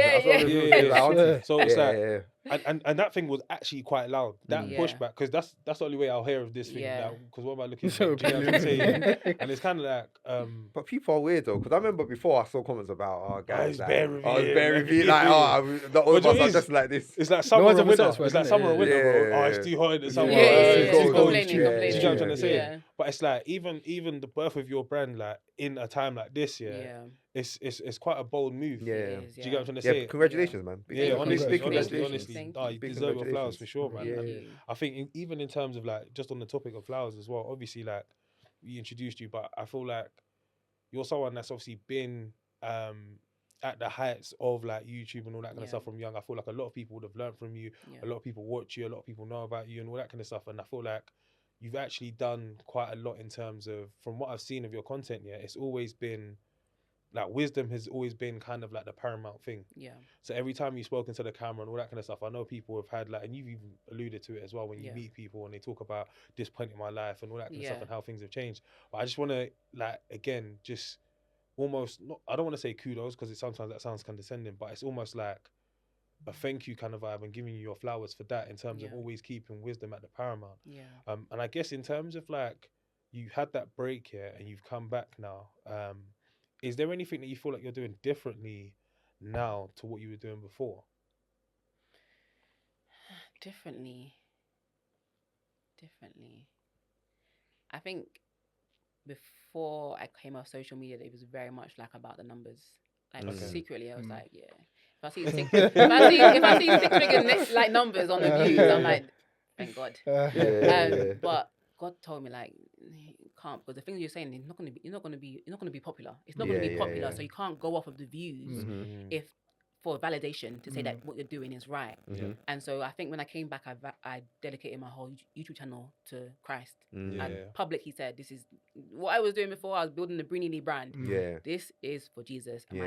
So it's like, and that thing was actually quite loud. That pushback, because that's the only way I'll hear of this thing. Because what am I looking for? And it's kind of like, but people are weird though, because I remember before I saw comments about guys, like, bare review, like, the all of us are just like this. It's like summer and winter. It's like summer and winter, bro. Oh, it's too hot in the summer. It's too cold. Do you know what I'm trying to say? But it's like even the birth of your brand, like in a time like this, it's quite a bold move. Do you get what I'm trying to say? Congratulations, man. Honestly, you deserve your flowers for sure, man. Thank you. I think even in terms of like just on the topic of flowers as well. Obviously, like we introduced you, but I feel like you're someone that's obviously been at the heights of like YouTube and all that kind of stuff from young. I feel like a lot of people would have learned from you. A lot of people watch you. A lot of people know about you and all that kind of stuff. And I feel like you've actually done quite a lot in terms of, from what I've seen of your content. It's always been like wisdom has always been kind of like the paramount thing. So every time you've spoken to the camera and all that kind of stuff, I know people have had like, and you've even alluded to it as well when you meet people and they talk about this point in my life and all that kind of stuff and how things have changed. But I just want to like, again, just almost not, I don't want to say kudos because sometimes that sounds condescending, but it's almost like a thank you kind of vibe and giving you your flowers for that in terms of always keeping wisdom at the paramount. And I guess in terms of like, you had that break here and you've come back now. Is there anything that you feel like you're doing differently now to what you were doing before? Differently. I think before I came off social media, it was very much like about the numbers. Like secretly, I was like, if I see if I see 6-figure like numbers on the views, I'm like, thank God. But God told me like, you can't, because the things you're saying, you're not gonna be popular. It's not gonna be popular, so you can't go off of the views if for validation to say that what you're doing is right. And so I think when I came back, I dedicated my whole YouTube channel to Christ. And publicly said, this is what I was doing before. I was building the Brunini brand. This is for Jesus. And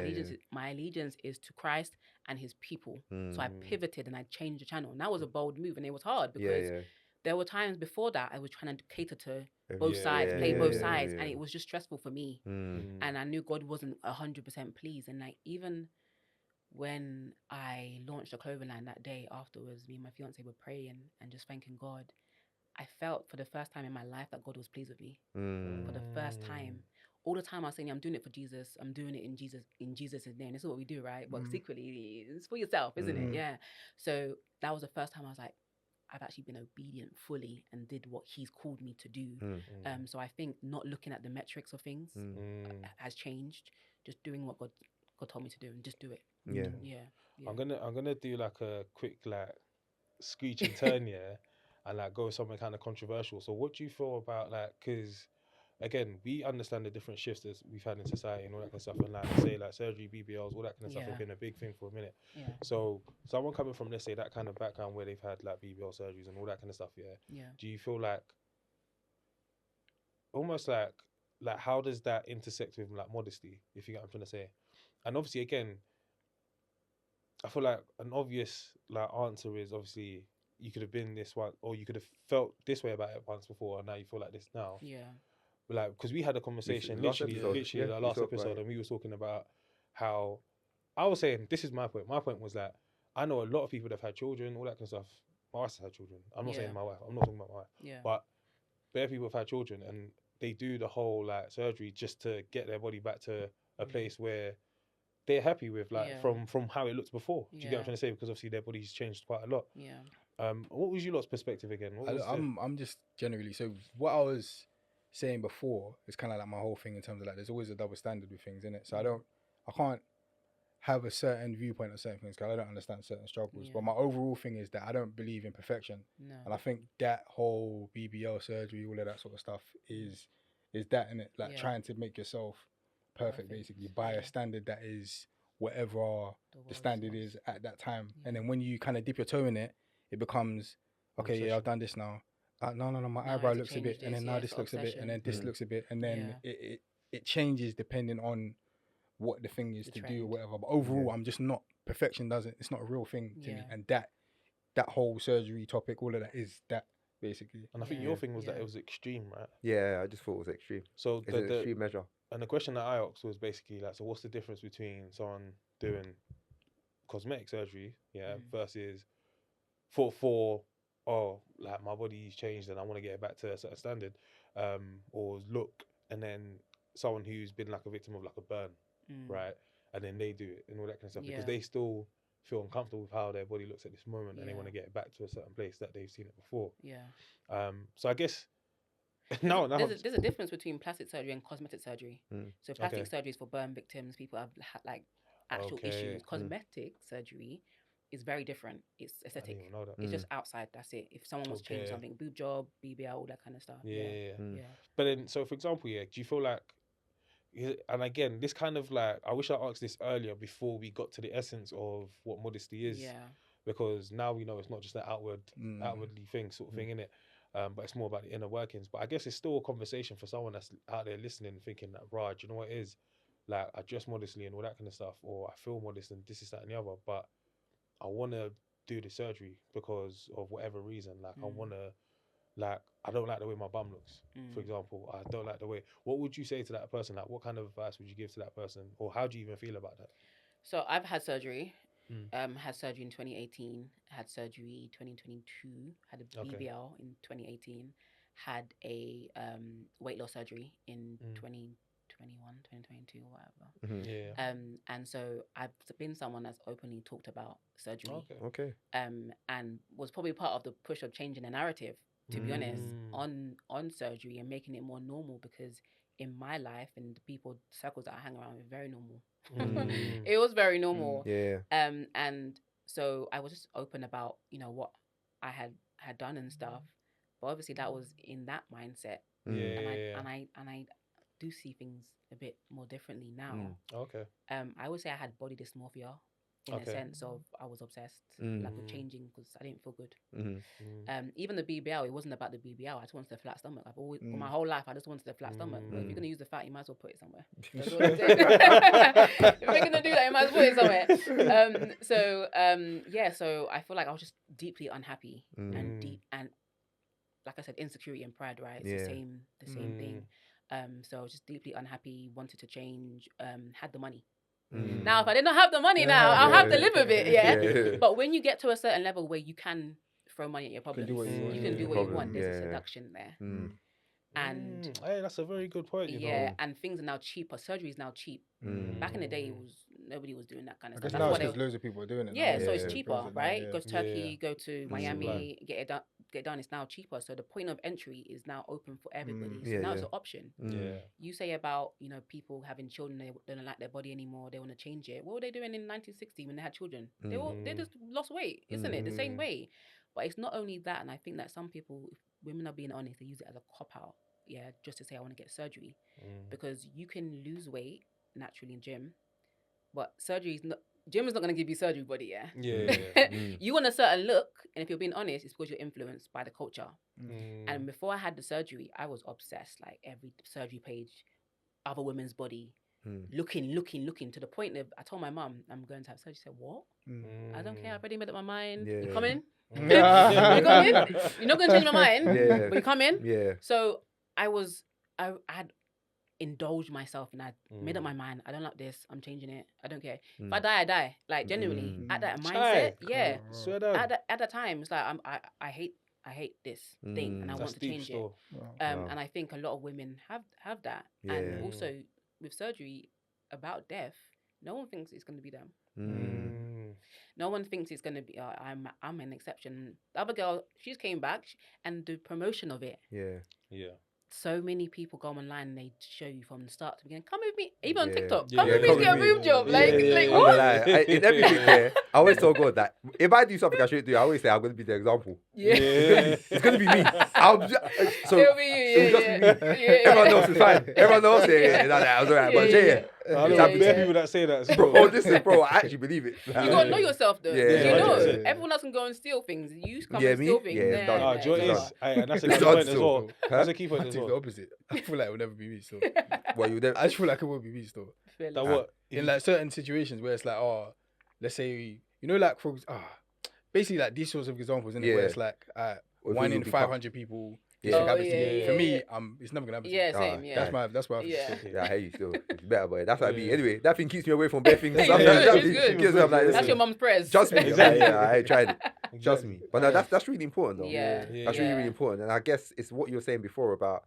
my allegiance is to Christ and his people. So I pivoted and I changed the channel. And that was a bold move, and it was hard because there were times before that I was trying to cater to both sides, play both sides, and it was just stressful for me. And I knew God wasn't 100% pleased. And like, even when I launched the clothing line that day afterwards, me and my fiance were praying and just thanking God. I felt for the first time in my life that God was pleased with me. For the first time. All the time I was saying, I'm doing it for Jesus. I'm doing it in Jesus' name. This is what we do, right? But secretly, it's for yourself, isn't it? Yeah. So that was the first time I was like, I've actually been obedient fully and did what he's called me to do. So I think not looking at the metrics of things has changed. Just doing what God told me to do and just do it. I'm gonna do like a quick like screech and turn and like go somewhere kind of controversial. So what do you feel about like, because again, we understand the different shifts that we've had in society and all that kind of stuff, and like say like surgery, BBLs, all that kind of stuff have been a big thing for a minute. So someone coming from, let's say, that kind of background where they've had like BBL surgeries and all that kind of stuff, do you feel like almost like how does that intersect with like modesty, if you get what I'm trying to say? And obviously again, I feel like an obvious like answer is obviously you could have been this one, or you could have felt this way about it once before, and now you feel like this now. Like, because we had a conversation literally the last episode, and we were talking about how I was saying, this is my point. My point was that I know a lot of people that have had children, all that kind of stuff. My wife's had children. I'm not saying my wife. I'm not talking about my wife. But bare people have had children, and they do the whole like surgery just to get their body back to a place where they're happy with, like from how it looked before. Do you get what I'm trying to say? Because obviously their body's changed quite a lot. What was your lot's perspective again? I'm just generally, so what I was saying before is kind of like my whole thing in terms of like there's always a double standard with things, innit? So I can't have a certain viewpoint on certain things because I don't understand certain struggles. But my overall thing is that I don't believe in perfection. And I think that whole BBL surgery, all of that sort of stuff is that, innit? Like trying to make yourself perfect basically by a standard that is whatever the standard is at that time. And then when you kind of dip your toe in it, it becomes, okay, I've done this now. No, my eyebrow looks a bit, and then now this looks a bit, and then this looks a bit, and then it changes depending on what the thing is The to do trend. or whatever. But overall, I'm just not perfection. It's not a real thing to me. Yeah. And that whole surgery topic, all of that is that basically. And I think Yeah. your thing was that Yeah. it was extreme, right? Yeah, I just thought it was extreme. So It's an extreme measure. and the question that I asked was basically like, so what's the difference between someone doing cosmetic surgery, versus like my body's changed and I want to get it back to a certain standard, or look, and then someone who's been like a victim of like a burn, right, and then they do it and all that kind of stuff because they still feel uncomfortable with how their body looks at this moment and they want to get it back to a certain place that they've seen it before. So I guess there's a difference between plastic surgery and cosmetic surgery. So plastic Okay. surgery is for burn victims, people have had like actual issues. Cosmetic surgery is very different. It's I aesthetic. didn't even know that. It's just outside. That's it. If someone was changing something, boob job, BBL, all that kind of stuff. Yeah. Yeah. But then, so for example, do you feel like, and again, this kind of like, I wish I asked this earlier before we got to the essence of what modesty is. Yeah. Because now we know it's not just an outwardly thing sort of thing, innit? But it's more about the inner workings. But I guess it's still a conversation for someone that's out there listening and thinking that, right, you know what it is? Like, I dress modestly and all that kind of stuff, or I feel modest and this is that and the other, but I want to do the surgery because of whatever reason. Like, I want to, like, I don't like the way my bum looks, for example. I don't like the way. What would you say to that person? Like, what kind of advice would you give to that person? Or how do you even feel about that? So I've had surgery. Had surgery in 2018. Had surgery 2022. Had a BBL in 2018. Had a weight loss surgery in 2021, 2022, or whatever. And so I've been someone that's openly talked about surgery. Okay. And was probably part of the push of changing the narrative, to be honest, on surgery and making it more normal, because in my life and the people circles that I hang around with, very normal. It was very normal. And so I was just open about, you know, what I had done and stuff. But obviously that was in that mindset. And I do see things a bit more differently now. I would say I had body dysmorphia in a sense of I was obsessed like with changing because I didn't feel good. Even the BBL, it wasn't about the BBL. I just wanted a flat stomach. I've always, for my whole life, I just wanted a flat stomach. But if you're gonna use the fat, you might as well put it somewhere. That's what I'm saying. If you're gonna do that, you might as well put it somewhere. So I feel like I was just deeply unhappy and like I said, insecurity and pride, right? It's the same thing. So I was just deeply unhappy, wanted to change, had the money. Now, if I didn't have the money now, I'll have to live with it, But when you get to a certain level where you can throw money at your problems, you can do what you want. There's a seduction there. And hey, that's a very good point. You know? And things are now cheaper. Surgery is now cheap. Back in the day, nobody was doing that kind of stuff. Now it's because loads of people are doing it. Yeah, so it's cheaper, right? Go to Turkey, go to Miami, get it done. It's now cheaper. So the point of entry is now open for everybody. So now it's an option. You say about, you know, people having children, they don't like their body anymore, they want to change it. What were they doing in 1960 when they had children? They just lost weight, isn't it? The same way. But it's not only that, and I think that some people, if women are being honest, they use it as a cop-out, just to say I want to get surgery. Because you can lose weight naturally in gym, but gym is not going to give you surgery body, You want a certain look, and if you're being honest, it's because you're influenced by the culture. And before I had the surgery, I was obsessed, like every surgery page, other women's body, looking to the point of, I told my mum, I'm going to have surgery. She said, what? I don't care, I've already made up my mind. You come in? You come in? You're not going to change my mind, but you come in? So I had indulged myself and I made up my mind. I don't like this. I'm changing it. I don't care. If I die, I die. Like genuinely, at that mindset, at that time, it's like I hate this thing and I want to change it. And I think a lot of women have that. And also with surgery about death, no one thinks it's going to be them. No one thinks it's going to be. I'm an exception. The other girl, she's came back and the promotion of it. So many people go online and they show you from the start to the beginning. Come with me, even on TikTok. Come with me to get a boob job. Like what? In everything, I always tell God that if I do something I shouldn't do, I always say I'm going to be the example. It's going to be me. It'll be you. Everyone else is fine. Everyone else, I was alright. But I know happened bare to me. people that say that. Bro, still. listen, bro, I actually believe it. You gotta know yourself though. Yeah, you know, 100%. everyone else can go and steal things. You come Yeah, and me? steal things. Yeah, it's done. Nah, do you know what it It's is? And that's a It's key done point as still. well. Huh? That's a key point I as think the well. opposite. I feel like it will never be me still. Well, you I just feel like it will be me still. That what? In like certain situations where it's like, oh, let's say, you know, like for basically like these sorts of examples, innit? Yeah. Where it's like Or if one you in become- 500 people. Yeah. This Oh, happens to yeah, me. yeah, For me, yeah. it's never gonna happen. Yeah, To me. same. Yeah. That's my Yeah. Yeah, I hate you still. It's better, boy. That's what I mean. Yeah. Anyway, that thing keeps me away from bad things. It's Sometimes good, that it's thing good. gives me, I'm like, That's listen, your mum's prayers. trust me. Exactly. I ain't tried it. Trust Exactly. me. But no, that's really important though. Yeah. That's really, really Yeah. important. And I guess it's what you were saying before about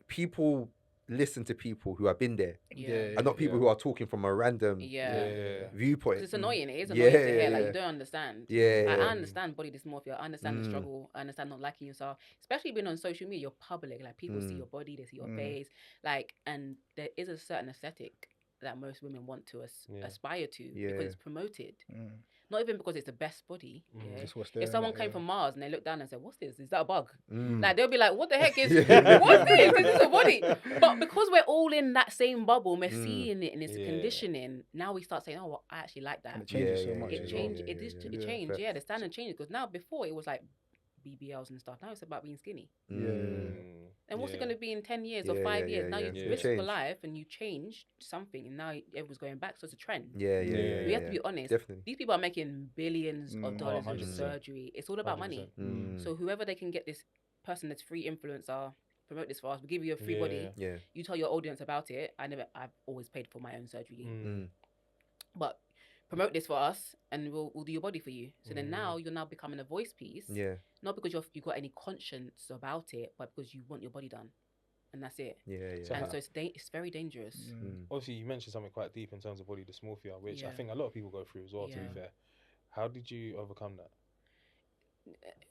people listen to people who have been there Yeah. and not people Yeah. who are talking from a random Yeah. viewpoint. 'Cause it's annoying. It is Yeah, annoying to hear. Like yeah. you don't understand. Yeah. Like, I understand body dysmorphia. I understand the Mm. struggle. I understand not liking yourself, especially being on social media. You're public. Like people see Mm. your body, they see your Mm. face. Like, and there is a certain aesthetic that most women want to Yeah. aspire to Yeah. because it's promoted. Mm. Not even because it's the best body. Mm. Yeah. Just what's there, If someone innit? came Yeah. from Mars and they looked down and said, "What's this? Is that a bug?" Mm. Like they'll be like, "What the heck is? Yeah. What's this? Is this a body?" But because we're all in that same bubble, and we're Mm. seeing it and it's Yeah. conditioning. Now we start saying, "Oh, well, I actually like that." And it changes so Yeah, much. yeah, It as changed. well. It is. It Yeah. changed. Facts. Yeah, the standard changed because now before it was like BBLs and stuff. Now it's about being skinny. Mm. And what's it Yeah. going to be in 10 years or Yeah, 5 yeah, years? yeah, Now yeah. you Yeah. risk Change. your life and you change something, and now everyone's going back. So it's a trend. Yeah, yeah, Yeah. yeah. We have to yeah. be honest. Definitely. These people are making billions of Mm, dollars with 100%. surgery. It's all about money. 100%. Mm. So whoever they can get this person that's free influencer, promote this for us. We'll give you a free body. Yeah. You tell your audience about it. I've always paid for my own surgery, Mm. but promote this for us, and we'll do your body for you. So then Mm. now you're now becoming a voice piece. Yeah. Not because you got any conscience about it, but because you want your body done, and that's it. Yeah. Yeah. So And how- so it's very dangerous. Mm. Obviously, you mentioned something quite deep in terms of body dysmorphia, which I Yeah. think a lot of people go through as well. To Yeah. be fair, how did you overcome that?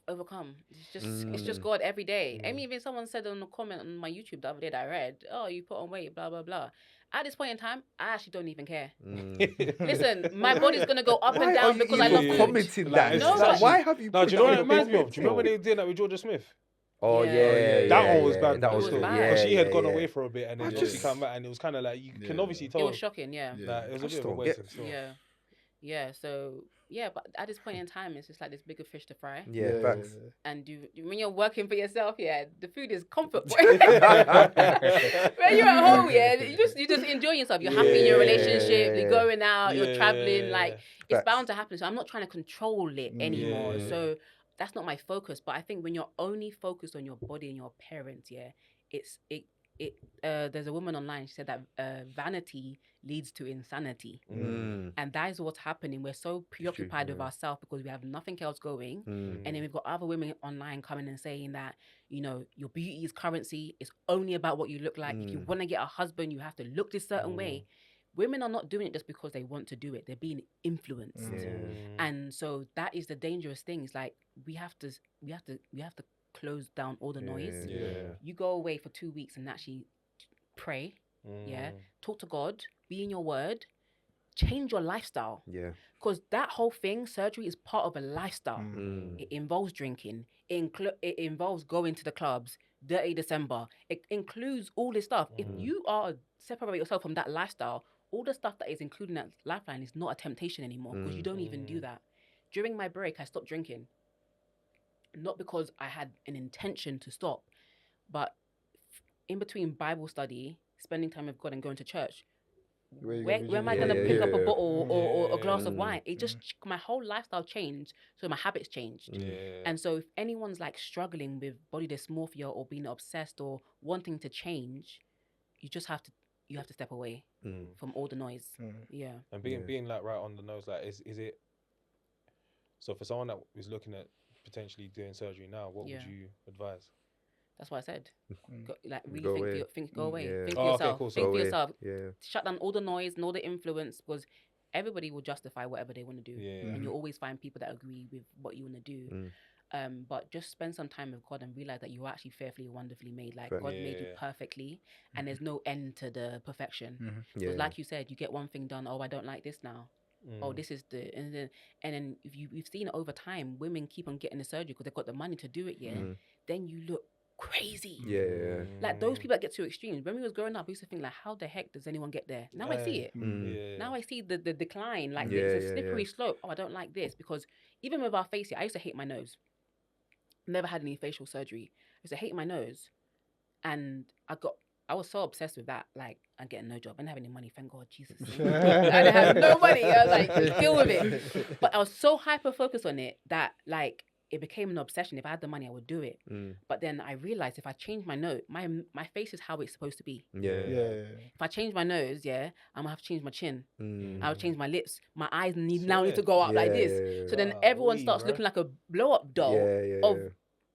Overcome. It's just Mm. God every day. I Mm. mean, even someone said on a comment on my YouTube the other day that I read, "Oh, you put on weight, blah blah blah." At this point in time, I actually don't even care. Mm. Listen, my body's gonna go up Why and are down you because I even love food. commenting Like, that? it's No, Like, but- why have you? No, put do you know that what it on reminds me your of? Do you remember when page? they were doing that with Georgia Smith? Oh Yeah. yeah. That yeah, one was yeah, bad. That It was was good. bad. Yeah. Because she had gone yeah. away for a bit and then I obviously just- come back, and it was kind of like you can Yeah. obviously It tell. was shocking, yeah. Yeah. Like, it was I a bit just of a don't waste. get- of stuff. Yeah. So yeah, but at this point in time, it's just like this bigger fish to fry. Yeah. Facts. And when you're working for yourself, yeah, the food is comfort. When you're at home, yeah, you just enjoy yourself. You're happy in your relationship. You're Yeah. going out. You're traveling. Like it's Facts. bound to happen. So I'm not trying to control it anymore. Yeah. So that's not my focus. But I think when you're only focused on your body and your appearance, yeah, there's a woman online. She said that vanity leads to insanity. Mm. And that is what's happening. We're so preoccupied with yeah. ourselves because we have nothing else going. Mm. And then we've got other women online coming and saying that, your beauty is currency. It's only about what you look like. If you want to get a husband, you have to look this certain way. Women are not doing it just because they want to do it. They're being influenced. And so that is the dangerous thing. It's like we have to close down all the noise. Yeah. You go away for 2 weeks and actually pray. Yeah. Talk to God, be in your word, change your lifestyle. Yeah. Because that whole thing, surgery, is part of a lifestyle. Mm. It involves drinking. It involves going to the clubs, Dirty December. It includes all this stuff. If you are separate yourself from that lifestyle, all the stuff that is included in that lifeline is not a temptation anymore because you don't even do that. During my break, I stopped drinking. Not because I had an intention to stop, but in between Bible study, spending time with God and going to church, where am I going to pick up a bottle or a glass of wine? It just, my whole lifestyle changed, so my habits changed. And so if anyone's like struggling with body dysmorphia or being obsessed or wanting to change, you have to step away from all the noise. Yeah. And being like right on the nose, like is it? So for someone that is looking at potentially doing surgery now, what would you advise? That's what I said. Really Go think away. go away. Yeah. Think for Oh, okay, yourself. cool. So Think Go for away. yourself. Yeah. Shut down all the noise and all the influence because everybody will justify whatever they want to do. Yeah. And you'll always find people that agree with what you want to do. But just spend some time with God and realize that you're actually fearfully and wonderfully made. Like Fair. God made you Yeah. perfectly and there's no end to the perfection. Yeah. Because like you said, you get one thing done, oh, I don't like this now. Oh, this is and then if we've seen it over time, women keep on getting the surgery because they've got the money to do it, then you look crazy. Yeah. Like those people that get to extremes. When we was growing up, we used to think like, how the heck does anyone get there? Now I see it. Now I see the decline. Like it's a slippery slope. Oh, I don't like this, because even with our face here, I used to hate my nose. Never had any facial surgery. I used to hate my nose, and I was so obsessed with that. Like, I'm getting no job. I didn't have any money, thank God, Jesus. I didn't have no money. I was like, deal with it. But I was so hyper focused on it that like it became an obsession. If I had the money, I would do it. But then I realized if I change my nose, my face is how it's supposed to be. If I change my nose, I'm gonna have to change my chin. I'll change my lips. My eyes now need to go up like this. So then everyone starts looking like a blow up doll of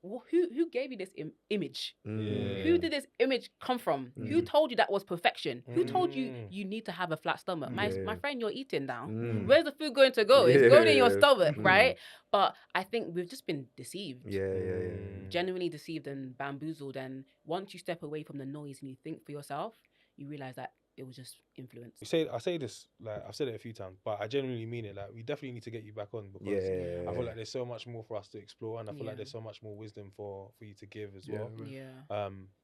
who gave you this image? Who did this image come from? Who told you that was perfection? Who told you you need to have a flat stomach? My friend, you're eating now. Where's the food going to go? It's going in your stomach, right? But I think we've just been deceived. Genuinely deceived and bamboozled. And once you step away from the noise and you think for yourself, you realize that it was just influence. I say this, like I've said it a few times, but I genuinely mean it. Like we definitely need to get you back on, because I feel like there's so much more for us to explore, and I feel like there's so much more wisdom for you to give as well.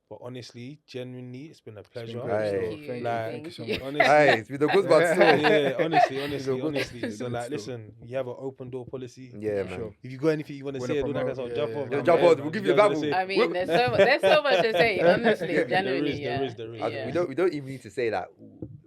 But honestly, genuinely, it's been a pleasure. Thank you so much. Honestly, It's been a good one still. honestly. So like, listen, you have an open door policy. Man. Sure. If you got anything you want to say, jump on. Jump on. We'll give you the babble. I mean, there's so much to say. Honestly, genuinely, there is. We don't even need to say that.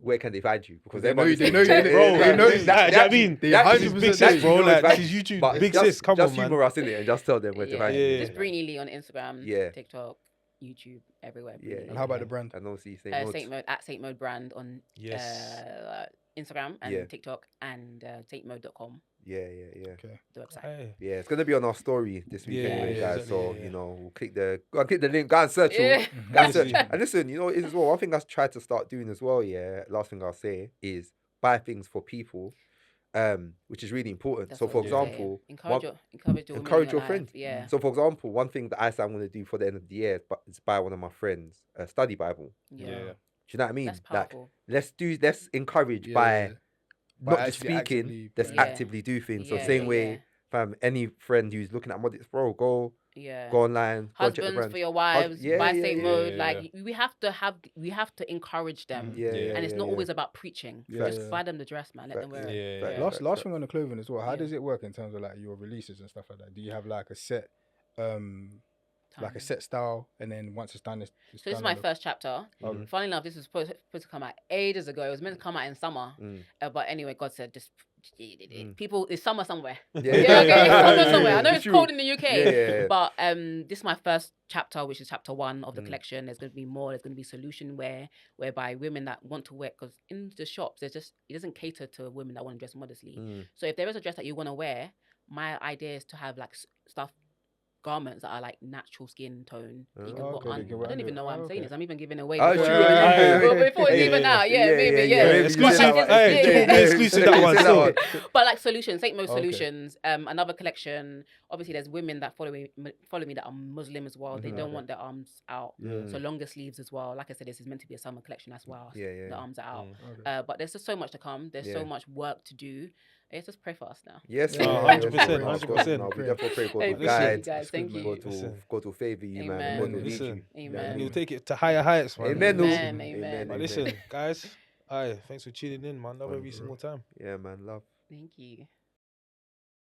Where can they find you? Because They know you. you, bro. They know you. I mean, They this big sis, bro. Like, this is YouTube. But Big just, sis, come just on, man. humor us in it and just tell them where to find you. Just Breeny Lee on Instagram, TikTok, YouTube, everywhere. Yeah. And how about the brand? And obviously St.Mode. At St.Mode brand on Instagram and TikTok, and St.Mode.com. Okay. The website. It's gonna be on our story this week anyway, guys. Exactly, so you know, we'll click the link, go and search it. Go and search. And listen, you know, as well, one thing I've tried to start doing as well. Last thing I'll say is buy things for people, which is really important. That's So, what for I was gonna example, encourage your friends. Yeah. So, for example, one thing that I say I'm going to do for the end of the year is buy one of my friends a study Bible. Yeah. Do you know what I mean? That's powerful. Like, let's encourage by not just speaking, let's actively do things. So, same way, fam, any friend who's looking at modesty, bro, go online. Husbands for your wives, buy St.Mode. Like we have to encourage them. And it's not always about preaching. Just buy them the dress, man. Let them wear it. Last thing on the clothing as well. How does it work in terms of like your releases and stuff like that? Do you have like a set style, and then once it's done, so this is my first chapter. Funny enough, this was supposed to come out ages ago. It was meant to come out in summer, but anyway, God said just people. It's summer somewhere. Okay, it's summer somewhere. I know it's cold in the UK, but this is my first chapter, which is chapter 1 of the collection. There's going to be more. There's going to be solution wear, whereby women that want to wear, because in the shops it doesn't cater to women that want to dress modestly. So if there is a dress that you want to wear, my idea is to have like garments that are like natural skin tone. You can put on. I don't even know why I'm saying this. I'm even giving away. Before it's even out. Exclusive that one. But like solutions, St.Mode solutions. Another collection. Obviously, there's women that follow me that are Muslim as well. They don't want their arms out. So longer sleeves as well. Like I said, this is meant to be a summer collection as well. The arms are out. But there's just so much to come. There's so much work to do. Let's just pray for us now. Yes, 100%. We definitely pray God will guide. Thank you. God will favor you, man. God will lead you. Amen. You'll take it to higher heights, man. Amen. But listen, guys, thanks for tuning in, man. Love every single time. Yeah, man. Love. Thank you.